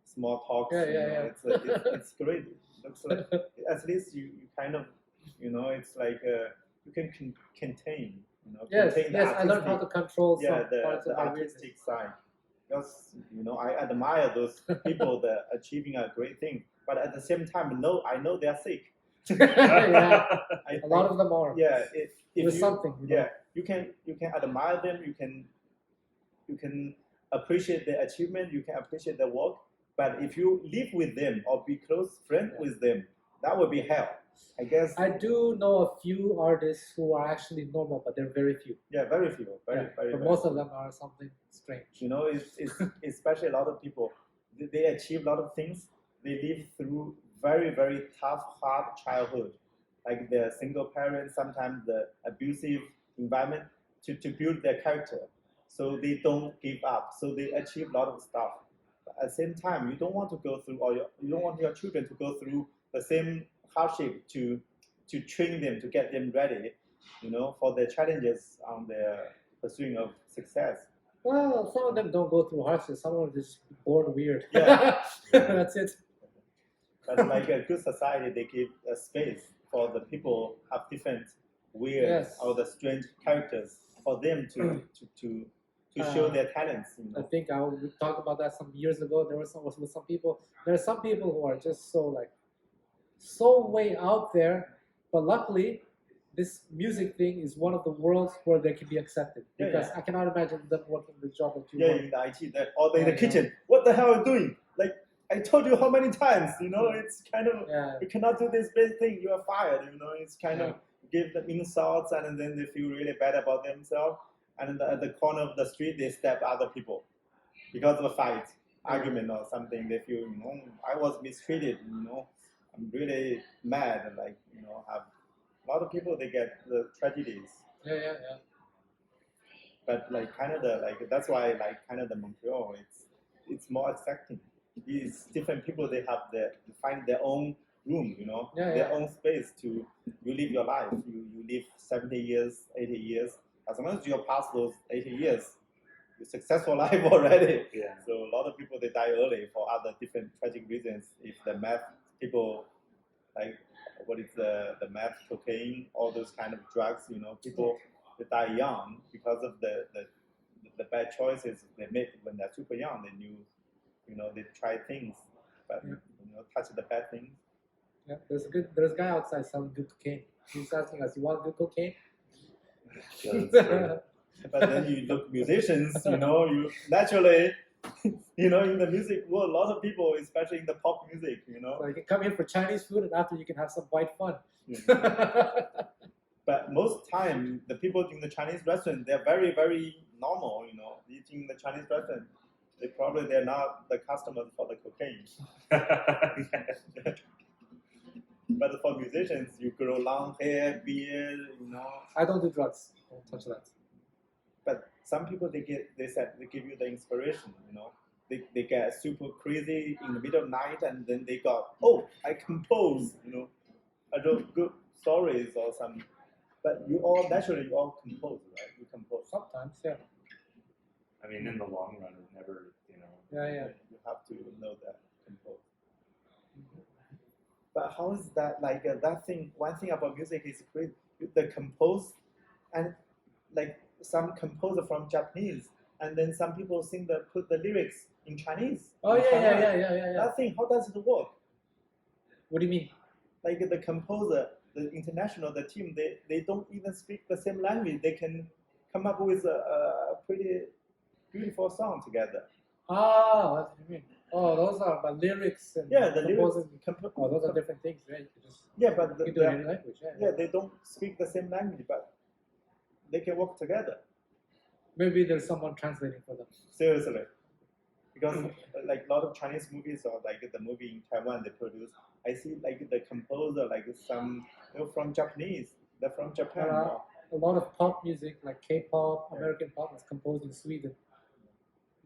small talks. It's great. It looks like at least you kind of it's like you can contain. Yes, I learned how to control the artistic side. Because I admire those people that achieving a great thing, but at the same time, I know they are sick. A lot of them are. Yeah, if something. You can admire them. You can appreciate their achievement. You can appreciate their work. But if you live with them or be close friends with them, that would be hell. I guess. I do know a few artists who are actually normal, but they're very few. Yeah, very few. Very most of them are something strange. It's especially a lot of people. They achieve a lot of things. They live through very, very tough, hard childhood, like the single parents, sometimes the abusive environment to build their character. So they don't give up. So they achieve a lot of stuff. But at the same time, you don't want to go through, or you don't want your children to go through the same hardship to to train them, to get them ready, for their challenges on their pursuing of success. Well, some of them don't go through hardships. Some of them just bored weird. Yeah. That's it. But like a good society, they give a space for the people have different weird or the strange characters for them to show their talents. I think we talked about that some years ago. There was some people. There are some people who are just so way out there, but luckily, this music thing is one of the worlds where they can be accepted. Because I cannot imagine them working the job that you work. In the IT, or in the kitchen. What the hell are you doing? Like, I told you how many times, it's kind of, you cannot do this big thing, you are fired, it's kind of give them insults and then they feel really bad about themselves. And at the corner of the street, they stab other people because of a fight, argument or something. They feel, I was mistreated, I'm really mad, and have a lot of people, they get the tragedies. Yeah. But Canada, that's why Canada, Montreal, it's more accepting. These different people, they find their own room, their own space to you live your life. You live 70 years, 80 years. As long as you're past those 80 years, you're successful life already. Yeah. So a lot of people, they die early for other different tragic reasons. If the meth people, what is the meth, cocaine, all those kind of drugs, people, they die young because of the bad choices they made when they're super young. They knew, they try things, but touch the bad things. Yeah, there's a guy outside selling good cocaine. He's asking us, "You want good cocaine?" But then you look musicians, you naturally, in the music world, a lot of people, especially in the pop music, So you can come here for Chinese food, and after you can have some white fun. But most time, the people in the Chinese restaurant, they're very, very normal, eating the Chinese restaurant. They're not the customers for the cocaine. But for musicians, you grow long hair, beard, I don't do drugs. Don't touch that. But some people, they give you the inspiration, They get super crazy in the middle of night, and then they got, I compose, I wrote good stories or some. But you all compose, right? You compose. Sometimes, yeah. I mean, in the long run, it never, Yeah. You have to know that compose. But how is that that thing? One thing about music is great. The compose, and some composer from Japanese, and then some people put the lyrics in Chinese. Oh yeah. That thing, how does it work? What do you mean? The composer, the international, the team, they don't even speak the same language. They can come up with a pretty beautiful song together. Ah, what do you mean? Oh, those are about lyrics and the lyrics. Those are different things, right? But you do it in language. Yeah, they don't speak the same language, but they can work together. Maybe there's someone translating for them. Seriously, because a lot of Chinese movies or the movie in Taiwan they produce, I see the composer some from Japanese. They're from Japan. A lot of pop music, like K-pop, American pop, is composed in Sweden.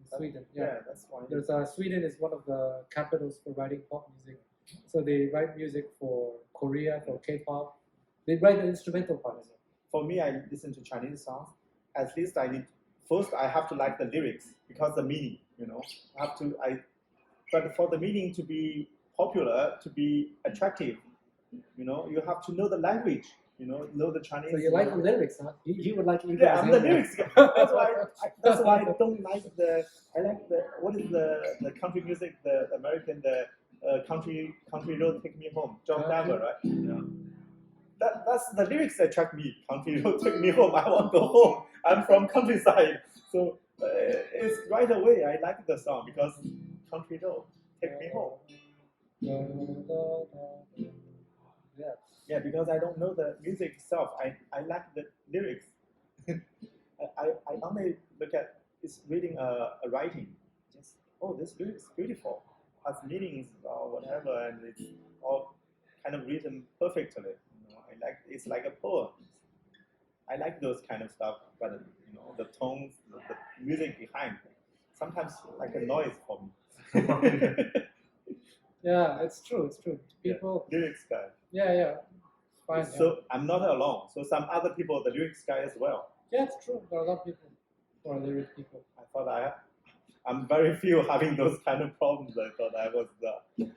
That's why. There's Sweden is one of the capitals for writing pop music, so they write music for Korea, for K-pop. They write the instrumental parts. For me, I listen to Chinese songs. At least I have to like the lyrics because the meaning, but for the meaning to be popular, to be attractive, you have to know the language. Know the Chinese. So you like the lyrics, huh? You would like English. Yeah, I'm the lyrics guy. That's why I don't like I like what is the country music, the American, country road take me home, John Denver, right? Yeah. That's the lyrics that attract me. Country road take me home. I want to go home. I'm from countryside, so it's right away. I like the song because country road take me home. Yeah, because I don't know the music itself. I like the lyrics. I only look at reading a writing. Just this lyrics is beautiful, has meanings or whatever, and it's all kind of written perfectly. It's like a poem. I like those kind of stuff, but the tones, the music behind, sometimes like a noise for me. Yeah, it's true. People lyrics guy. Yeah. fine. So I'm not alone. So some other people, the lyrics guy as well. Yeah, it's true. There are a lot of people who are lyric people. I thought I'm very few having those kind of problems. I thought I was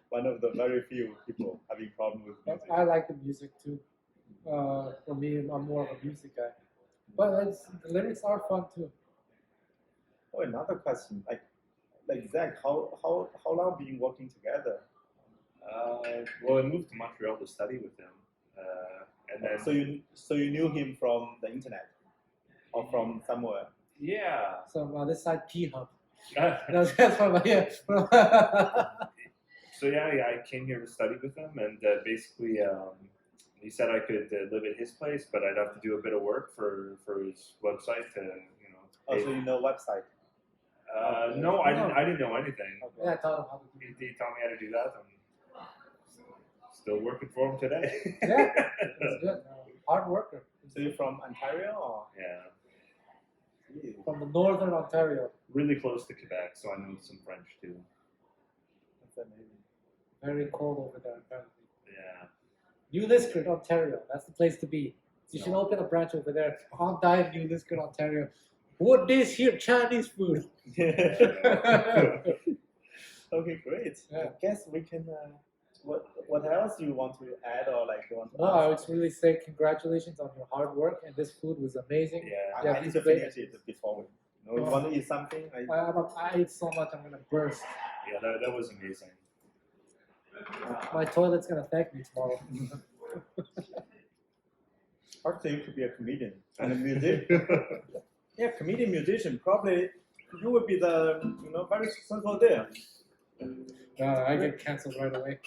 one of the very few people having problems with music. I like the music too. For me, I'm more of a music guy. But the lyrics are fun too. Oh, another question. Like Zack, how long been working together? Well, I moved to Montreal to study with him, and then So you knew him from the internet or from somewhere? yeah. So on this side, P-Hub. So That's from here. yeah, I came here to study with him, and basically he said I could live at his place, but I'd have to do a bit of work for his website to Oh, so you know website? No, I didn't know anything. Okay. Yeah, I taught him how to do it. He taught me how to do that. I'm still working for him today. Yeah, that's good. Hard worker. So you're from Ontario or? Yeah. From the northern Ontario. Really close to Quebec, so I know some French too. That's amazing. Very cold over there, apparently. Yeah. New Liskeard, Ontario. That's the place to be. You should open a branch over there. On dive, New Liskeard, Ontario. What is here? Chinese food. Okay, great. Yeah. I guess we can. What else you want to add or like you want to? No, I would really say congratulations on your hard work, and this food was amazing. Yeah. I need to finish it before we. You want to eat something? I ate so much, I'm gonna burst. Yeah, that was amazing. My toilet's gonna thank me tomorrow. Actually, you could be a comedian and a musician. Yeah, comedian, musician. Probably you would be the very successful there. I get cancelled right away.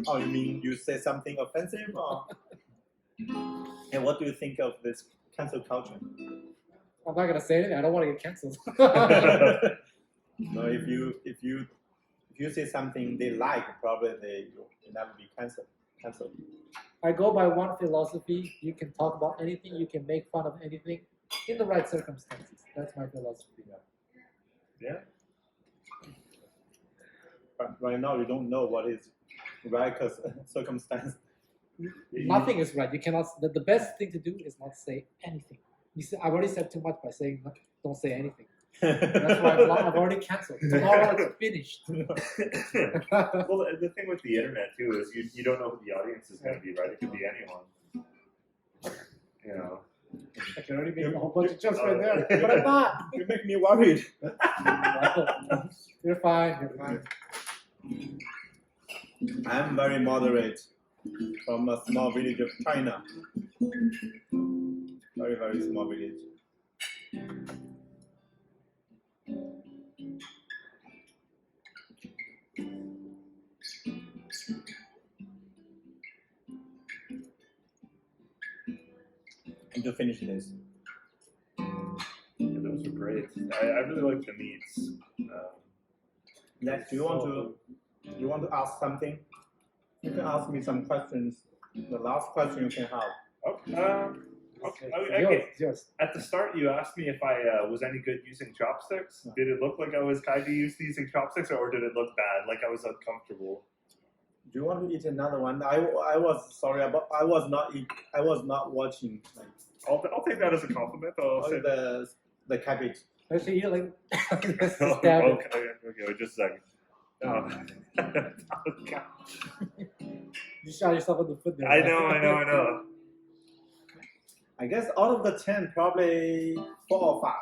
Oh, you mean you say something offensive or? And what do you think of this cancel culture? I'm not gonna say anything. I don't want to get cancelled. No, if you say something they like, probably you'll never be cancelled. I go by one philosophy. You can talk about anything. You can make fun of anything in the right circumstances. That's my philosophy. Yeah. But right now, you don't know what is right circumstance. Nothing is right. You cannot. The best thing to do is not say anything. I've already said too much by saying don't say anything. That's why I've already cancelled. Tomorrow it's finished. Well, the thing with the internet too is you don't know who the audience is going to be, right? It could be anyone. I can already make a whole bunch of jokes right there, but I'm not. You make me worried. You're fine. You're fine. I'm very moderate from a small village of China. Very, very small village. And to finish this. Yeah, those are great. I really like the meats. Next, do you want to ask something? You can ask me some questions. The last question you can have. Okay. Yours. At the start, you asked me if I was any good using chopsticks. Did it look like I was kind of used to using chopsticks, or did it look bad, like I was uncomfortable? Do you want to eat another one? I was sorry, but I was not watching. Like, I'll take that as a compliment. I'll say the cabbage. Actually, you like okay, just a second. Oh. You shot yourself in the foot there. I know. I guess out of the 10, probably 4 or 5.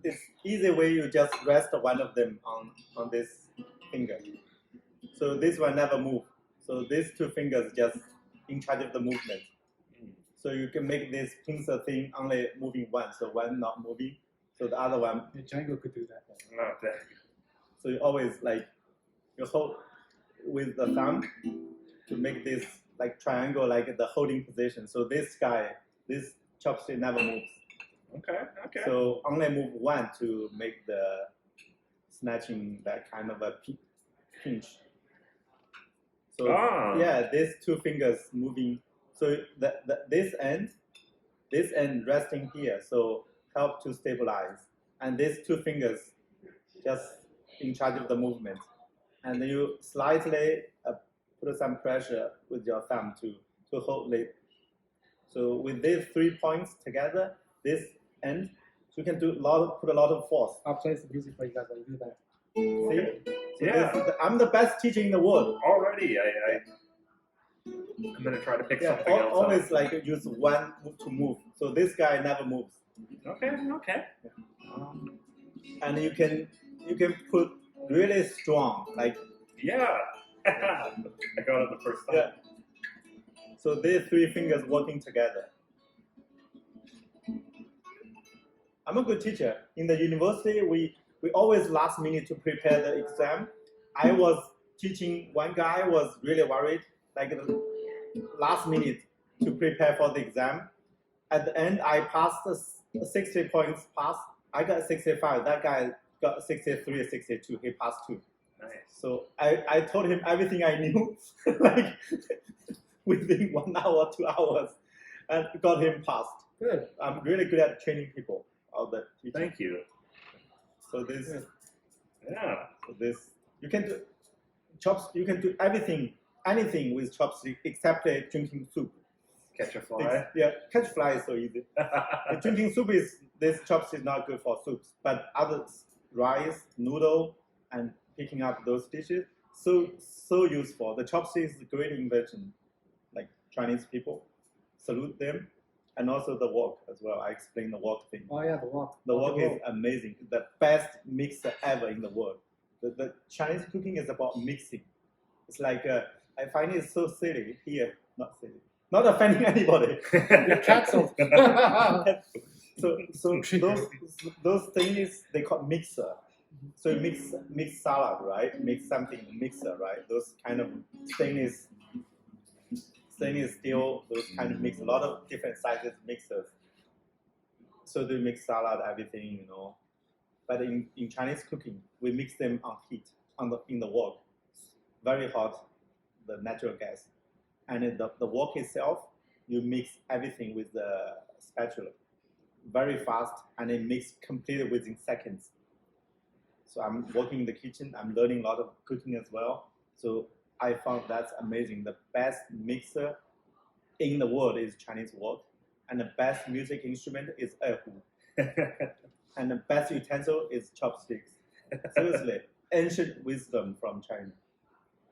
It's easy way you just rest one of them on this finger. So this one never move. So these 2 fingers just in charge of the movement. So you can make this pincer thing only moving one, so one not moving. So the other one. Yeah, Django could do that. Okay. So you always you hold with the thumb to make this like triangle, like the holding position. So this chopstick never moves. Okay. So only move one to make the snatching that kind of a pinch. So yeah, these 2 fingers moving. So this end resting here, so help to stabilize. And these 2 fingers just in charge of the movement. And then you slightly put some pressure with your thumb to hold it. So with these 3 points together, this end, you can put a lot of force. I'll play some music for you guys while you do that. See? So Yeah. I'm the best teacher in the world. Already, I'm gonna try to pick something else Always up. like use one move to move. So this guy never moves. Okay. And you can put really strong, like Yeah. I got it the first time. yeah. So these 3 fingers working together. I'm a good teacher. In the university, we always last minute to prepare the exam. I was teaching, one guy was really worried, like the last minute to prepare for the exam. At the end, I passed the 60 points pass. I got 65. That guy got 63, 62. He passed 2. Nice. So I told him everything I knew, like within 1 hour, 2 hours, and got him passed. Good. I'm really good at training people. All the teaching. Thank you. So this, Yeah. so this, you can do chops. You can do anything with chopstick except drinking soup. Catch a fly. Yeah, catch fly is so easy. Drinking soup this chopstick is not good for soups, but others, rice, noodle, and picking up those dishes, so useful. The chopstick is a great invention. Like Chinese people, salute them, and also the wok as well. I explained the wok thing. Oh yeah, the wok. The wok is amazing. The best mixer ever in the world. The Chinese cooking is about mixing. It's like I find it so silly here. Not silly. Not offending anybody. You're cancelled. So those things they call mixer. So you mix salad, right? Mix something mixer, right? Those kind of stainless steel. Those kind of mix a lot of different sizes mixers. So they mix salad, everything, you know. But in Chinese cooking, we mix them on heat in the wok, very hot, the natural gas, and in the wok itself, you mix everything with the spatula, very fast, and it mix completely within seconds. So I'm working in the kitchen. I'm learning a lot of cooking as well. So I found that's amazing. The best mixer in the world is Chinese wok, and the best music instrument is erhu. And the best utensil is chopsticks. Seriously, ancient wisdom from China.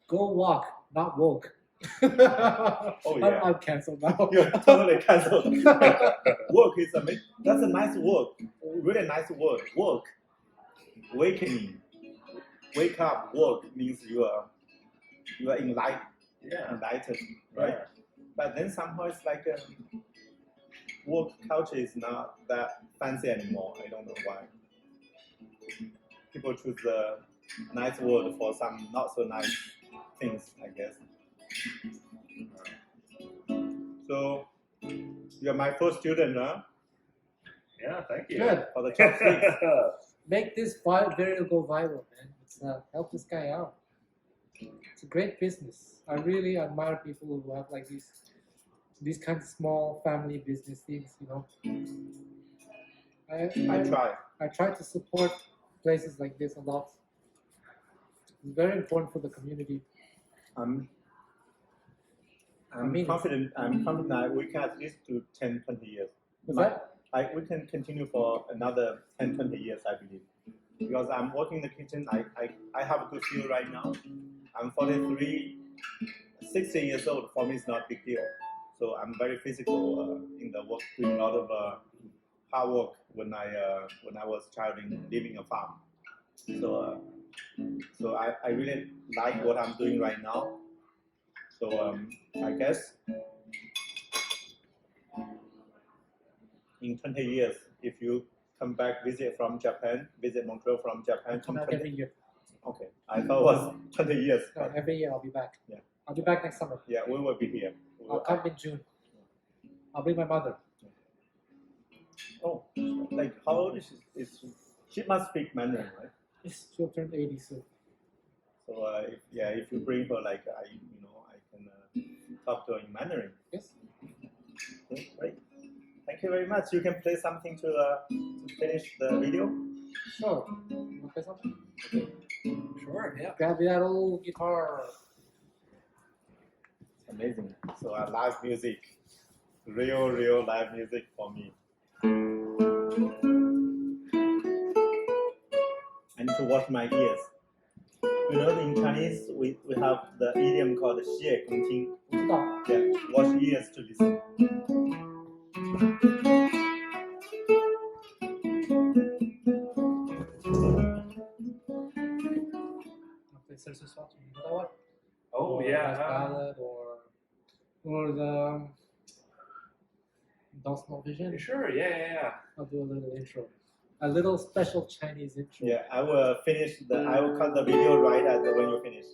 Go walk, not woke. Oh yeah, I'm cancelled now. you're totally cancelled. Work is amazing. That's a nice word, really nice word. Work, awakening, wake up. Work means you are enlightened, right? Yeah. But then somehow it's like work culture is not that fancy anymore. I don't know why. People choose the nice word for some not so nice things, I guess. So you're my first student, huh? Yeah, thank you. Good. For the chopsticks. Make this video go viral, man. It's help this guy out. It's a great business. I really admire people who have like these kinds of small family business things, you know. I try to support places like this a lot. It's very important for the community. I'm I mean, confident. I'm confident that we can at least do 10, 20 years. Was that? We can continue for another 10, 20 years, I believe. Because I'm working in the kitchen. I have a good feel right now. I'm 43, 60 years old. For me, it's not a big deal. So I'm very physical in the work, doing a lot of hard work when I was a child living a farm. So I really like what I'm doing right now. So I guess in 20 years, if you come back, visit Montreal from Japan. Come back every year. Okay, I thought it was 20 years. No, every year I'll be back. Yeah. I'll be back next summer. Yeah, we will be here. I'll come in June. I'll bring my mother. Oh, like how old is she? She must speak Mandarin, right? She'll turn 80 soon. So if you bring her, like I can talk to her in Mandarin. Yes. Okay, great. Thank you very much. You can play something to finish the video. Sure. You want to play something? Okay. Sure, yeah. Grab that old guitar. amazing. So live music, real live music for me. I need to wash my ears. You know, in Chinese, we have the idiom called 谢恭听. 不知道。 Yeah, wash ears to listen. Play Cersei Swat, you know that one? Oh Or yeah. Last Ballad, or the Don't Small Vision. Sure. Yeah. I'll do a little intro. A little special Chinese intro. Yeah, I will cut the video right at when you finish.